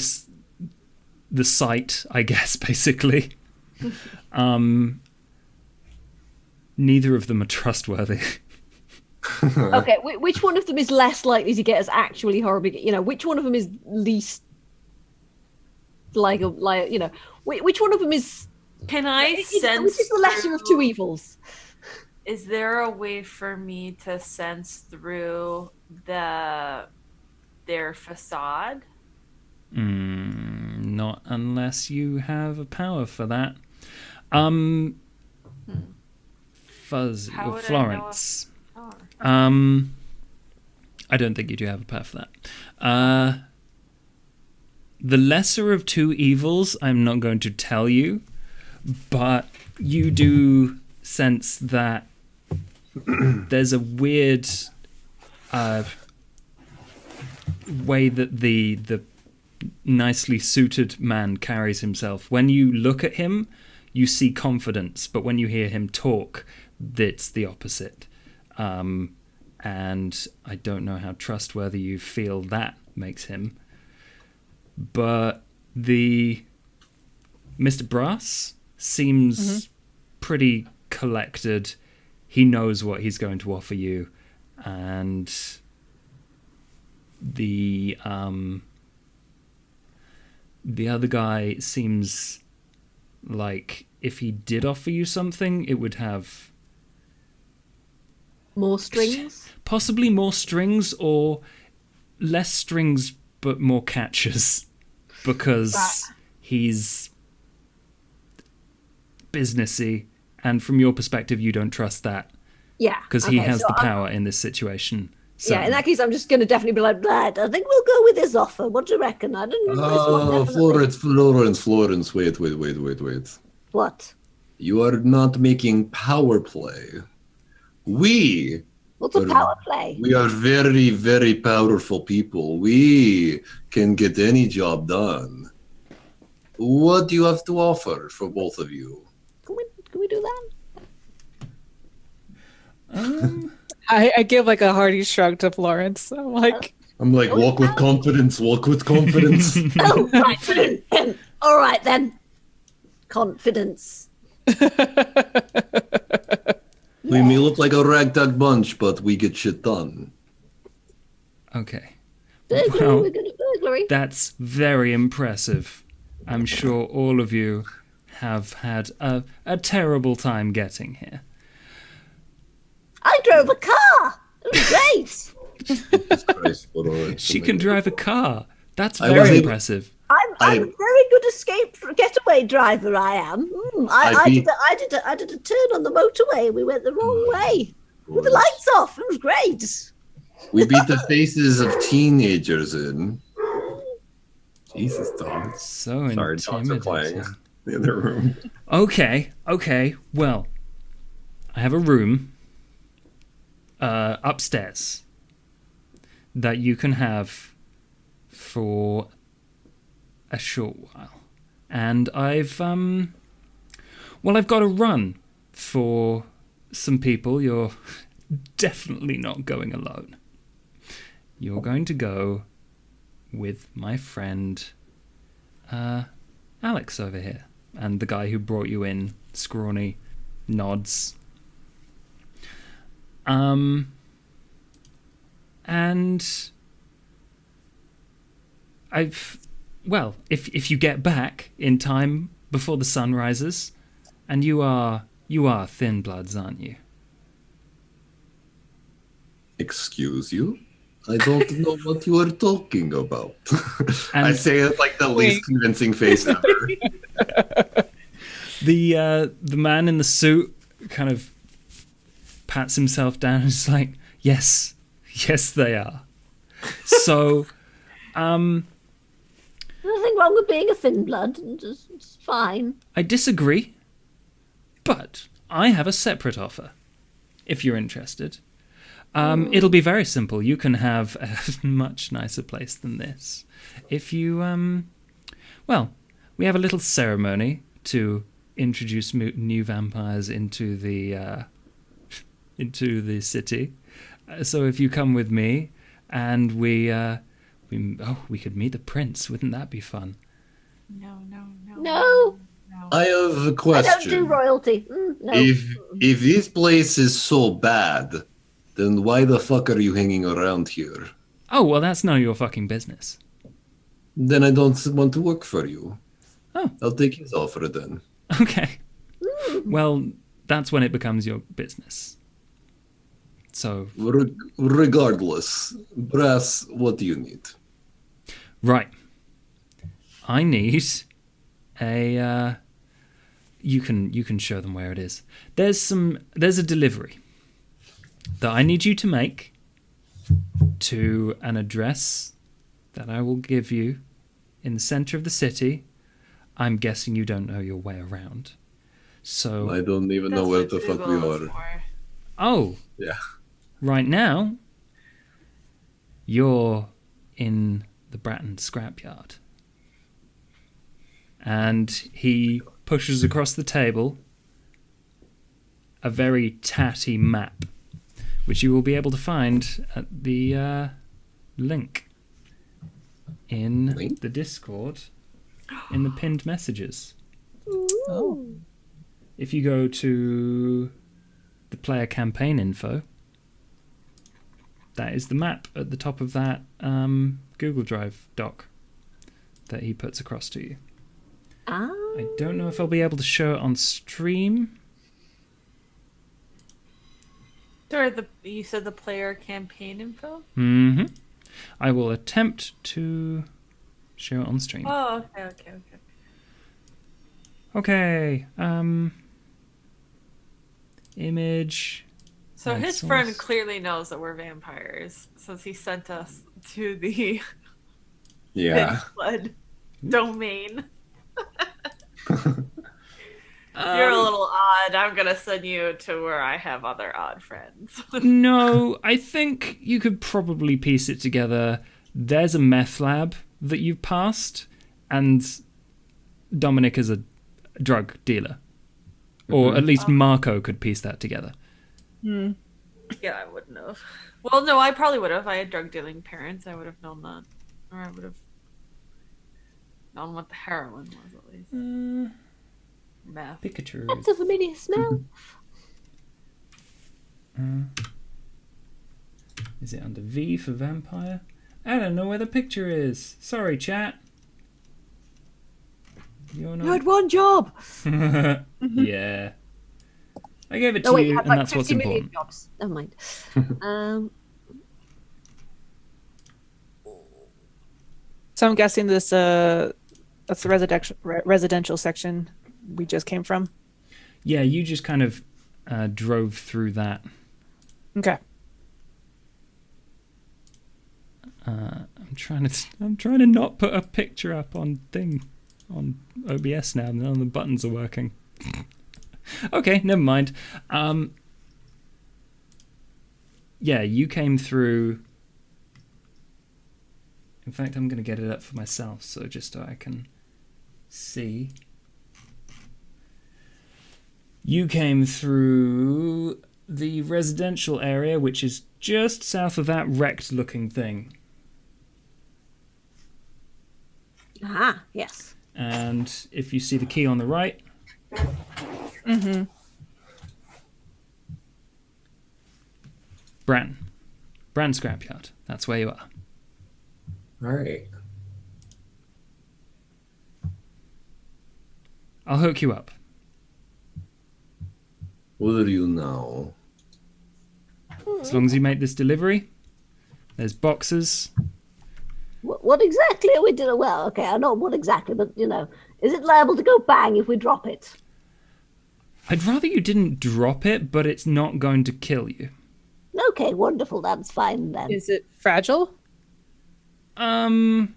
site, I guess, basically. Neither of them are trustworthy. Okay, which one of them is less likely to get us actually horribly? Which one of them is least which one of them is? Can I sense? Which is the lesser of two evils? Is there a way for me to sense through their facade? Not unless you have a power for that. Fuzz How or would I know Florence. Oh. I don't think you do have a power for that. The lesser of two evils, I'm not going to tell you, but you do sense that there's a weird way that the nicely suited man carries himself. When you look at him, you see confidence, but when you hear him talk, it's the opposite. And I don't know how trustworthy you feel that makes him. But the Mr. Brass seems pretty collected. He knows what he's going to offer you, and the other guy seems like if he did offer you something, it would have More strings? possibly more strings or less strings but more catches, because he's businessy, and from your perspective you don't trust that Yeah. because he okay, has so the I'm- power in this situation. Yeah, in that case, I'm just going to definitely be like, Blad, I think we'll go with this offer. What do you reckon? I didn't know this one definitely. Florence, wait. What? You are not making power play. We What's a power play? We are very, very powerful people. We can get any job done. What do you have to offer for both of you? Can we do that? I give like a hearty shrug to Florence. I'm like, Walk with confidence, walk with confidence. Oh, right. All right, then. Confidence. We may look like a ragtag bunch, but we get shit done. Okay. Burglary, Well, we're going to burglary. that's very impressive. I'm sure all of you have had a terrible time getting here. I drove a car. It was great. Jesus Christ, Florence. She can drive a car. That's I was very able- impressive. I'm a very good getaway driver. I am. I did a turn on the motorway. We went the wrong way with the lights off. It was great. We beat the faces of teenagers in. Jesus, dog. So Sorry, dogs are playing intimidating. in the other room. Okay. Well, I have a room upstairs that you can have for a short while, and I've got a run for some people. You're definitely not going alone. You're going to go with my friend Alex over here, and the guy who brought you in, scrawny, nods. And if you get back in time before the sun rises, and you are Thin-Bloods, aren't you? Excuse you? I don't know what you are talking about. And I say it like the least convincing face ever. The man in the suit kind of pats himself down and is like, yes, they are. So, Nothing wrong with being a thin blood. It's fine. I disagree, but I have a separate offer, if you're interested. It'll be very simple. You can have a much nicer place than this. If you, we have a little ceremony to introduce new vampires into the city. So if you come with me, and we could meet the prince. Wouldn't that be fun? No. No, I have a I question. don't do royalty. No. If this place is so bad, then why the fuck are you hanging around here? Oh, well, that's none of your fucking business. Then I don't want to work for you. Oh. I'll take his offer then. Okay. Well, that's when it becomes your business. So, Regardless, Brass, what do you need? right. I need a... You can show them where it is. There's a delivery that I need you to make to an address that I will give you in the center of the city. I'm guessing you don't know your way around. So I don't even know where the fuck we are. Oh. Yeah. Right now, you're in the Bratton scrapyard. And he pushes across the table a very tatty map, which you will be able to find at the link in the Discord in the pinned messages. Oh. If you go to the player campaign info, that is the map at the top of that Google Drive doc that he puts across to you. I don't know if I'll be able to show it on stream. Sorry, you said the player campaign info? Mm-hmm. I will attempt to show it on stream. Oh, okay. Okay. Image. So his source. friend clearly knows that we're vampires, since he sent us to the Thin-Blood domain. You're a little odd. I'm gonna send you to where I have other odd friends. No, I think you could probably piece it together. There's a meth lab that you've passed, and Dominic is a drug dealer. Or at least Marco could piece that together. Yeah, I wouldn't have. Well, no, I probably would have. I had drug dealing parents. I would have known that. Or I would have known what the heroin was, at least. Meth. Pikachu. That's a familiar smell. Is it under V for vampire? I don't know where the picture is. Sorry, chat. You're not... You had one job. Yeah. I gave it to Wait, you, you had and like that's what's 50 million important. jobs. Never mind. So I'm guessing this that's the residential section we just came from. Yeah, you just kind of drove through that. Okay. I'm trying to not put a picture up on OBS now. None of the buttons are working. Okay, never mind. Yeah, you came through. In fact, I'm going to get it up for myself, so just so I can see. You came through the residential area, which is just south of that wrecked-looking thing. Yes. And if you see the key on the right, Bran Scrapyard. That's where you are. All right. I'll hook you up. Will you now? As long as you make this delivery. There's boxes. What exactly are we doing? Well, okay, I know what exactly, but is it liable to go bang if we drop it? I'd rather you didn't drop it, but it's not going to kill you. Okay, wonderful. That's fine then. Is it fragile? If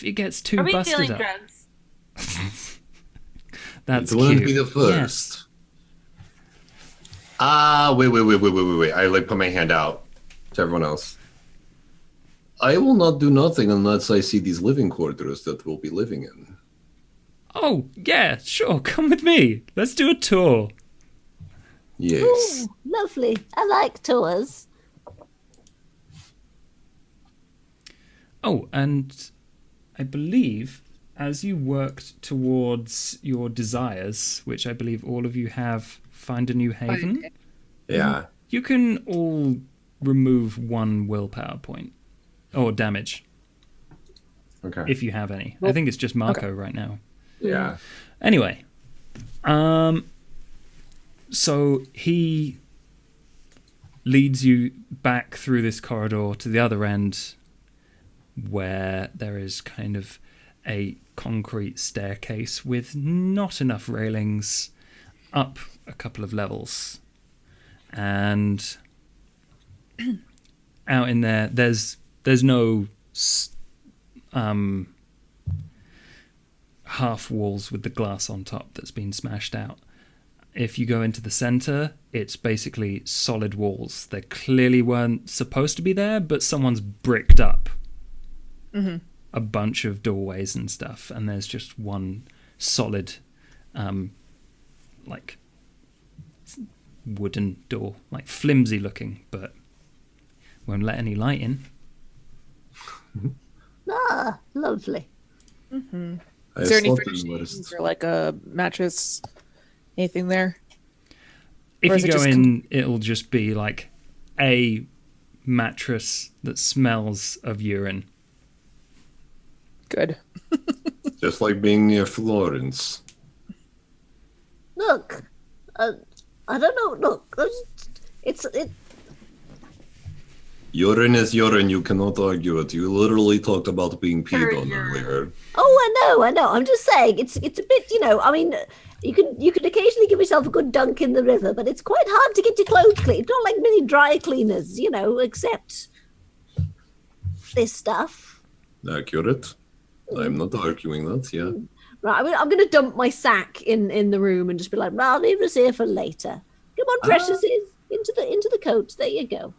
it gets too Are we busted dealing up. drugs? That's It won't cute. be the first. Wait. I put my hand out to everyone else. I will not do nothing unless I see these living quarters that we'll be living in. Oh, yeah, sure. Come with me. Let's do a tour. Yes. Ooh, lovely. I like tours. Oh, and I believe as you worked towards your desires, which I believe all of you have, find a new haven, Yeah. you can all remove 1 willpower point. Or damage, Okay. if you have any. I think it's just Marco right now. Yeah. Anyway, So he leads you back through this corridor to the other end, where there is kind of a concrete staircase with not enough railings up a couple of levels. And out in there's no half walls with the glass on top that's been smashed out. If you go into the center, it's basically solid walls. They clearly weren't supposed to be there, but someone's bricked up a bunch of doorways and stuff, and there's just one solid like wooden door, like flimsy looking, but won't let any light in. Ah, lovely. Is there any furnishings or like a mattress, anything there? If you go in, it'll just be like a mattress that smells of urine. Good. Just like being near Florence. Look, I don't know. Look, it. Urine is urine. You cannot argue it. You literally talked about being peed on earlier. Oh, I know. I'm just saying, it's a bit, I mean, you could occasionally give yourself a good dunk in the river, but it's quite hard to get your clothes clean. It's not like many dry cleaners, except this stuff. Accurate. I'm not arguing that. Yeah. Right, I'm going to dump my sack in the room and just be like, well, I'll leave this here for later. Come on, preciouses, into the coat. There you go.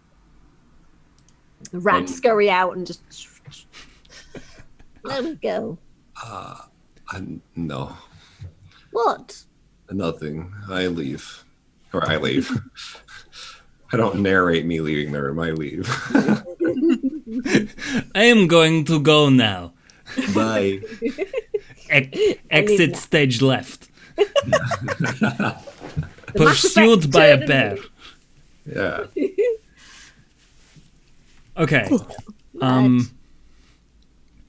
The rats scurry out and just. There we go. No. What? Nothing. I leave. Or I leave. I don't narrate me leaving the room. I leave. I am going to go now. Bye. Exit stage left. Pursued by a bear. Yeah. Okay.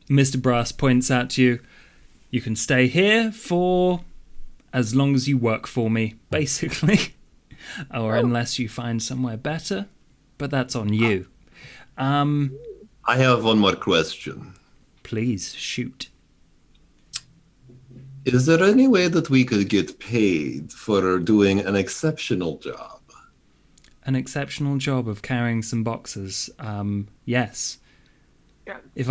Mr. Brass points out to you, you can stay here for as long as you work for me, basically. Or unless you find somewhere better. But that's on you. I have one more question. Please, shoot. Is there any way that we could get paid for doing an exceptional job? An exceptional job of carrying some boxes. Yes. Yeah. If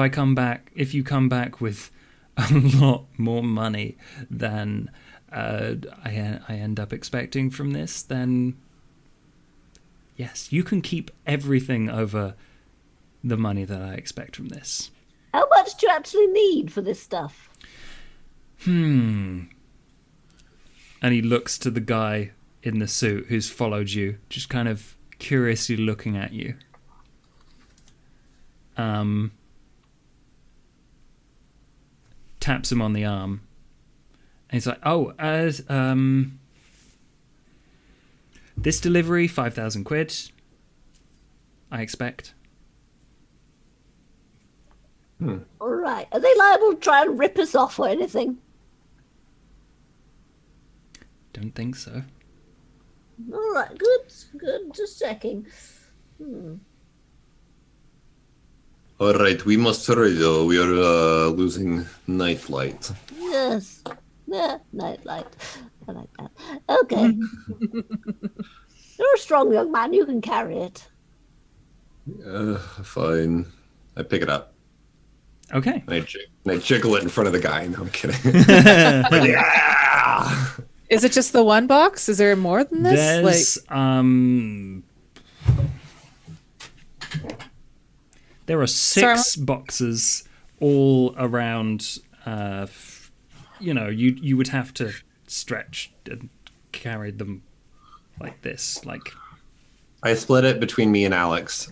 you come back with a lot more money than I end up expecting from this, then yes, you can keep everything over the money that I expect from this. How much do you actually need for this stuff? And he looks to the guy in the suit who's followed you, just kind of curiously looking at you. Taps him on the arm. And he's like, this delivery, 5,000 quid, I expect. All right. Are they liable to try and rip us off or anything? Don't think so. All right. Good. Just checking. All right, we must hurry though. We are losing nightlight. Yes. Yeah, nightlight. I like that. Okay. You're a strong young man. You can carry it. Fine. I pick it up. Okay. And I jiggle it in front of the guy. No, I'm kidding. Yeah! Is it just the one box? Is there more than this? There are 6 boxes all around. You would have to stretch and carry them like this. Like I split it between me and Alex.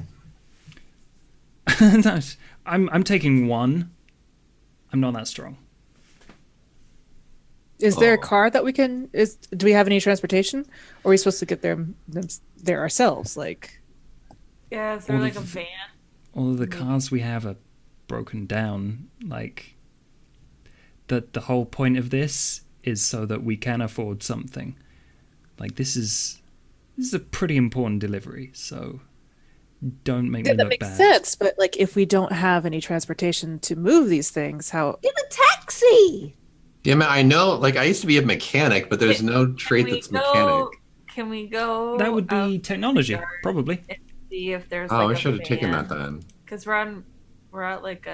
I'm taking one. I'm not that strong. Is there a car that we can? Do we have any transportation? Or are we supposed to get there ourselves? Like, Yeah, is there like a van? All of the cars we have are broken down. Like the whole point of this is so that we can afford something. Like, this is a pretty important delivery, so don't make me that look makes bad. sense. But like, if we don't have any transportation to move these things, how? Get a taxi. Yeah, man, I know. Like, I used to be a mechanic, but there's no trait that's mechanic. Can we go? That would be technology, probably. And see if there's. Oh, like I a should have taken that van. then. Because we're at like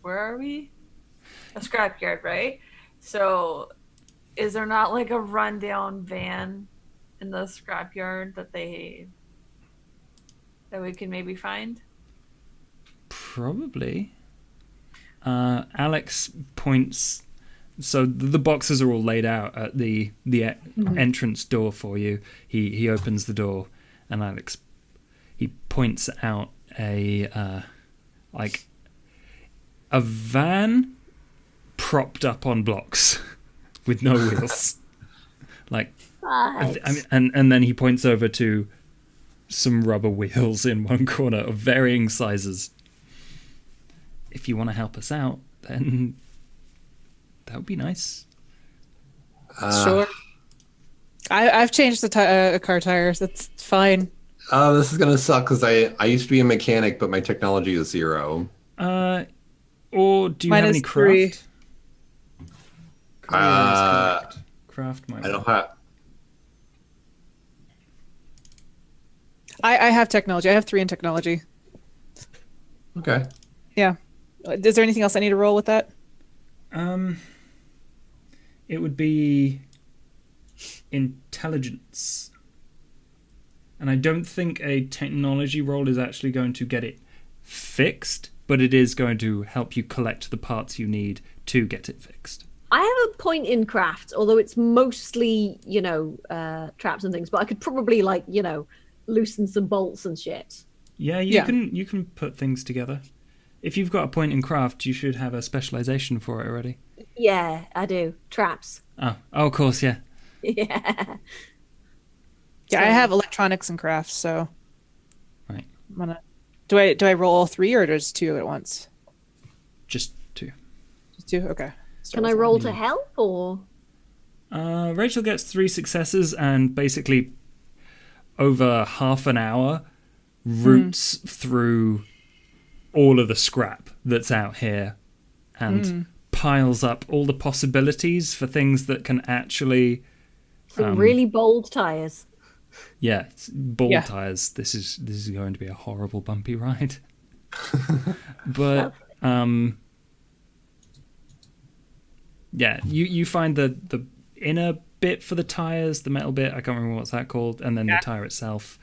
where are we? A scrapyard, right? So, is there not like a rundown van in the scrapyard that we can maybe find? Probably. Alex points. So the boxes are all laid out at the entrance door for you. He opens the door, and Alex, he points out a van propped up on blocks with no wheels. Like, Right. and then he points over to some rubber wheels in one corner of varying sizes. If you want to help us out, then that would be nice. Sure. I've changed the car tires. That's fine. Oh, this is gonna suck because I used to be a mechanic, but my technology is 0. Or do you Mine have is any 3. craft? Career is correct. Craft might I don't work. have. I have technology. I have 3 in technology. Okay. Yeah. Is there anything else I need to roll with that? It would be intelligence. And I don't think a technology roll is actually going to get it fixed, but it is going to help you collect the parts you need to get it fixed. I have a point in craft, although it's mostly, traps and things, but I could probably, loosen some bolts and shit. Yeah, you can put things together. If you've got a point in craft, you should have a specialization for it already. Yeah, I do. Traps. Oh, of course, yeah. Yeah. Yeah, I have electronics and crafts, so Right. I'm gonna. Do I roll all 3 or just 2 at once? Just 2. Just 2. Okay. Can I roll to help or? Rachel gets 3 successes and basically over half an hour roots through all of the scrap that's out here and piles up all the possibilities for things that can actually Some really bold tires. yeah, it's ball Yeah. tires. This is going to be a horrible bumpy ride. But yeah, you find the inner bit for the tires, the metal bit, I can't remember what's that called, and then the tire itself.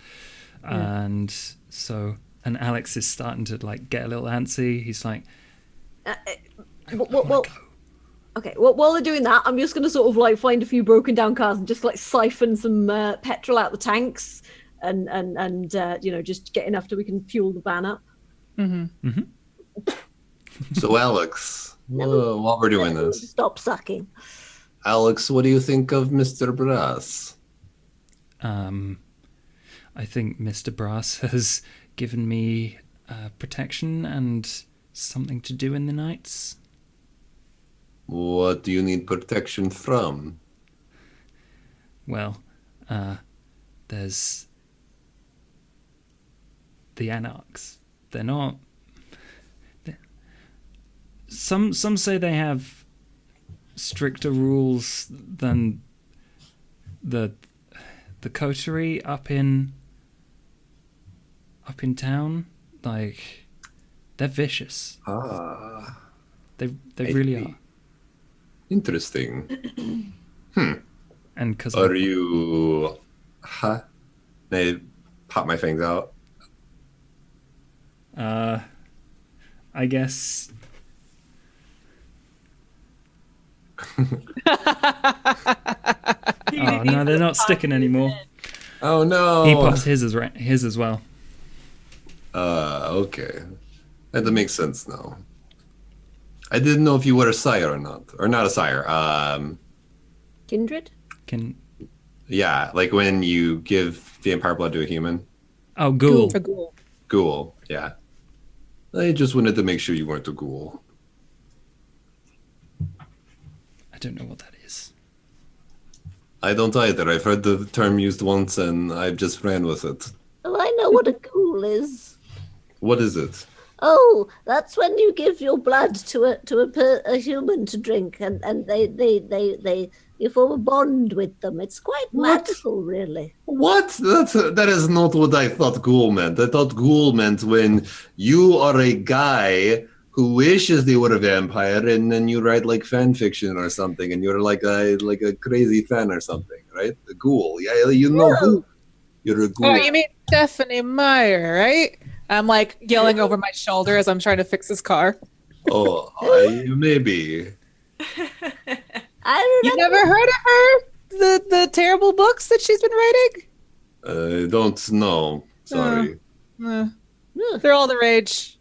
And Alex is starting to get a little antsy. He's like, Well, okay. Well, while they're doing that, I'm just going to sort of find a few broken down cars and just siphon some petrol out the tanks and just get enough so we can fuel the van up. So, Alex, while we're doing this, Stop sucking. Alex, what do you think of Mr. Brass? I think Mr. Brass has given me protection and something to do in the nights. What do you need protection from? Well, there's the anarchs. They're not. Some say they have stricter rules than the coterie up in town. They're vicious. Ah, They I really see. are. Interesting. And because Are you... Huh? I pop my fangs out. I guess. Oh no, they're not sticking anymore. Oh, no. He pops his as well. Okay. That makes sense now. I didn't know if you were a sire or not. Or not a sire. Kindred? Yeah, like when you give vampire blood to a human. Oh, ghoul. A ghoul. Ghoul, yeah. I just wanted to make sure you weren't a ghoul. I don't know what that is. I don't either. I've heard the term used once and I just ran with it. Oh, I know what a ghoul is. What is it? Oh, that's when you give your blood to a human to drink, and they you form a bond with them. It's quite magical, really. What? That is not what I thought ghoul meant. I thought ghoul meant when you are a guy who wishes they were a vampire, and then you write like fan fiction or something, and you're like a crazy fan or something, right? A ghoul. Yeah, you know who. You're a ghoul. Oh, you mean Stephanie Meyer, right? I'm like yelling over my shoulder as I'm trying to fix his car. Oh, maybe. I You've remember. never heard of her? The terrible books that she's been writing? I don't know. Sorry. They're all the rage.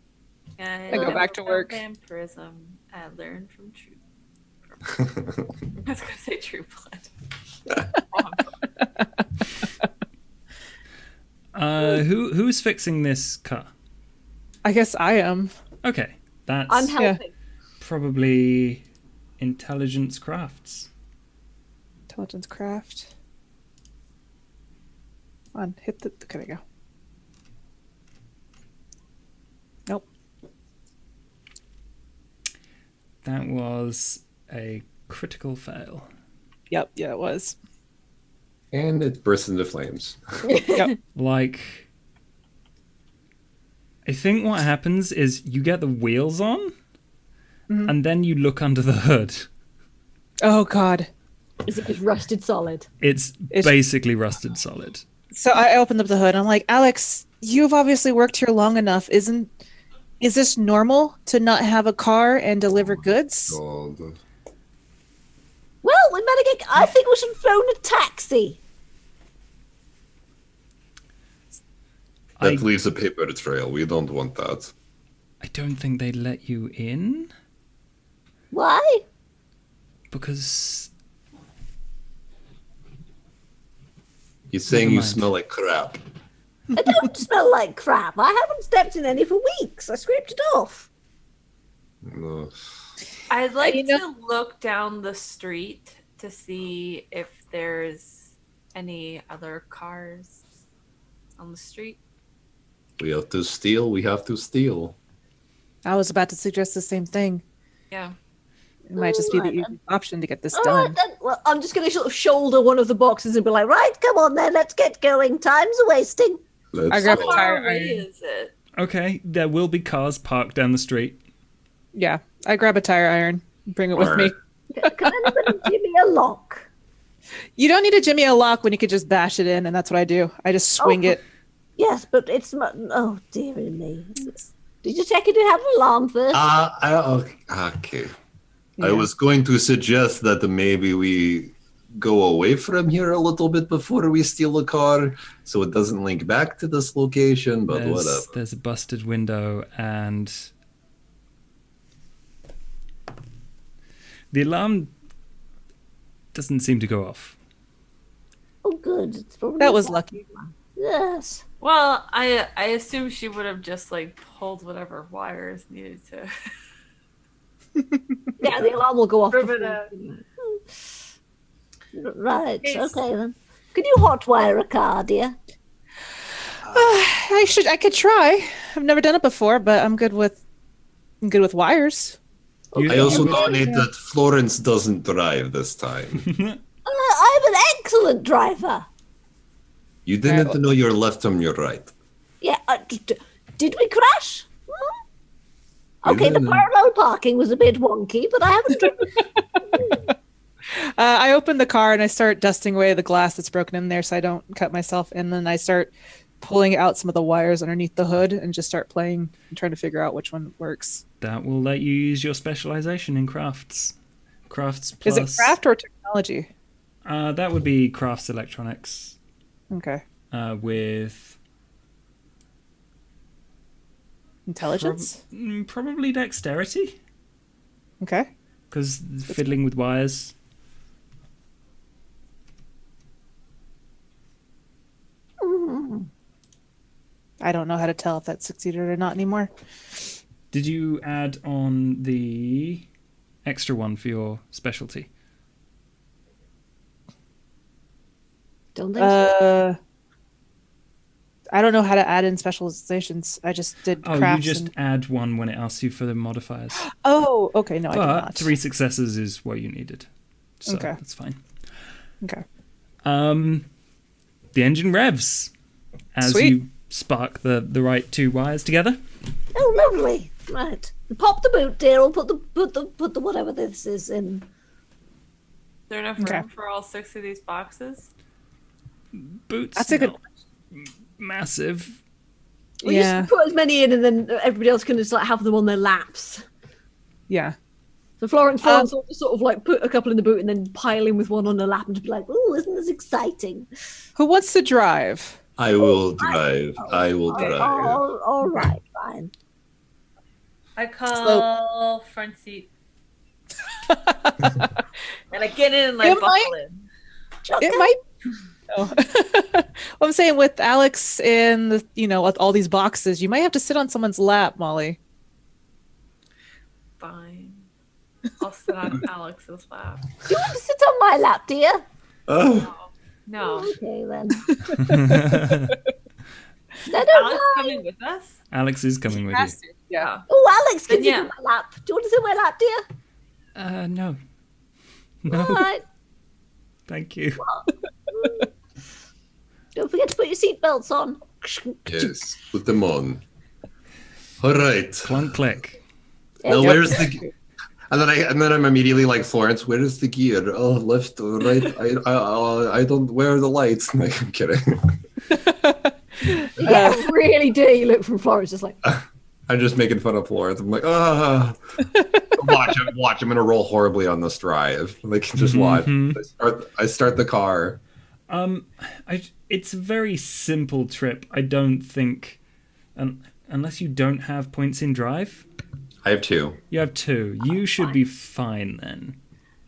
I go back to work. Vampirism I learned from True. I was gonna say True Blood. Who's fixing this car? I guess I am. Okay, that's I'm helping. probably intelligence crafts. Intelligence craft. Come on, hit the. There we go. Nope. That was a critical fail. Yep. Yeah, it was. And it bursts into flames. Yep. Like, I think what happens is you get the wheels on, and then you look under the hood. Oh God. Is it just rusted solid? It's basically rusted solid. So I opened up the hood. I'm like, Alex, you've obviously worked here long enough. Is this normal to not have a car and deliver goods? God. Well, we better get. I think we should phone a taxi. I That leaves a paper trail. We don't want that. don't think they let you in Why? because He's saying Never you mind. smell like crap. I don't smell like crap. I haven't stepped in any for weeks. I scraped it off. No. I'd like You know- to look down the street to see if there's any other cars on the street. We have to steal. We have to steal. I was about to suggest the same thing. Yeah. It might just be the Alright, easy option to get this All done. right, then. Well, I'm just going to sort of shoulder one of the boxes and be like, right, come on then, let's get going. Time's a wasting. Let's I grab go. a How tire far away iron. is it? okay, there will be cars parked down the street. Yeah, I grab a tire iron, bring it with me. Can anybody give me a lock? You don't need a Jimmy a lock when you could just bash it in, and that's what I do. I just swing it. Yes, but it's... Oh, dearie me. Did you check it to have an alarm first? Okay. Yeah. I was going to suggest that maybe we go away from here a little bit before we steal a car, so it doesn't link back to this location. But whatever. There's a busted window and the alarm doesn't seem to go off. Oh, good. It's probably That was lucky. Yes. Well, I assume she would have just like pulled whatever wires needed to. Yeah, the alarm will go off. Ribbon before- Right, Yes. okay then. Could you hotwire a car, dear? I could try. I've never done it before, but I'm good with wires. I also nominate that Florence doesn't drive this time. I'm an excellent driver. You didn't know your left from your right. Yeah, did we crash? Okay, the didn't. parallel parking was a bit wonky, but I haven't driven. I open the car and I start dusting away the glass that's broken in there so I don't cut myself. And then I start pulling out some of the wires underneath the hood and just start playing and trying to figure out which one works. That will let you use your specialization in crafts. Crafts plus... Is it craft or technology? That would be crafts electronics Okay. with Intelligence? probably dexterity, Okay. because fiddling with wires. I don't know how to tell if that succeeded or not anymore. Did you add on the extra one for your specialty? Don't think so. I don't know how to add in specializations. I just did Oh, crafts. you just add one when it asks you for the modifiers. Oh, okay. No, I did But not. 3 successes is what you needed. So Okay. that's fine. Okay. The engine revs as Sweet. you spark the right 2 wires together. Oh, lovely. Right. Pop the boot, dear. I'll put the whatever this is in. Is there enough room for all 6 of these boxes? Boots. That's a good. Massive. Well, Yeah. just put as many in, and then everybody else can just like have them on their laps. Yeah. So Florence will just sort of like put a couple in the boot and then pile in with one on her lap and just be like, "Oh, isn't this exciting?" Who wants to drive? I will drive. I will drive. All right, fine. I call front seat. And I get in and I buckle in. It might. Oh. Well, I'm saying with Alex in the, with all these boxes, you might have to sit on someone's lap, Molly. Fine. I'll sit on Alex's lap. Do you want to sit on my lap, dear? No. Okay then. Alex coming with us? Alex is coming with you. Yeah. Oh, Alex can sit Yeah. on my lap. Do you want to sit on my lap, dear? No. No. All right. Thank you. Don't forget to put your seatbelts on. Yes, put them on. All right. Clunk click. Now where's the? And then I'm immediately like, Florence, where is the gear? Oh, left or right? I don't. Where are the lights? No, I'm kidding. Yeah, really dirty look from Florence, just like. I'm just making fun of Florence. I'm like, watch. I'm gonna roll horribly on this drive. Like, just watch. I start the car. It's a very simple trip. I don't think, unless you don't have points in drive. I have 2. You have 2. You should be fine then.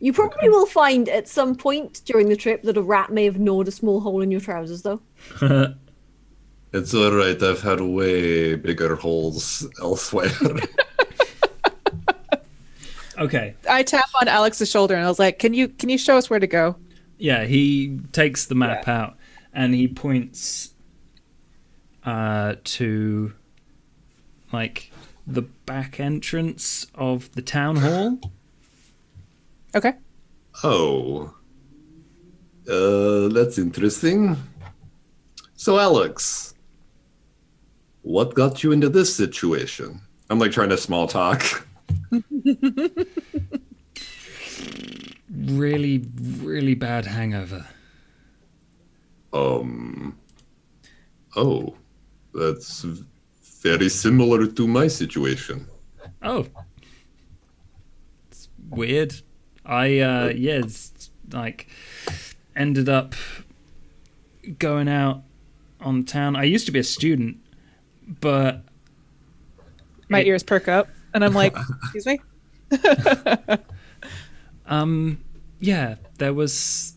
You probably will find at some point during the trip that a rat may have gnawed a small hole in your trousers, though. It's all right. I've had way bigger holes elsewhere. Okay. I tap on Alex's shoulder and I was like, "Can you show us where to go?" Yeah, he takes the map out and he points to like the back entrance of the town hall. Okay. Oh. That's interesting. So, Alex, what got you into this situation? I'm like trying to small talk. Really, really bad hangover. Oh, that's very similar to my situation. Oh. It's weird. It's like ended up going out on town. I used to be a student, but My ears perk up and I'm like, "Excuse me?" Yeah, there was,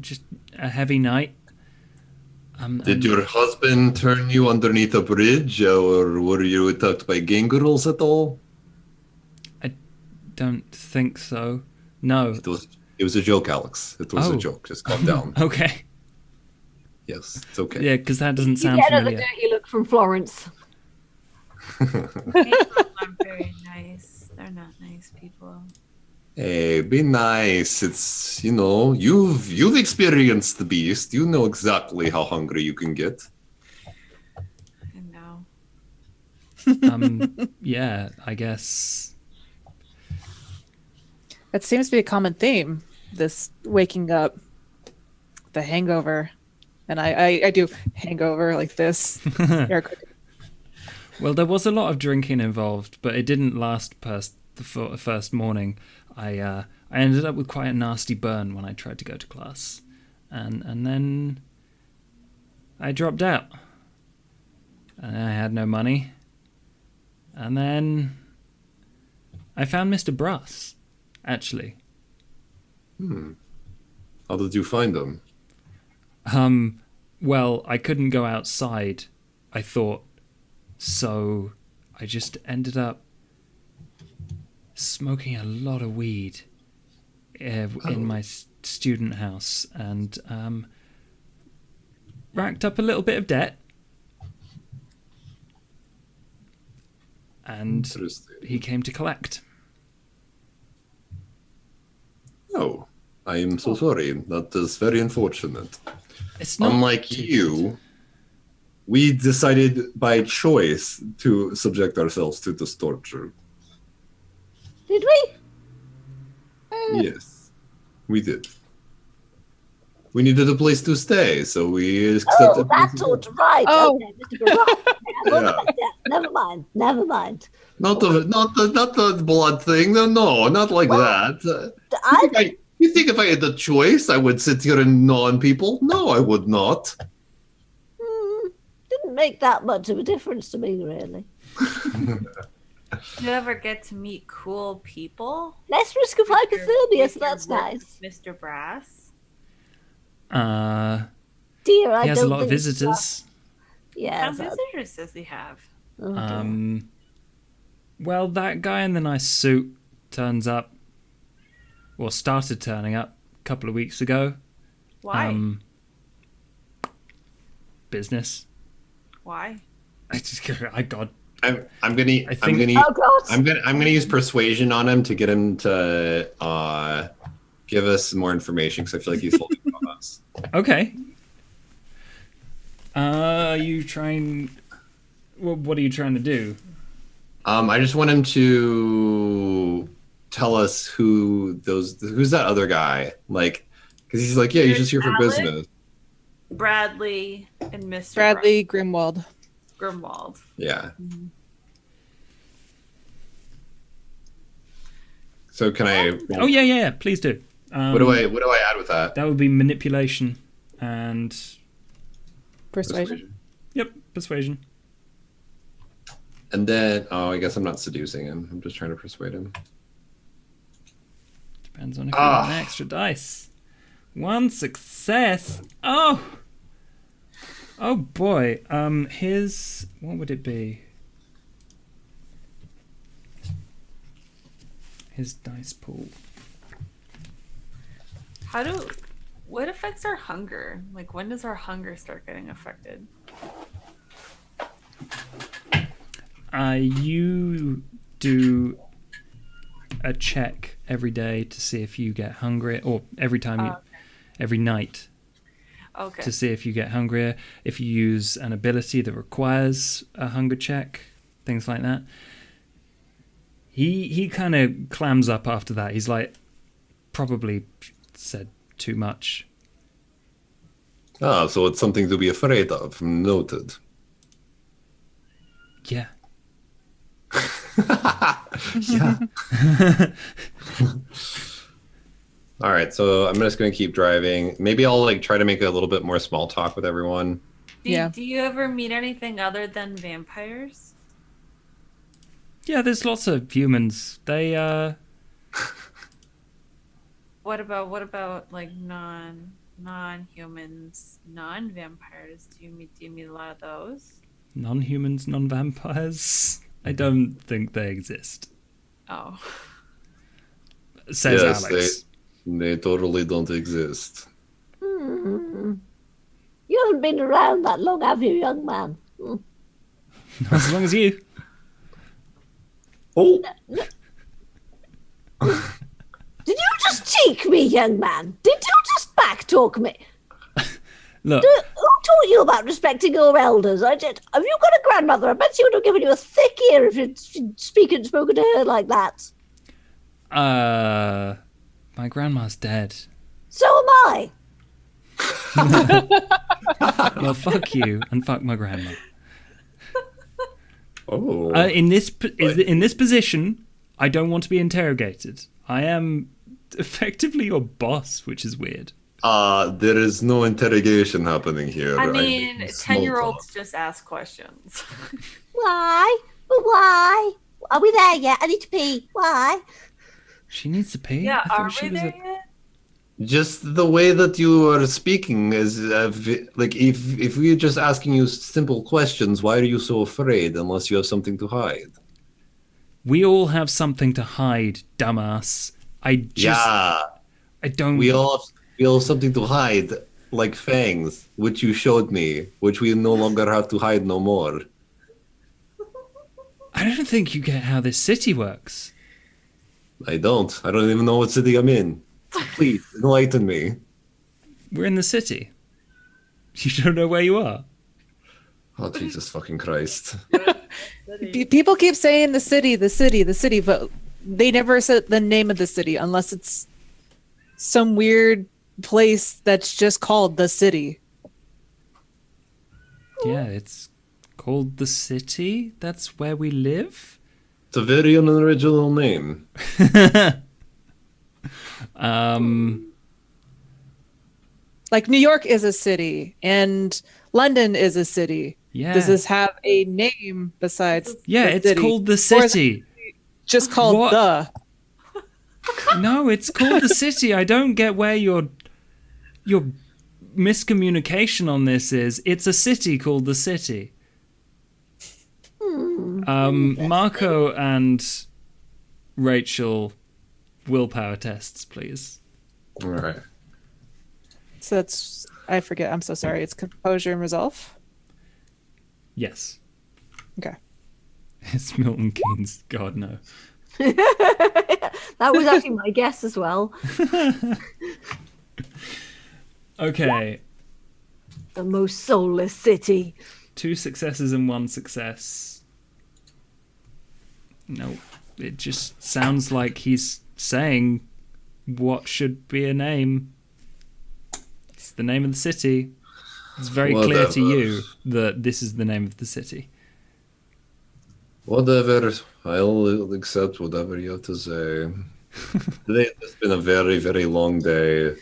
just a heavy night. Did your husband turn you underneath a bridge, or were you attacked by gang girls at all? I don't think so. No. It was a joke, Alex. It was a joke. Just calm down. Okay. Yes, it's okay. Yeah, because that doesn't You sound get another familiar. dirty look from Florence. People aren't very nice. They're not nice people. Hey, be nice. It's you've experienced the beast. You know exactly how hungry you can get. I know. Yeah, I guess. That seems to be a common theme. This waking up, the hangover, and I do hangover like this. Air quotation. Well, there was a lot of drinking involved, but it didn't last past the first morning. I ended up with quite a nasty burn when I tried to go to class, and then I dropped out. And I had no money, and then I found Mr. Brass, actually. How did you find them? Well, I couldn't go outside, I thought, so I just ended up smoking a lot of weed in my student house and racked up a little bit of debt. And he came to collect. Oh, I am so sorry. That is very unfortunate. It's not Unlike you, we decided by choice to subject ourselves to this torture. Did we? Yes, we did. We needed a place to stay, so we Oh, accepted. that torture, right. Oh. Okay, Mr. Garage. Yeah. Never mind. Never mind. Not the blood thing. No, not like that. I, You think if I had the choice, I would sit here and gnaw on people? No, I would not. didn't make that much of a difference to me, really. Do you ever get to meet cool people? Less risk of hypothermia, so With your that's work nice. with Mr. Brass. Dear, I he has don't a lot of think so. visitors. Yeah. How many visitors does he have? Oh, dear. Well, that guy in the nice suit turns up, or started turning up a couple of weeks ago. Why? Business. Why? I got. I'm gonna use persuasion on him to get him to give us more information because I feel like he's holding from us. Okay. You trying? What are you trying to do? I just want him to tell us who's that other guy, like, because he's like, yeah, he's just here for Alex, business. Bradley and Mr. Bradley Grimwald. Grimwald. Yeah. So can I? Oh yeah. Please do. What do I add with that? That would be manipulation and Persuasion. Yep, persuasion. And then, I guess I'm not seducing him. I'm just trying to persuade him. Depends on if you want an extra dice. One success. Oh boy. What would it be? His dice pool. What affects our hunger? Like, when does our hunger start getting affected? You do a check every day to see if you get hungry, or every night Okay. to see if you get hungrier. If you use an ability that requires a hunger check, things like that. He kind of clams up after that. He's like, probably said too much. So it's something to be afraid of. Noted. Yeah. Yeah. All right, so I'm just gonna keep driving. Maybe I'll try to make a little bit more small talk with everyone. Do you ever meet anything other than vampires? Yeah, there's lots of humans. They What about like non-humans, non-vampires? Do you meet a lot of those? non-humans, non-vampires. I don't think they exist. Oh. Says Yes, Alex. They totally don't exist. You haven't been around that long, have you, young man? Not as long as you. Oh. Did you just cheek me, young man? Did you just backtalk me? Look, Who taught you about respecting your elders? Have you got a grandmother? I bet she would have given you a thick ear if you'd spoken to her like that. my grandma's dead. So am I. Well, fuck you and fuck my grandma. Oh. In this position, I don't want to be interrogated. I am effectively your boss, which is weird. There is no interrogation happening here. I mean, small 10-year-olds talk. just ask questions. Why? But why? Are we there yet? I need to pee. Why? She needs to pee. Yeah, I thought are she we was there yet? Just the way that you are speaking is like if we're just asking you simple questions, why are you so afraid unless you have something to hide? We all have something to hide, dumbass. I don't. We all have something to hide, like fangs, which you showed me, which we no longer have to hide no more. I don't think you get how this city works. I don't even know what city I'm in. Please, enlighten me. We're in the city. You don't know where you are. Oh, Jesus fucking Christ. People keep saying the city, but they never said the name of the city unless it's some weird place that's just called the city. Yeah, it's called the city. That's where we live. It's a very unoriginal name. Like New York is a city and London is a city. Yeah. Does this have a name besides Yeah, the it's city? called the Or is it city. just called What? the? No, it's called the city. I don't get where your miscommunication on this is. It's a city called the city. Marco and Rachel, willpower tests, please. All right. So that's, I forget. I'm so sorry. It's composure and resolve. Yes. Okay. It's Milton Keynes. God, no. That was actually my guess as well. Okay. The most soulless city. 2 successes and 1 success. No, it just sounds like he's saying what should be a name. It's the name of the city. It's very clear to you that this is the name of the city. Whatever. I'll accept whatever you have to say. Today has been a very, very long day.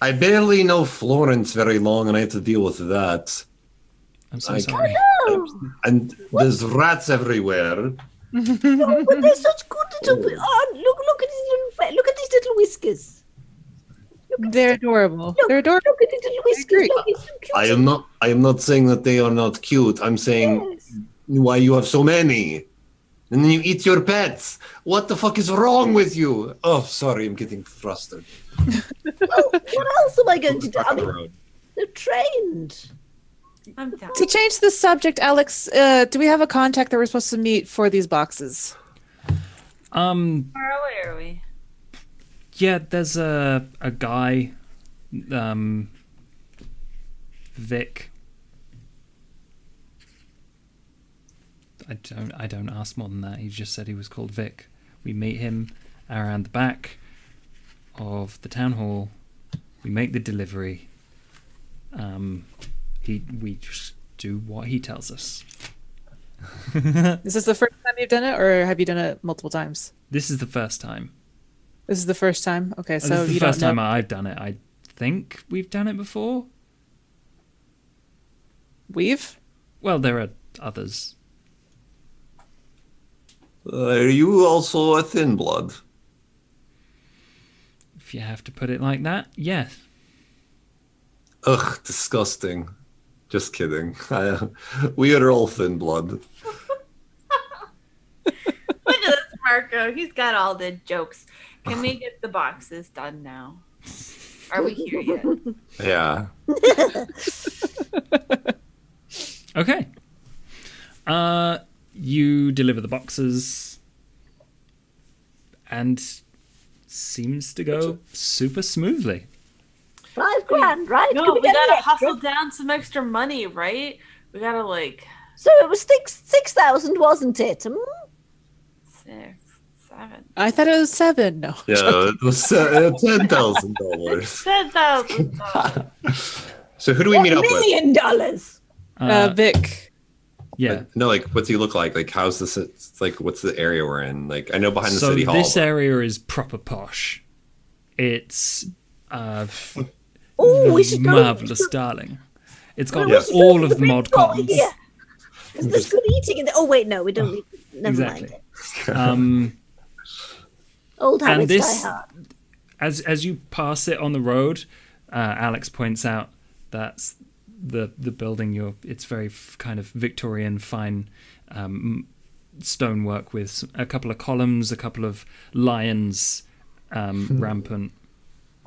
I barely know Florence very long, and I have to deal with that. I'm so sorry. And there's rats everywhere. But they're such good little. Look at these little whiskers. They're adorable. Look, They're adorable. Look at these little whiskers. Look, it's so cute. I am not saying that they are not cute. I'm saying Yes. why you have so many. And then you eat your pets. What the fuck is wrong with you? Oh, sorry, I'm getting frustrated. Well, what else am I going to do? I mean, Road. they're trained. I'm down. To change the subject, Alex, do we have a contact that we're supposed to meet for these boxes? Far away are we? Yeah, there's a guy, Vic. I don't ask more than that. He just said he was called Vic. We meet him around the back of the town hall. We make the delivery. We just do what he tells us. Is this the first time you've done it, or have you done it multiple times? This is the first time. This is the first time? Okay, so This is the you first don't time know. I've done it. I think we've done it before. We've? Well, there are others. Are you also a thin blood? If you have to put it like that, yes. Ugh, disgusting. Just kidding. We are all thin blood. Look at this Marco. He's got all the jokes. Can we get the boxes done now? Are we here yet? Yeah. Okay. You deliver the boxes, and seems to go super smoothly. $5,000, right? No, Can we get gotta the extra? hustle down some extra money, right? We gotta like So it was 6,000, wasn't it? 6, 7. I thought it was 7. No. Yeah, it was $10,000. $10,000. So who do we meet $1 up with? million. Vic. Yeah. No, like, what's he look like? Like, how's this? It's like, what's the area we're in? Like, I know behind the So city hall. this but- area is proper posh. It's Oh, we should go. marvelous, darling. It's got Yes. all of the mod Over cons. here. There's good eating in there. Oh wait, no, we don't need. Never Exactly. mind. Old habits this- die hard. As you pass it on the road, Alex points out that's the building. It's very kind of Victorian, fine stonework with a couple of columns, a couple of lions rampant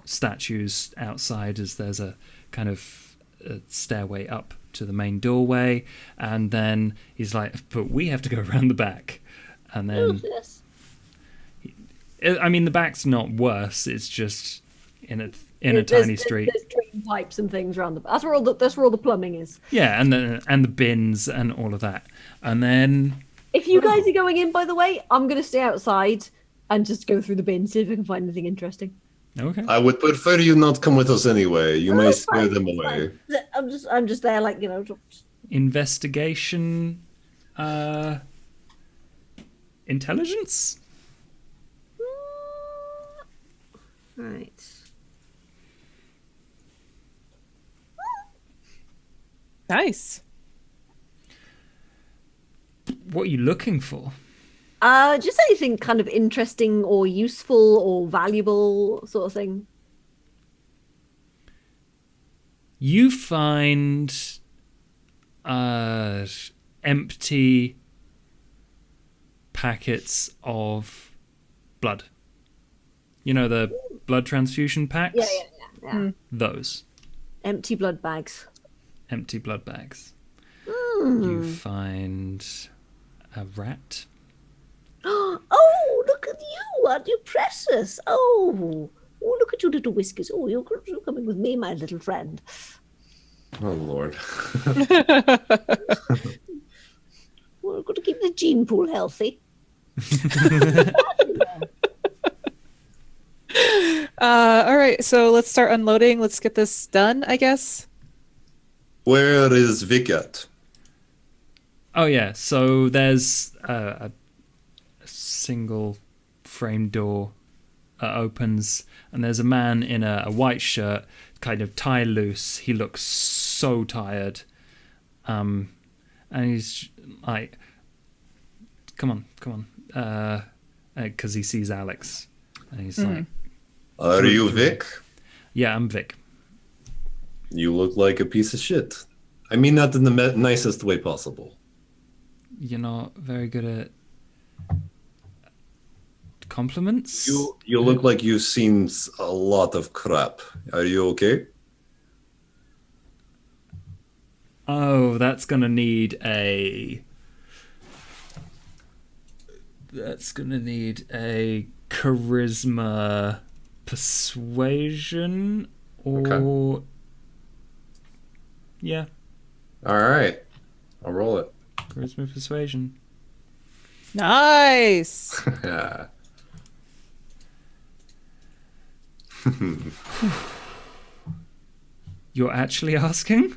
statues outside as there's a kind of a stairway up to the main doorway, and then he's like, but we have to go around the back. And then Yes. I mean, the back's not worse, it's just in a There's- tiny street. There's drain pipes and things around the. That's where all the plumbing is. Yeah, and the bins and all of that. And then If you guys are going in, by the way, I'm gonna stay outside and just go through the bins, see if I can find anything interesting. okay. I would prefer you not come with us anyway. You may that's scare fine, them that's away. I'm just there, like, Investigation, intelligence. Right. Nice. What are you looking for? Just anything kind of interesting or useful or valuable sort of thing. You find empty packets of blood. You know, the blood transfusion packs? Yeah. Those. Empty blood bags. Empty blood bags. Hmm. You find a rat. Oh, look at you! Aren't you precious? Oh, look at your little whiskers. Oh, you're coming with me, my little friend. Oh Lord. Well, I've got to keep the gene pool healthy. All right, so let's start unloading. Let's get this done, I guess. Where is Vic at? Oh yeah, so there's a single frame door opens, and there's a man in a white shirt, kind of tie loose. He looks so tired, and he's like, "Come on," because he sees Alex, and he's like, Are you Vic? "Yeah, I'm Vic." You look like a piece of shit. I mean that in the nicest way possible. You're not very good at compliments. You look like you've seen a lot of crap. Are you okay? Oh, that's gonna need a charisma persuasion or Okay. Yeah, All right. I'll roll it. charisma persuasion. Nice. Yeah. You're actually asking?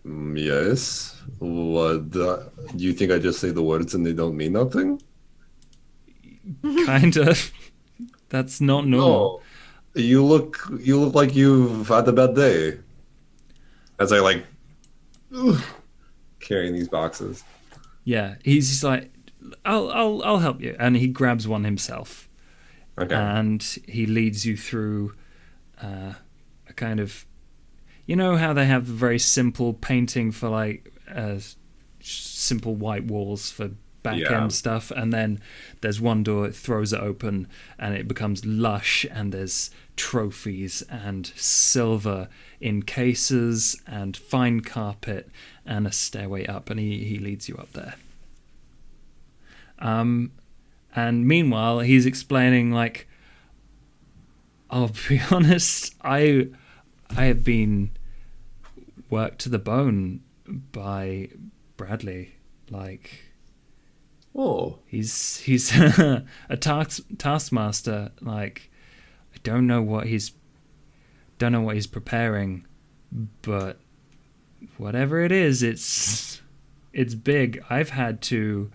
Yes. What? Do you think I just say the words and they don't mean nothing? Kind of. That's not normal. No. You look like you've had a bad day. As I like carrying these boxes. Yeah, he's just like, I'll help you, and he grabs one himself, Okay. and he leads you through a kind of, you know how they have very simple painting for like simple white walls for back end stuff, and then there's one door, it throws it open and it becomes lush, and there's trophies and silver in cases and fine carpet and a stairway up, and he leads you up there. And meanwhile he's explaining, like, I'll be honest, I have been worked to the bone by Bradley. Like, Oh. he's a taskmaster. Like, I don't know what he's preparing, but whatever it is, it's big. I've had to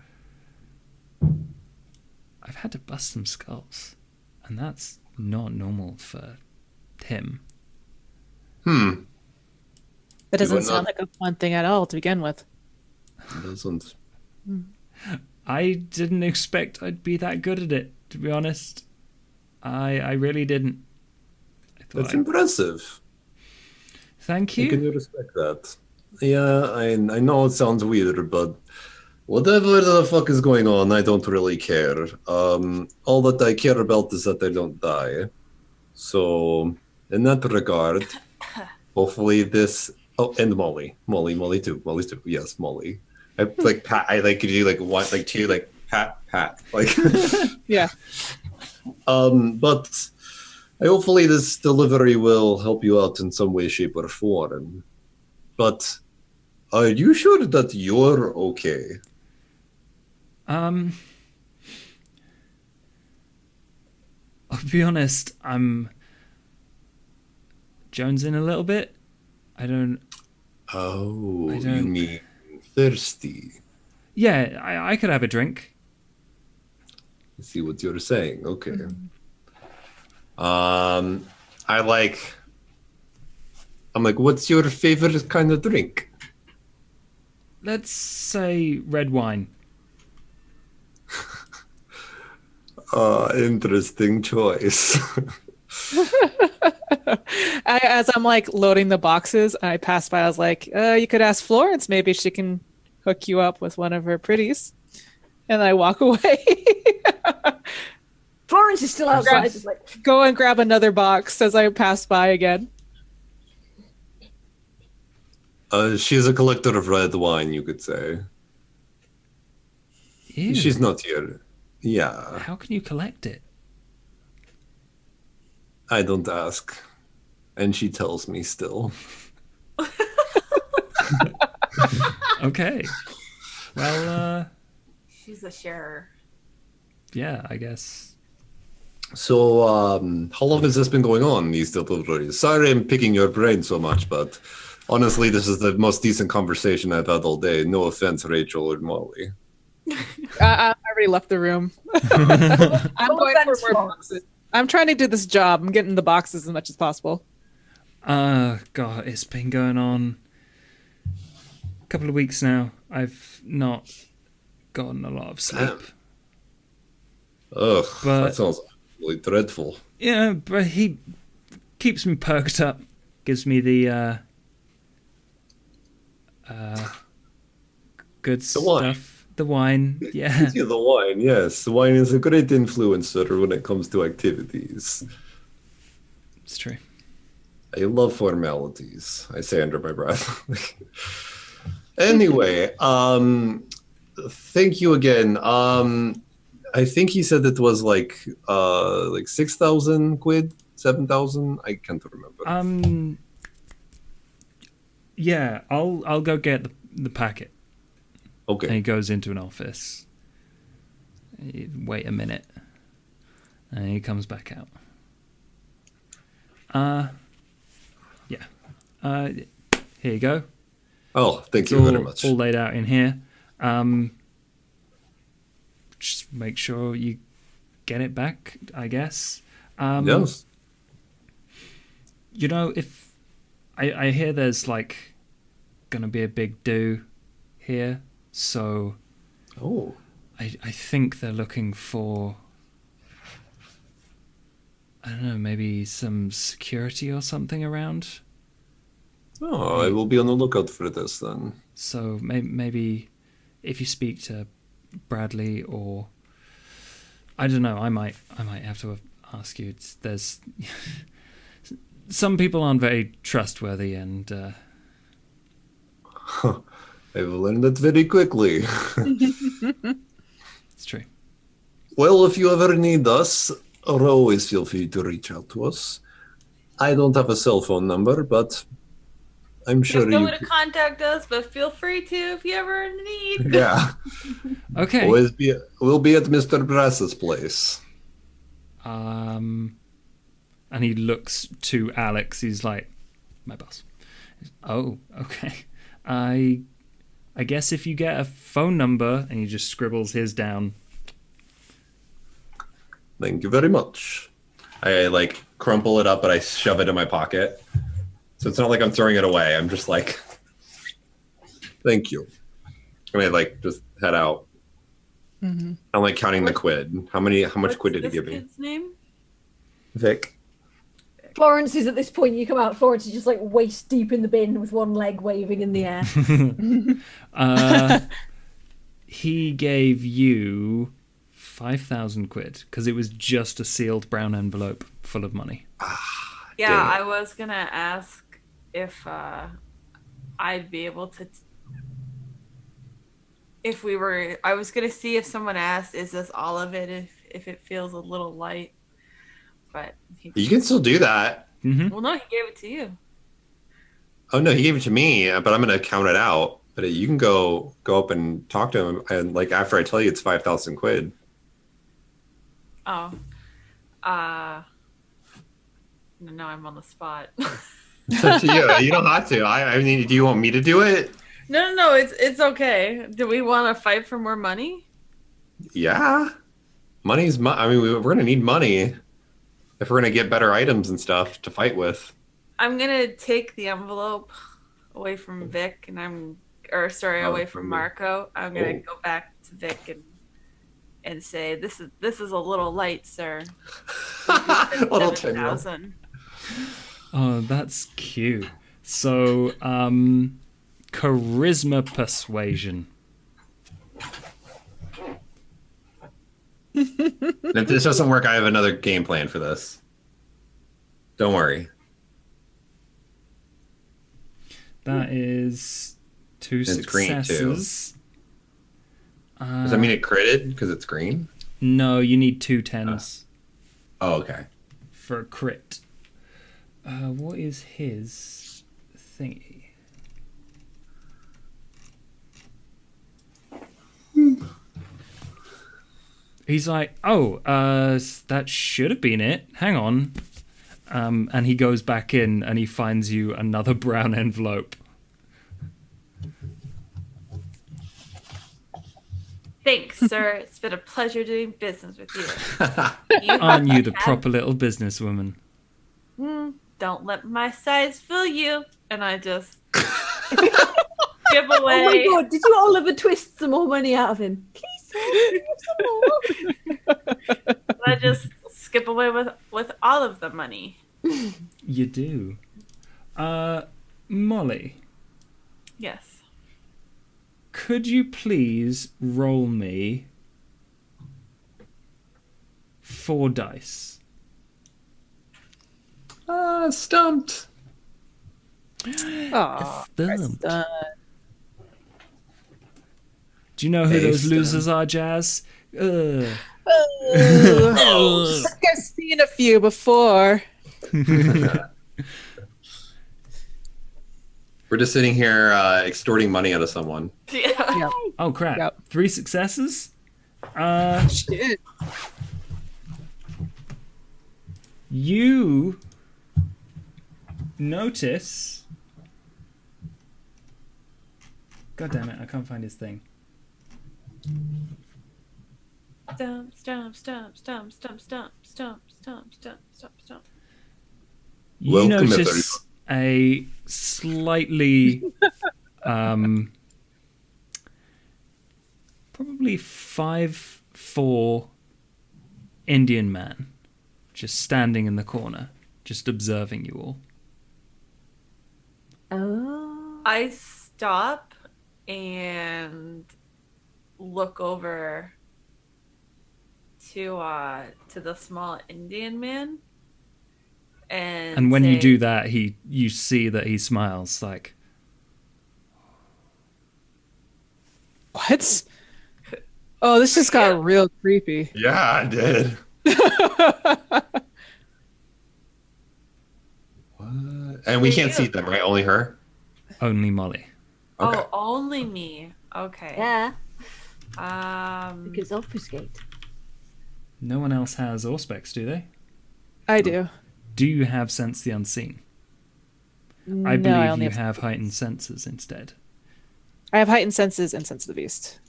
bust some skulls, and that's not normal for him. That doesn't would sound not- like a fun thing at all to begin with. Doesn't. I didn't expect I'd be that good at it, to be honest. I really didn't. I thought That's impressive. Thank I can you. respect that. Yeah, I know it sounds weird, but whatever the fuck is going on, I don't really care. All that I care about is that I don't die. So, in that regard, hopefully this. Oh, and Molly too. Molly's too. Yes, Molly. I like pat. I like do like one, like two, like pat, like. Yeah. But hopefully this delivery will help you out in some way, shape, or form. But are you sure that you're okay? I'll be honest, I'm jonesing a little bit. Oh, I you don't- mean thirsty? Yeah, I could have a drink. I see what you're saying. Okay. I'm like, what's your favorite kind of drink? Let's say red wine. Interesting choice. As I'm like loading the boxes, I pass by. I was like, "You could ask Florence. Maybe she can hook you up with one of her pretties." And I walk away. Florence is still outside. Just like, Go and grab another box as I pass by again. She's a collector of red wine, you could say. Ew. She's not here. Yeah, How can you collect it? I don't ask. And she tells me still. Okay. Well, She's a sharer. yeah, I guess. So, how long has this been going on, these deliveries? Sorry I'm picking your brain so much, but honestly, this is the most decent conversation I've had all day. No offense, Rachel or Molly. I already left the room. I'm going for more boxes. I'm trying to do this job. I'm getting the boxes as much as possible. God, it's been going on a couple of weeks now. I've not gotten a lot of sleep. Ugh, But- that sounds absolutely dreadful. Yeah, but he keeps me perked up. Gives me the good wine. stuff. The wine, yeah. Yeah, the wine, yes. The wine is a great influencer when it comes to activities. It's true. I love formalities, I say under my breath. Anyway, thank you again. I think he said it was like 6,000 quid, 7,000. I can't remember. Yeah, I'll go get the packet. Okay. And he goes into an office. Wait a minute. And he comes back out. Yeah. Here you go. Oh, thank It's you very much. all laid out in here. Just make sure you get it back, I guess. Yes. You know, if I hear there's like gonna be a big do here, so Oh. I think they're looking for, I don't know, maybe some security or something around. Oh, I will be on the lookout for this then. So maybe if you speak to Bradley, or I don't know, I might have to ask you. There's some people aren't very trustworthy, and I've learned that very quickly. it's true. Well, if you ever need us, always feel free to reach out to us. I don't have a cell phone number, but I'm sure There's no you. way to contact us, but feel free to if you ever need. Yeah. Okay. We'll be at Mr. Brass's place. And he looks to Alex. He's like, my boss. Oh, okay. I guess if you get a phone number, and he just scribbles his down. Thank you very much. I like crumple it up, but I shove it in my pocket. So it's not like I'm throwing it away. I'm just like, thank you. And I like just head out. Mm-hmm. I'm like counting the quid. How much quid did he What's give this me? kid's name? Vic. Florence is at this point. You come out. Florence is just like waist deep in the bin with one leg waving in the air. He gave you 5,000 quid because it was just a sealed brown envelope full of money. Yeah, Dang it. I was gonna ask if I'd be able to. If we were, I was gonna see if someone asked, "Is this all of it?" If it feels a little light, but You can still do that. well, no, he gave it to you. Oh no, he gave it to me, but I'm gonna count it out. But you can go up and talk to him, and like after I tell you it's 5,000 quid. Oh, no, I'm on the spot. It's up to you. You don't have to. I mean, do you want me to do it? No, it's okay. Do we want to fight for more money? Yeah, money's. I mean, we're gonna need money if we're gonna get better items and stuff to fight with. I'm gonna take the envelope away from Vic, and away from Marco. I'm gonna go back to Vic and say, "This is a little light, sir." Little 7,000. Oh, that's cute. So, charisma persuasion. And if this doesn't work, I have another game plan for this. Don't worry. That is 2 It's green, too. successes. Does that mean it critted because it's green? No, you need 2 10s Oh, okay. for a crit. What is his thingy? He's like, oh, that should have been it. Hang on. And he goes back in and he finds you another brown envelope. Thanks, sir. It's been a pleasure doing business with you. Aren't you the proper little businesswoman? Don't let my size fool you. And I just give away. Oh my god, did you Oliver Twist some more money out of him? Please, sir, give some more. I just skip away with all of the money. You do. Molly, Yes. could you please roll me 4 dice? Stumped. Oh, Stumped. Do you know who those losers are, Jazz? I've seen a few before. We're just sitting here extorting money out of someone. Yeah. Yep. Oh crap! Yep. 3 successes. Shit. You notice. God damn it! I can't find his thing. Stump, stump, stump, stump, stump, stump, stump, stump, stump, stump, stump. You Welcome, notice a slightly, probably 5'4" Indian man, just standing in the corner, just observing you all. Oh. I stop and look over to the small Indian man, And when you do that, you see that he smiles like, What? Oh, this just got real creepy. Yeah, I did. What? And we can't see them, right? Only her? only Molly. Okay. Oh, only me. Okay. Yeah, Um. because obfuscate. No one else has Auspex, do they? I do. Do you have Sense the Unseen? I No, I believe only you have- have heightened senses instead. I have heightened senses and sense of the beast.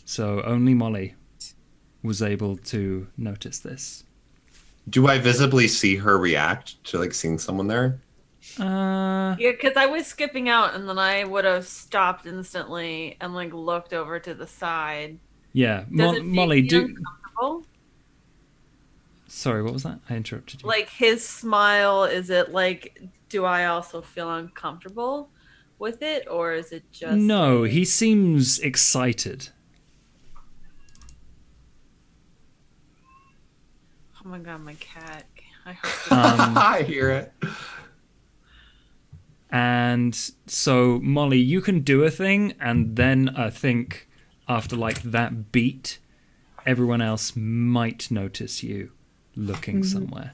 So only Molly was able to notice this. Do I visibly see her react to like seeing someone there? Yeah, because I was skipping out, and then I would have stopped instantly and like looked over to the side. Yeah, Does it make Molly, you do. uncomfortable? Sorry, what was that? I interrupted you. Like his smile, is it like? Do I also feel uncomfortable with it, or is it just? No, like- he seems excited. Oh my god, my cat! I hope. I hear it. And so, Molly, you can do a thing, and then I think after like that beat, everyone else might notice you looking somewhere.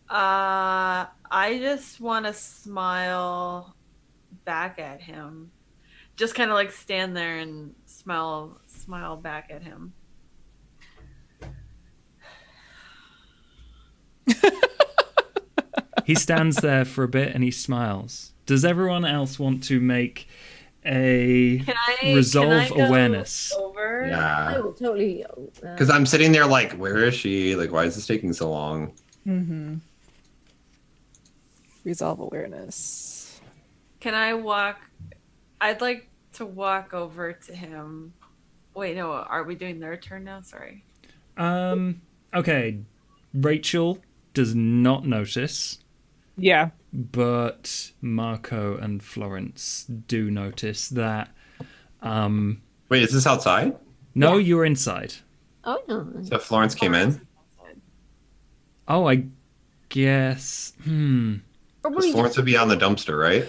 I just want to smile back at him. Just kind of like stand there and smile back at him. He stands there for a bit and he smiles. Does everyone else want to make a resolve can I go awareness? Over? I Yeah. will totally. Because I'm sitting there like, where is she? Like, why is this taking so long? Mm-hmm. Resolve awareness. Can I walk? I'd like to walk over to him. Wait, no. Are we doing their turn now? Sorry. Okay. Rachel does not notice, Yeah. but Marco and Florence do notice that. Wait, is this outside? No, Yeah. you're inside. Oh no. So Florence came in. Oh, I guess. Probably Florence would be on the dumpster, right?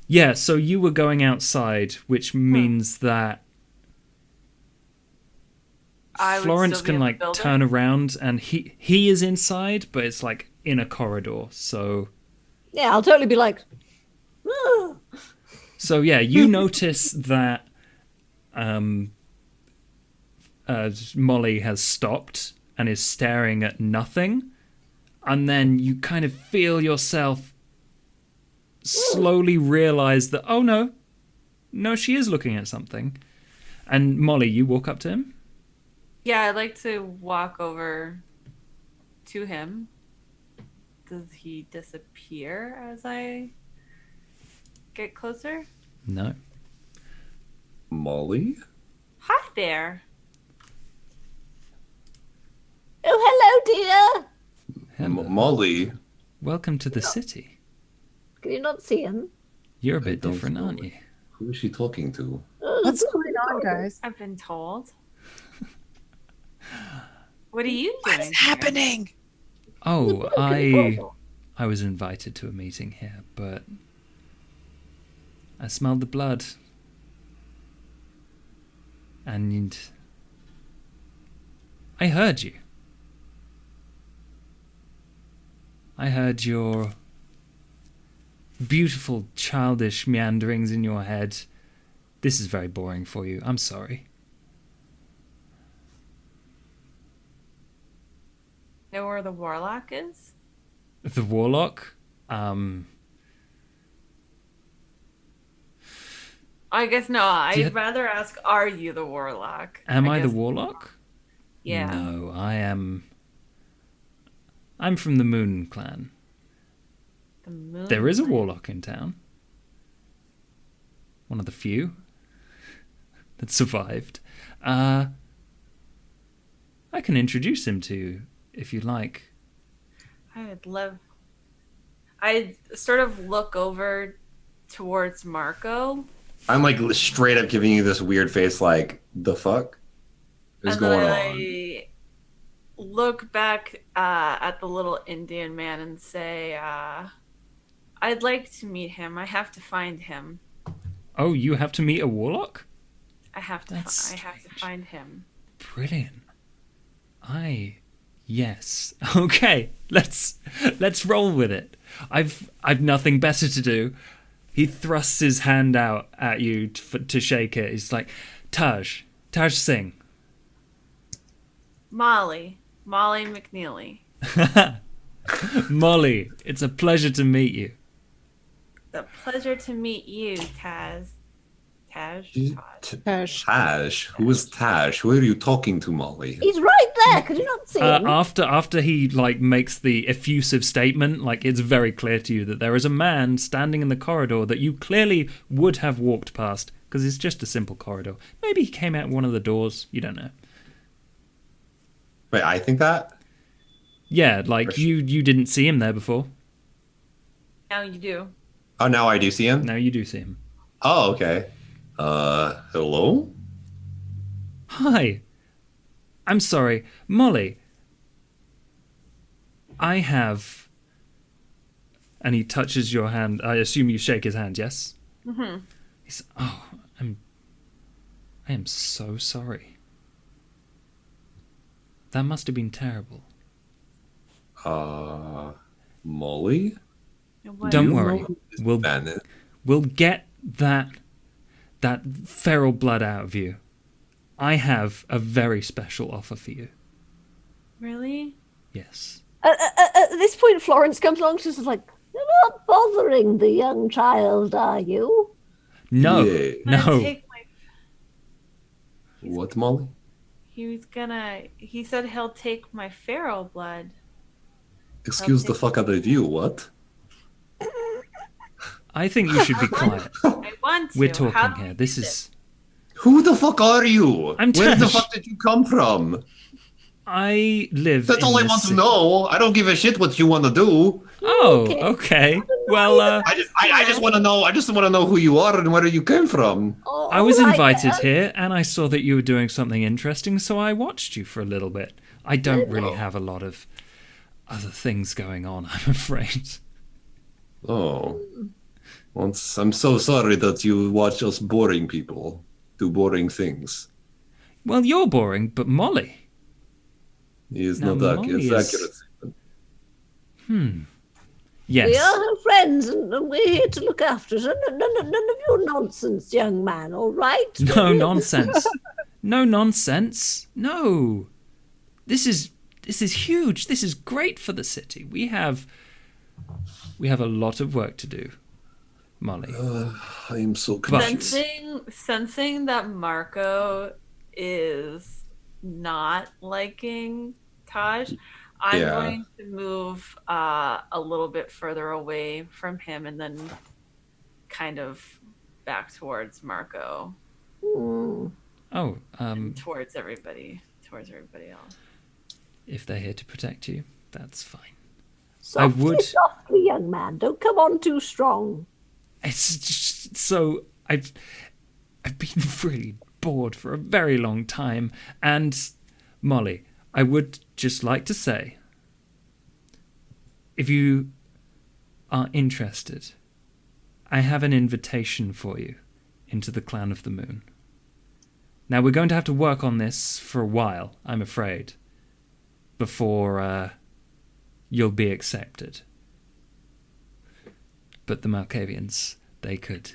Yeah, so you were going outside, which means that I would Florence still be can in the like building? turn around, and he is inside, but it's like in a corridor. So Yeah, I'll totally be like. "Ah." yeah, you notice that Molly has stopped and is staring at nothing, and then you kind of feel yourself slowly realize that, oh no, she is looking at something. And Molly, you walk up to him. Yeah, I'd like to walk over to him. Does he disappear as I get closer? No. Molly? Hi there. Oh, hello, dear. Hello. Molly? Welcome to the city. Can you not see him? You're a I bit don't different, know. aren't you? Who is she talking to? What's going on, guys? I've been told. What are you doing? What's here? happening? Oh, I was invited to a meeting here, but I smelled the blood. And I heard you. I heard your beautiful childish meanderings in your head. This is very boring for you. I'm sorry. Know where the warlock is? The warlock? I guess no. Do you- I'd rather ask, are you the warlock? Am I the guess- warlock? Yeah. No, I am. I'm from the Moon Clan. The moon. There is a warlock in town. One of the few that survived. I can introduce him to you if you like. I would love. I'd sort of look over towards Marco. I'm like straight up giving you this weird face, like, the fuck is and going then on? I look back at the little Indian man and say, I'd like to meet him. I have to find him. Oh, you have to meet a warlock? I have to That's strange. find him. Brilliant. Yes. Okay, let's roll with it. I've nothing better to do. He thrusts his hand out at you to shake it. He's like, Taj Singh. Molly McNeely. Molly, it's a pleasure to meet you. The pleasure to meet you, Taz. Taj? Tash. Taj? Who is Taj? Who are you talking to, Molly? He's right there. Could you not see him? After he like makes the effusive statement, like it's very clear to you that there is a man standing in the corridor that you clearly would have walked past because it's just a simple corridor. Maybe he came out one of the doors. You don't know. Wait, I think that? Yeah, like you didn't see him there before. Now you do. Oh, now I do see him? Now you do see him. Oh, okay. Hello? Hi. I'm sorry, Molly. I have, and he touches your hand. I assume you shake his hand, yes? Mm-hmm. He's, I am so sorry. That must have been terrible. Molly? Don't You worry. know who this We'll man is? we'll get that feral blood out of you. I have a very special offer for you. Really? Yes. At this point, Florence comes along. She's like, "You're not bothering the young child, are you?" No. Yeah. No. What, Molly? He said he'll take my feral blood. Excuse the take- fuck out of you, what? I think you should be quiet. I want to. We're How talking do we here. do This is. Who the fuck are you? I'm Where the Tash. fuck did you come from? I live. That's in all I this want to city. know. I don't give a shit what you want to do. Oh, okay. Well, I just want to know. I just want to know who you are and where you came from. Oh, I was all right, invited then. here, and I saw that you were doing something interesting, so I watched you for a little bit. I don't really have a lot of other things going on, I'm afraid. Oh, well, I'm so sorry that you watch us boring people do boring things. Well, you're boring, but Molly. He is Now, not accurate. Molly It's is- accurate. Yes. We are her friends, and we're here to look after her. None of your nonsense, young man. All right? No nonsense. No nonsense. No. This is huge. This is great for the city. We have a lot of work to do, Molly. I am so But- confused. Sensing that Marco is not liking Taj, I'm Yeah. going to move a little bit further away from him and then kind of back towards Marco, Hmm. Oh, towards everybody else. if they're here to protect you, that's fine. Softly, would- softly, young man. Don't come on too strong. It's just so I've been really bored for a very long time, and Molly, I would just like to say, if you are interested, I have an invitation for you into the Clan of the Moon. Now, we're going to have to work on this for a while, I'm afraid, before you'll be accepted. But the Malkavians, we could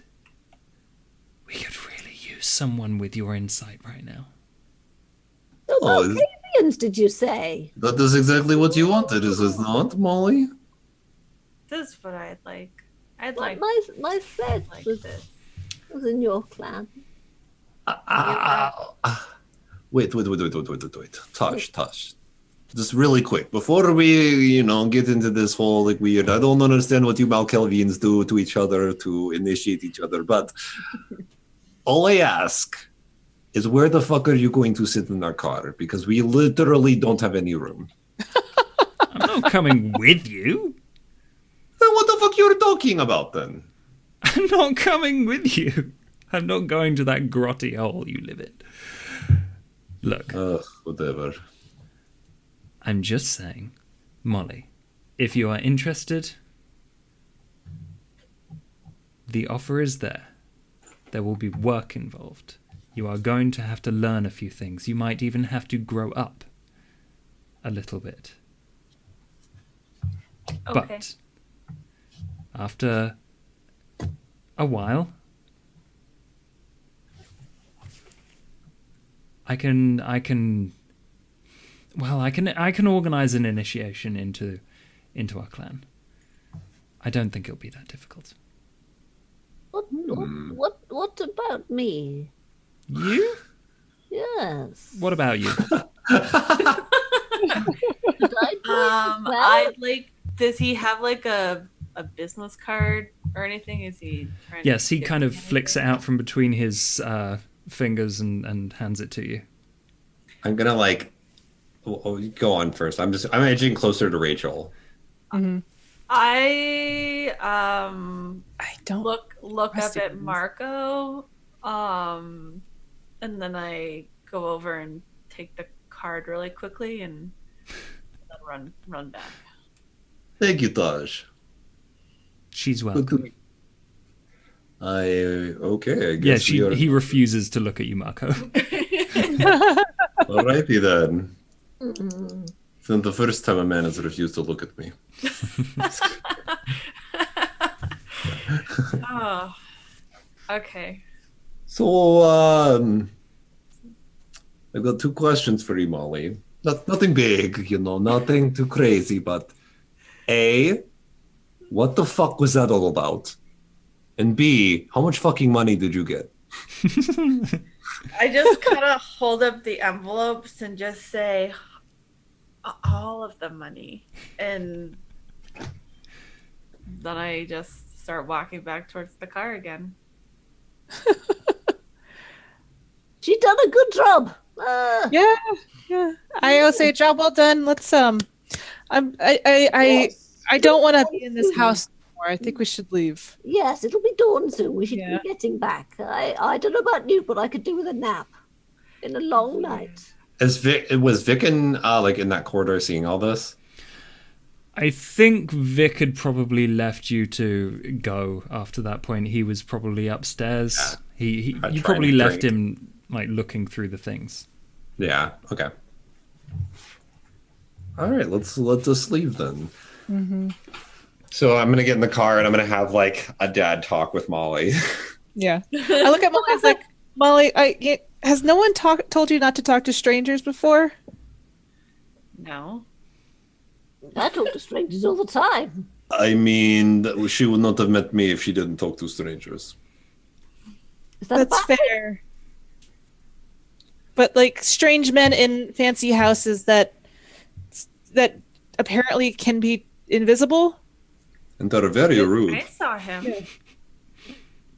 really use someone with your insight right now. The Oh, is- Malkavians, did you say? That is exactly what you wanted, is it not, Molly? This is what I'd like. I'd My, like my friend like was, this. was in your clan. Wait. Touch. Just really quick, before we, get into this whole weird, I don't understand what you Malkelvians do to each other to initiate each other, but all I ask is where the fuck are you going to sit in our car? Because we literally don't have any room. I'm not coming with you. Then what the fuck you're talking about then? I'm not coming with you. I'm not going to that grotty hole you live in. Look, Whatever. I'm just saying, Molly, if you are interested, the offer is there. There will be work involved. You are going to have to learn a few things. You might even have to grow up a little bit. Okay. But after a while, I can organize an initiation into our clan. I don't think it'll be that difficult. What about me? You? Yes. What about you? Did I do well? I'd like. Does he have like a business card or anything? Is he trying? Yes, to he give kind me of flicks it anything? out from between his fingers and hands it to you. I'm gonna go on first. I'm edging closer to Rachel. I I don't. look up Trust at you. Marco, and then I go over and take the card really quickly and then run back. Thank you, Taj. She's Good to welcome. meet. Okay. I guess He refuses to look at you, Marco. Alrighty then. Mm. It's not the first time a man has refused to look at me. Oh. Okay. So, I've got 2 questions for you, Molly. Nothing big, nothing too crazy, but A, what the fuck was that all about? And B, how much fucking money did you get? I just kind of hold up the envelopes and just say, all of the money. And then I just start walking back towards the car again. She done a good job. Yeah. I will say job well done. Let's I don't want to be in this house anymore. I think we should leave. Yes, it'll be dawn soon. We should Yeah. be getting back. I don't know about you, but I could do with a nap in a long night. Was Vic in in that corridor seeing all this? I think Vic had probably left you to go after that point. He was probably upstairs. You probably left him looking through the things. Yeah. Okay. All right. Let's us leave then. Mm-hmm. So I'm gonna get in the car and I'm gonna have a dad talk with Molly. Yeah. I look at Molly. I was like, Molly, has no one told you not to talk to strangers before? No. I talk to strangers all the time. I mean, she would not have met me if she didn't talk to strangers. Is that That's fair. But strange men in fancy houses that apparently can be invisible. And they're very rude. I saw him. Yeah.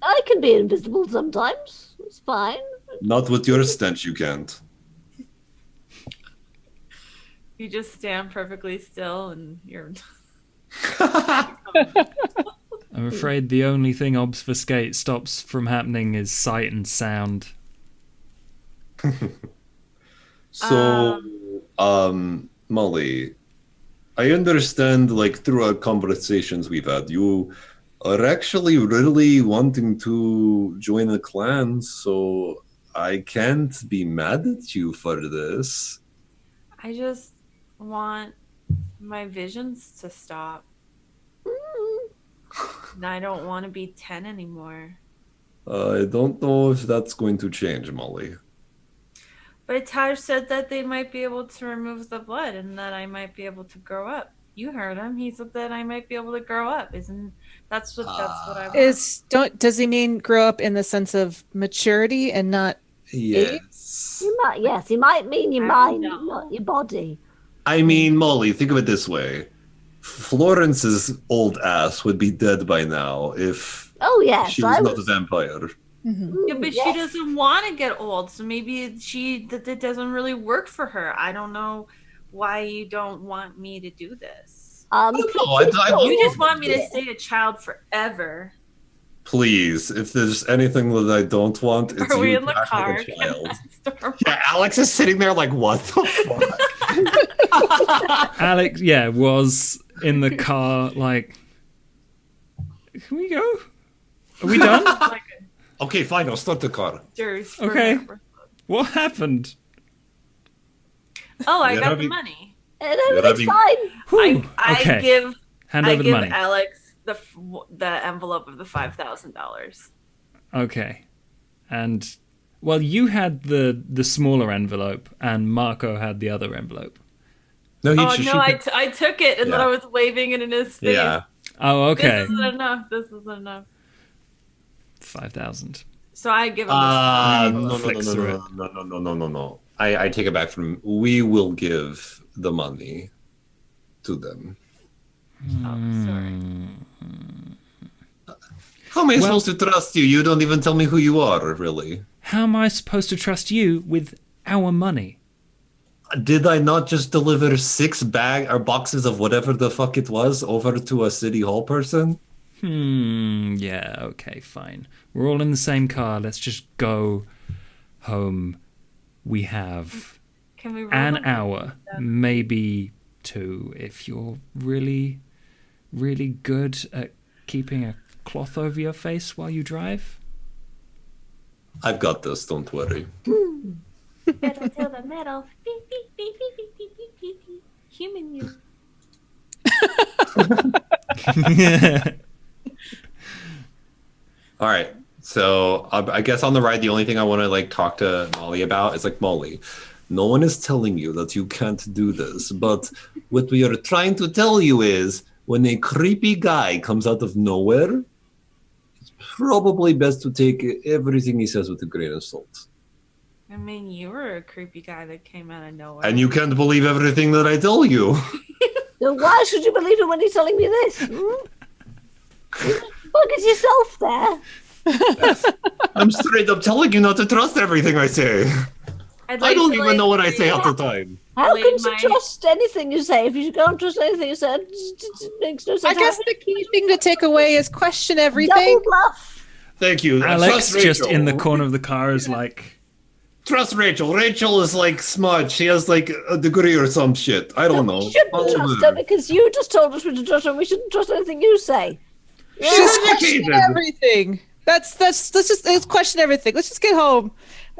I can be invisible sometimes. It's fine. Not with your stench, you can't. You just stand perfectly still and you're... I'm afraid the only thing obfuscate stops from happening is sight and sound. So, Molly, I understand, through our conversations we've had, you are actually really wanting to join a clan, so I can't be mad at you for this. I just want my visions to stop. And I don't want to be 10 anymore. I don't know if that's going to change, Molly. But Taj said that they might be able to remove the blood and that I might be able to grow up. You heard him. He said that I might be able to grow up. That's what I want. Does he mean grow up in the sense of maturity and not Yes. He might mean your I mind, don't know. not your body. I mean, Molly, think of it this way. Florence's old ass would be dead by now if Oh yes, she was not a vampire. Mm-hmm. Yeah, but she doesn't want to get old, so maybe that doesn't really work for her. I don't know why you don't want me to do this. You just want me to stay a child forever. Please, if there's anything that I don't want, it's Are we you in the to act car? like a child. Storm? Yeah, Alex is sitting there like, what the fuck? Alex, was in the car can we go? Are we done? Okay, fine, I'll start the car. Okay. What happened? Oh, I You're got having- the money. And everything's fine. Whew. I Okay. give Hand over the money. Alex the envelope of the $5,000. Okay. And you had the smaller envelope and Marco had the other envelope. No, I took it and then Yeah. I was waving it in his face. Yeah. Oh, okay. This isn't enough. This isn't enough. 5,000. So I give him Flicks through it. No. I take it back from. We will give the money to them. sorry. How am I supposed to trust you? You don't even tell me who you are, really. How am I supposed to trust you with our money? Did I not just deliver 6 boxes of whatever the fuck it was over to a city hall person? Yeah, okay, fine. We're all in the same car. Let's just go home. We have Can we roll an them? hour, maybe 2, if you're really really good at keeping a cloth over your face while you drive? I've got this. Don't worry. Pedal to the metal. Beep, beep, beep, beep, beep, beep, beep, beep, beep. Human you. All right. So I guess on the ride, the only thing I want to like talk to Molly about is like, Molly, no one is telling you that you can't do this, but what we are trying to tell you is when a creepy guy comes out of nowhere, it's probably best to take everything he says with a grain of salt. I mean, you were a creepy guy that came out of nowhere. And you can't believe everything that I tell you. So why should you believe him when he's telling me this? Look at yourself there. I'm straight up telling you not to trust everything I say. I don't even know what I say half the time. How can you trust anything you say if you can't trust anything you said? It makes no sense. I guess the key thing to take away is question everything. Double bluff. Thank you. Alex Trust just Rachel. in the corner of the car is like, Trust Rachel. Rachel is like smart. She has like a degree or some shit. I don't know. We shouldn't Follow trust her. her because you just told us we should trust her. We shouldn't trust anything you say. Just question educated. everything. Let's question everything. Let's just get home.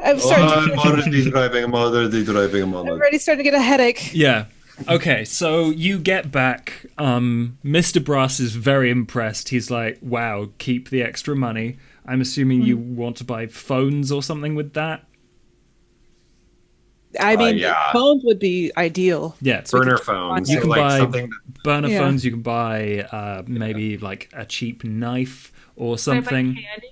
I'm I'm already driving. I'm already driving. I'm I'm already. already starting to get a headache. yeah. Okay, so you get back. Mr. Brass is very impressed. He's like, wow, keep the extra money. I'm assuming you want to buy phones or something with that? I mean, yeah. phones would be ideal. Yeah, Burner phones. You can like buy something. burner Yeah. phones. You can buy maybe like a cheap knife or Can I buy something. candy?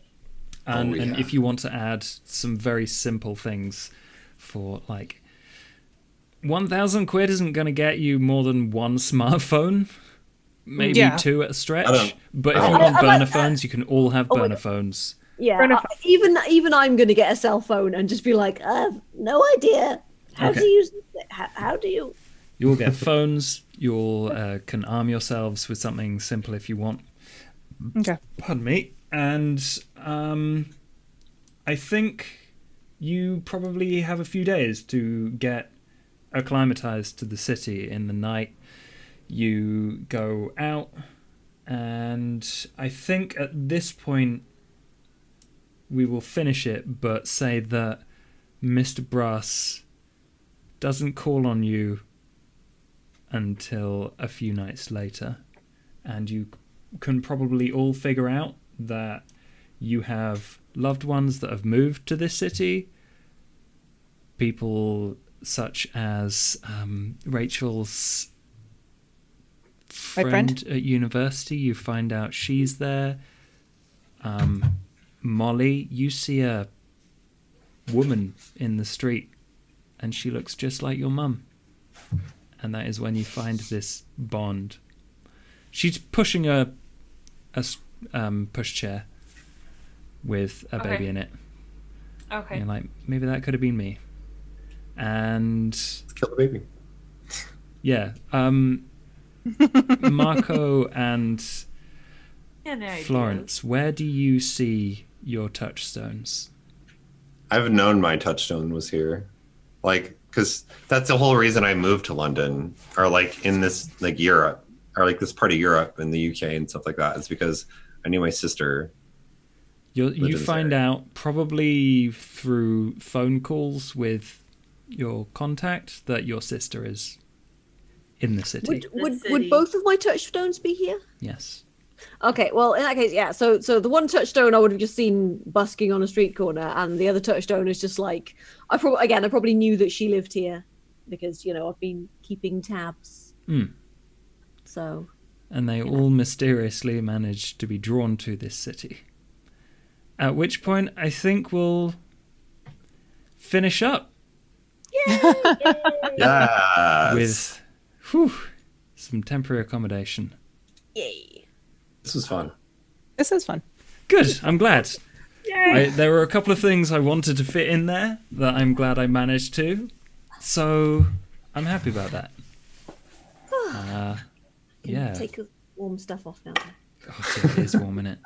And, Oh, yeah. and if you want to add some very simple things for like 1,000 quid isn't going to get you more than one smartphone, maybe Yeah. two at a I stretch. don't- But if I you don't- want I like burner that. phones, you can all have Oh my burner God. phones. Yeah, Fair enough. even I'm going to get a cell phone and just be like, I have no idea how Okay. to use it. How do you? You'll get phones. You'll can arm yourselves with something simple if you want. Okay. Pardon me. And I think you probably have a few days to get acclimatized to the city. In the night, you go out, and I think at this point we will finish it, but say that Mr. Brass doesn't call on you until a few nights later, and you can probably all figure out that you have loved ones that have moved to this city, people such as Rachel's My friend? at university. You find out she's there. Molly, you see a woman in the street and she looks just like your mum, and that is when you find this bond. She's pushing a pushchair with a baby in it. Okay. And you're like, maybe that could have been me. And Kill the baby. yeah, Marco and Yeah, no idea. Florence, where do you see your touchstones? I've known my touchstone was here, like, because that's the whole reason I moved to London, or like in this like Europe, or like this part of Europe in the UK and stuff like that. It's because I knew my sister. You find out probably through phone calls with your contact that your sister is in the city. Would both of my touchstones be here? Yes. Okay, well, in that case, yeah. So the one touchstone I would have just seen busking on a street corner, and the other touchstone is just like I probably knew that she lived here because I've been keeping tabs. So. And they all mysteriously managed to be drawn to this city. At which point, I think we'll finish up Yeah. with some temporary accommodation. Yay! This was fun. This is fun. Good, I'm glad. There were a couple of things I wanted to fit in there that I'm glad I managed to. So I'm happy about that. Yeah. Take the warm stuff off now. God, it is warm, innit?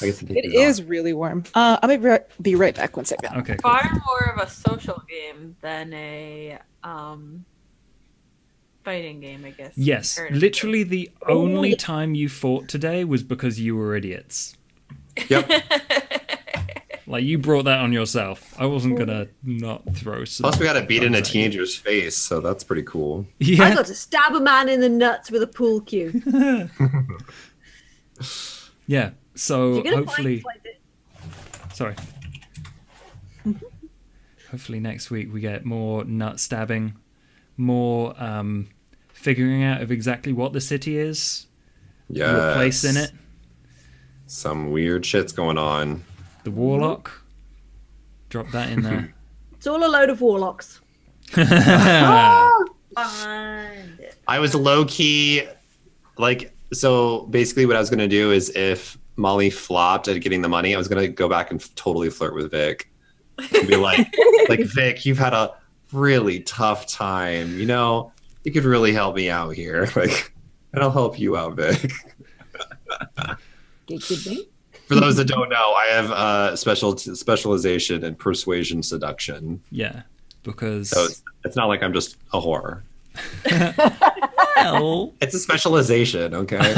I guess It is really warm. I may be right back. 1 second. Okay, cool. Far more of a social game than a fighting game, I guess. Yes, Or- literally the only time you fought today was because you were idiots. Yep. Like, you brought that on yourself. I wasn't gonna not throw some... Plus, we got to beat in a thumbs at you. teenager's face, so that's pretty cool. I Yeah. got to stab a man in the nuts with a pool cue. Yeah, so You're gonna hopefully... find like this. Sorry. Hopefully next week we get more nut stabbing, more figuring out of exactly what the city is, your place in it, Some weird shit's going on. the warlock. Drop that in there. It's all a load of warlocks. Find it. I was low key, like, so basically what I was gonna do is if Molly flopped at getting the money, I was gonna go back and totally flirt with Vic. And be like Vic, you've had a really tough time. You know, you could really help me out here. Like, and I'll help you out, Vic. It could be. For those that don't know, I have specialization in persuasion seduction. Yeah, because... So it's not like I'm just a whore. Well... It's a specialization, okay?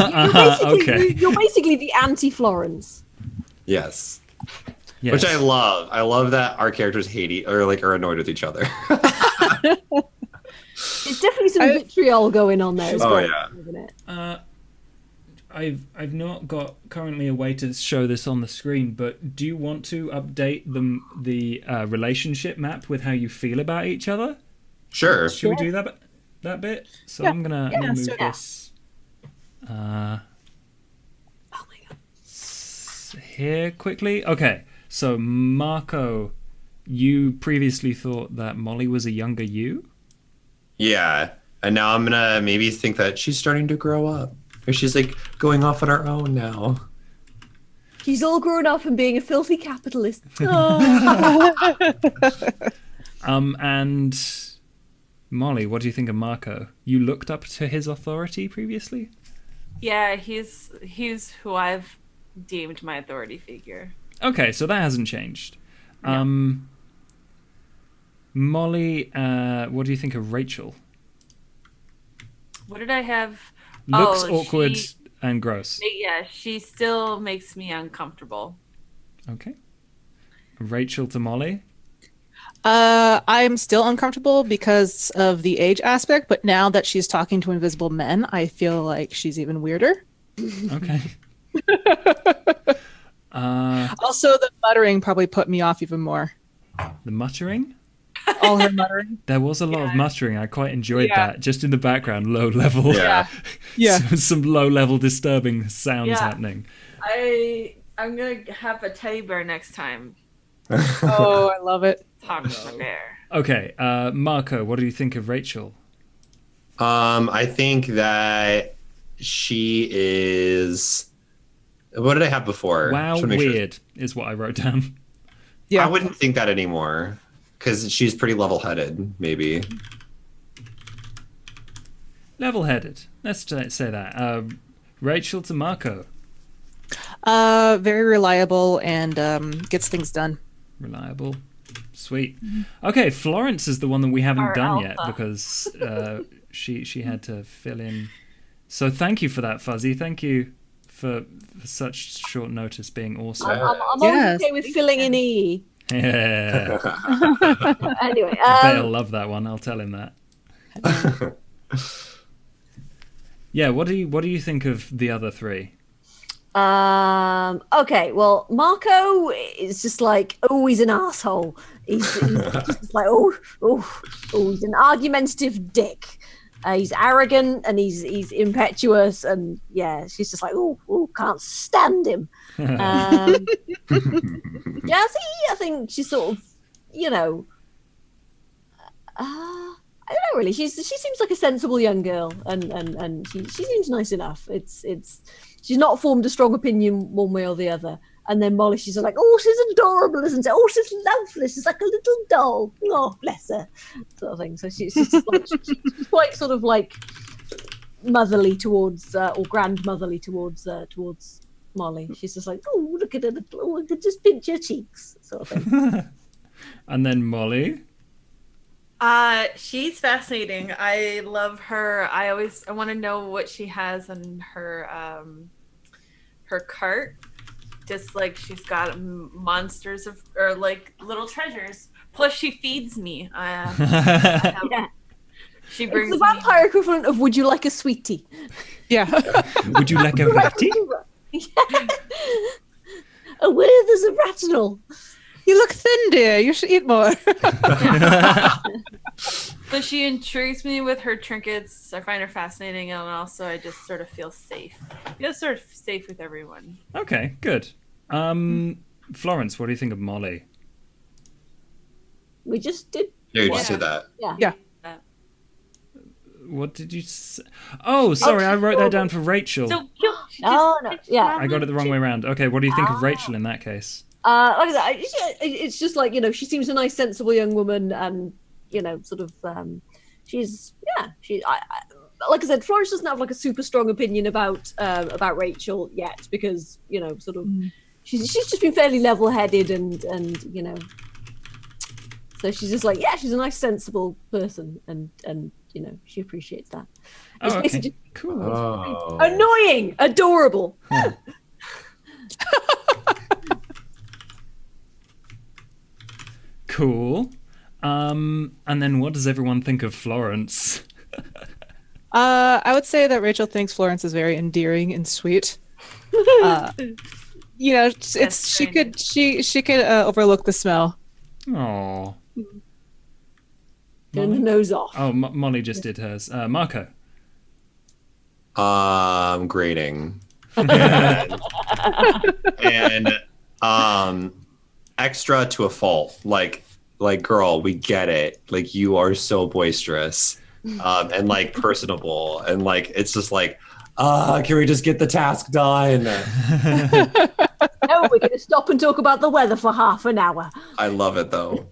Okay. You're basically the anti-Florence. Yes. Yes. Which I love. I love that our characters hate or are annoyed with each other. There's definitely some vitriol going on there as Oh, well, yeah. isn't it? I've not got currently a way to show this on the screen, but do you want to update the relationship map with how you feel about each other? Sure. Should we do that bit? So Yeah. I'm gonna Yeah, move sure. this Oh my god. here quickly. Okay, so Marco, you previously thought that Molly was a younger you? Yeah. And now I'm gonna maybe think that she's starting to grow up. Or she's like going off on her own now. She's all grown up and being a filthy capitalist. And Molly, what do you think of Marco? You looked up to his authority previously? Yeah, he's who I've deemed my authority figure. Okay, so that hasn't changed. Molly, what do you think of Rachel? What did I have? Looks Oh, awkward she- and gross. Yeah, she still makes me uncomfortable. Okay. Rachel to Molly? I'm still uncomfortable because of the age aspect, but now that she's talking to invisible men, I feel like she's even weirder. Okay. Also, the muttering probably put me off even more. The muttering? All her muttering. There was a lot of muttering. I quite enjoyed Yeah. that. Just in the background, low level. Yeah. Yeah. Some low level disturbing sounds Yeah. happening. I'm gonna have a teddy bear next time. Oh, I love it. Talk to the bear. Okay, Marco, what do you think of Rachel? I think that she is. What did I have before? Wow, Just wanna make sure. weird is what I wrote down. Yeah. I wouldn't think that anymore because she's pretty level-headed. Maybe. Level-headed. Let's say that. Rachel to Marco. Very reliable and gets things done. Reliable. Sweet. Okay, Florence is the one that we haven't Our done yet alpha. because she had to fill in. So thank you for that, Fuzzy. Thank you for such short notice being awesome. I'm always Yes. okay with filling in EE. Yeah. Anyway, I bet he'll love that one. I'll tell him that. Yeah, what do you think of the other three? okay, well, Marco is just like, oh, he's an asshole. He's just like, he's an argumentative dick. He's arrogant and he's impetuous, and yeah, she's just like, oh, can't stand him. Jazzy, I think she's sort of, you know, I don't know really. She seems like a sensible young girl, and she seems nice enough. It's she's not formed a strong opinion one way or the other. And then Molly, she's like, oh, she's adorable, isn't it? Oh, she's lovely. She's like a little doll. Oh, bless her, sort of thing. So she's just like, she's quite sort of like motherly towards, or grandmotherly towards Molly. She's just like, oh, look at her little, oh, I could just pinch her cheeks, sort of thing. And then Molly. She's fascinating. I love her. I want to know what she has in her cart. Just like she's got monsters or like little treasures. Plus, she feeds me. Yeah. She brings It's the vampire equivalent of "Would you like a sweetie?" Yeah. Would you like a ratty? Yeah. Oh, where there's a ratinol. You look thin, dear. You should eat more. So she intrigues me with her trinkets. I find her fascinating, and also I just sort of feel safe. Just sort of safe with everyone. Okay, good. Florence, what do you think of Molly? We just did. Yeah, you just did that. Yeah. What did you say? Oh, sorry, I wrote that down for Rachel. So cute. No, yeah. I got it the wrong way around. Okay, what do you think of Rachel in that case? Like I said, it's just like, she seems a nice, sensible young woman, and sort of, she's like I said, Florence doesn't have like a super strong opinion about Rachel yet, because sort of she's just been fairly level-headed, and so she's just like, yeah, she's a nice, sensible person, and she appreciates that. It's Oh, basically okay, cool. Oh. annoying, adorable. Cool. And then what does everyone think of Florence? I would say that Rachel thinks Florence is very endearing and sweet. She could overlook the smell. Oh. Turn the nose off. Oh, Molly just did hers. Marco. Grading. and extra to a fault. Like girl, we get it. Like, you are so boisterous, and like personable, and like it's just like, can we just get the task done? No, we're going to stop and talk about the weather for half an hour. I love it though.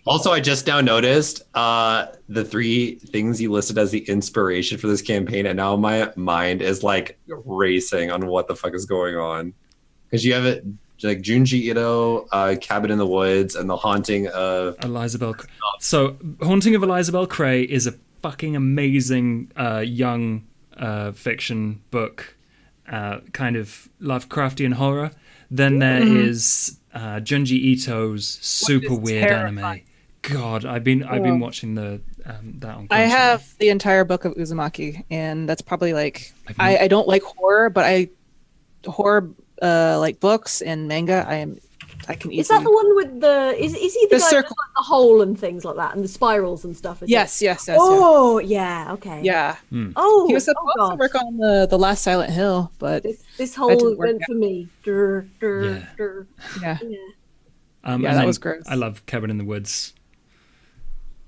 Also, I just now noticed the 3 things you listed as the inspiration for this campaign, and now my mind is like racing on what the fuck is going on. Because you have it like Junji Ito, Cabin in the Woods, and The Haunting of Elizabeth. So, Haunting of Elizabeth Cray is a fucking amazing young fiction book, kind of Lovecraftian horror. Then there is Junji Ito's super weird anime. God, I've been watching that on. I have the entire book of Uzumaki, and that's probably like I don't like horror, but horror like books and manga. I can easily. Is that the one with the? Is he the guy circle. with like the hole and things like that, and the spirals and stuff? Yes. Oh yeah, okay. Yeah. Oh, He was supposed to work on the last Silent Hill, but this whole went for me. Yeah. Yeah. That was gross. I love Cabin in the Woods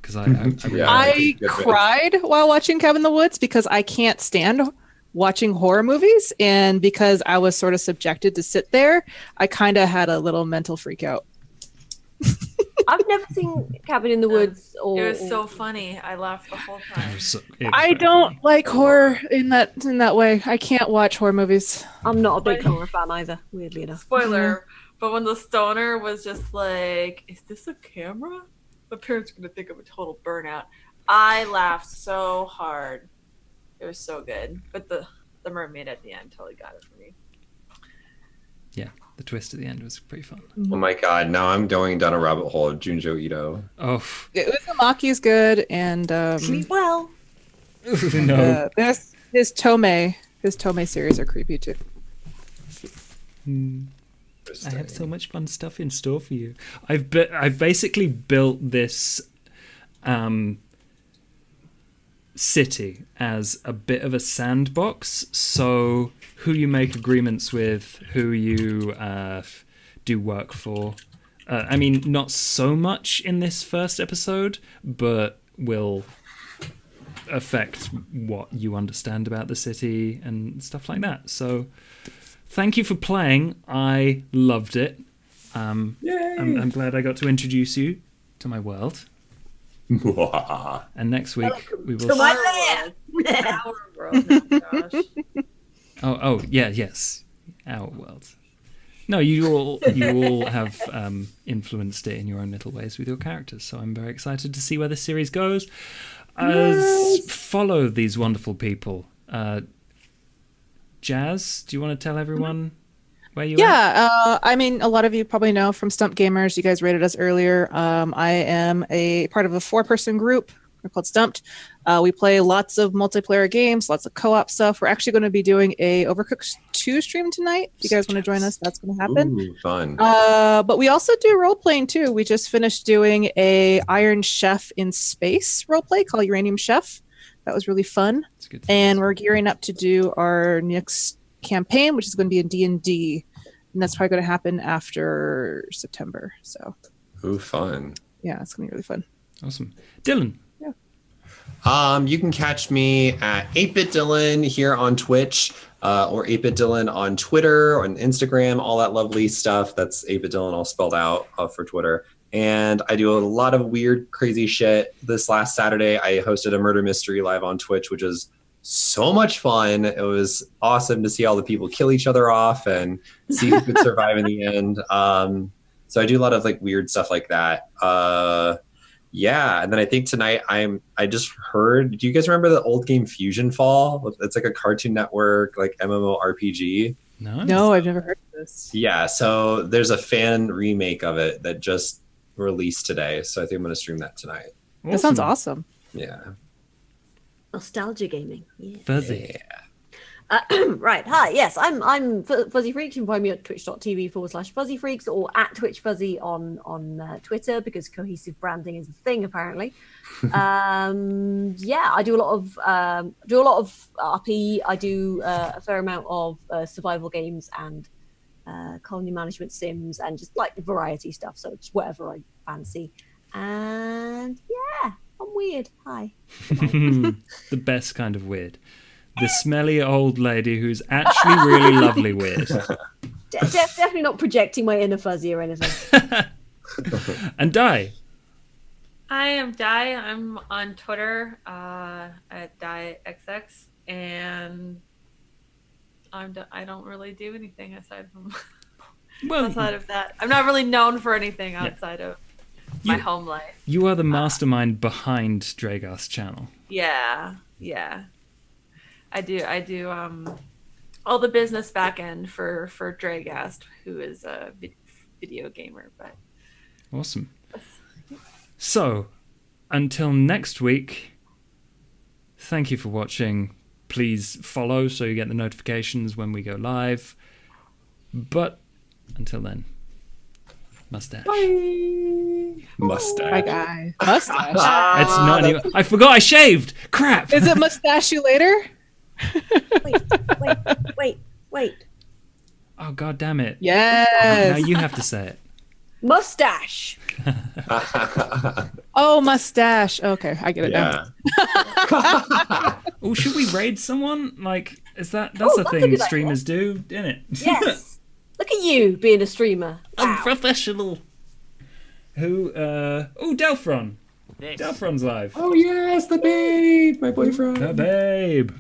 because I cried while watching Cabin in the Woods because I can't stand watching horror movies, and because I was sort of subjected to sit there, I kind of had a little mental freak out. I've never seen Cabin in the Woods. It was so funny. I laughed the whole time. I don't like horror in that way. I can't watch horror movies. I'm not a big horror fan either, weirdly enough. Spoiler, but when the stoner was just like, is this a camera? My parents are going to think I'm a total burnout. I laughed so hard. It was so good. But the mermaid at the end totally got it for me. Yeah, the twist at the end was pretty fun. Oh my god, now I'm going down a rabbit hole of Junjo Ito. Oh. Uzumaki's good, and Sleep well. No. His Tomei series are creepy too. I have so much fun stuff in store for you. I've basically built this city as a bit of a sandbox. So who you make agreements with, who you do work for. I mean, not so much in this first episode, but will affect what you understand about the city and stuff like that. So thank you for playing. I loved it. I'm glad I got to introduce you to my world. And next week we will. To my land. Our world. Oh, gosh. Oh, yeah, yes, our world. No, you all have influenced it in your own little ways with your characters. So I'm very excited to see where this series goes. Follow these wonderful people. Jazz, do you want to tell everyone where you are? I mean, a lot of you probably know from Stump Gamers. You guys rated us earlier. I am a part of a 4-person group. We're called Stumped. We play lots of multiplayer games, lots of co-op stuff. We're actually going to be doing a Overcooked 2 stream tonight. If you guys want to join us, that's going to happen. Ooh, fun. But we also do role-playing too. We just finished doing a Iron Chef in Space roleplay called Uranium Chef. That was really fun. And we're gearing up to do our next campaign, which is going to be in D&D. And that's probably going to happen after September. So, Ooh, fun. Yeah, it's going to be really fun. Awesome. Dylan. You can catch me at 8-Bit Dylan here on Twitch, or 8-Bit Dylan on Twitter, on Instagram, all that lovely stuff. That's 8-Bit Dylan all spelled out for Twitter. And I do a lot of weird, crazy shit. This last Saturday, I hosted a murder mystery live on Twitch, which was so much fun. It was awesome to see all the people kill each other off and see who could survive in the end. So I do a lot of like weird stuff like that. Yeah, and then I think tonight I just heard. Do you guys remember the old game Fusion Fall? It's like a Cartoon Network like MMORPG. No, I've never heard of this. Yeah, so there's a fan remake of it that just released today. So I think I'm going to stream that tonight. Awesome. That sounds awesome. Yeah. Nostalgia gaming. Yeah. Fuzzy. Yeah. Right. Hi. Yes, I'm Fuzzy Freaks. You can find me at twitch.tv/Fuzzy Freaks or at Twitch Fuzzy on Twitter, because cohesive branding is a thing apparently. Yeah, I do a lot of RP. I do a fair amount of survival games and colony management sims and just like variety stuff. So just whatever I fancy. And yeah, I'm weird. Hi. The best kind of weird. The smelly old lady who's actually really lovely weird. Definitely not projecting my inner Fuzzy or anything. And Di. I am Di. I'm on Twitter at DiXX, and I don't really do anything aside from outside of that. I'm not really known for anything outside of my home life. You are the mastermind behind Dragast's channel. Yeah. I do all the business back end for Dragast, who is a video gamer. But awesome. So, until next week, thank you for watching. Please follow so you get the notifications when we go live. But until then, mustache. Bye. Mustache. Bye, guy. Mustache. It's not new. I forgot I shaved. Crap. Is it mustache you later? Wait. Oh, god damn it. Yes. Now you have to say it. Mustache. Oh, mustache. Okay, I get it now. Oh, should we raid someone? Like, that's a thing streamers do, isn't it? Yes. Look at you being a streamer. I'm professional. Who? Delphron. Delphron's live. Oh yes, the babe, my boyfriend. The babe.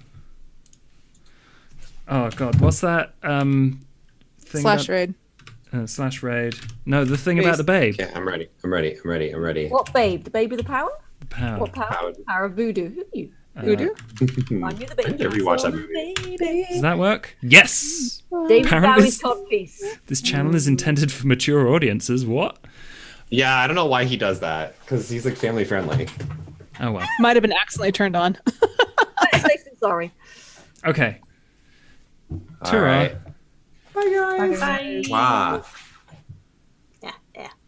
Oh god, what's that thing? /raid. /raid. No, the thing about the babe. Yeah, I'm ready. What babe? The babe with the power? The power. What power? Power of voodoo. Who are you? Voodoo? I'm you the baby. Have you watched that movie? Does that work? Yes. David Apparently Bowie's codpiece. This channel is intended for mature audiences. What? Yeah, I don't know why he does that, because he's like family friendly. Oh well. Might have been accidentally turned on. Sorry. Okay. All right. Bye, guys. Bye. Wow.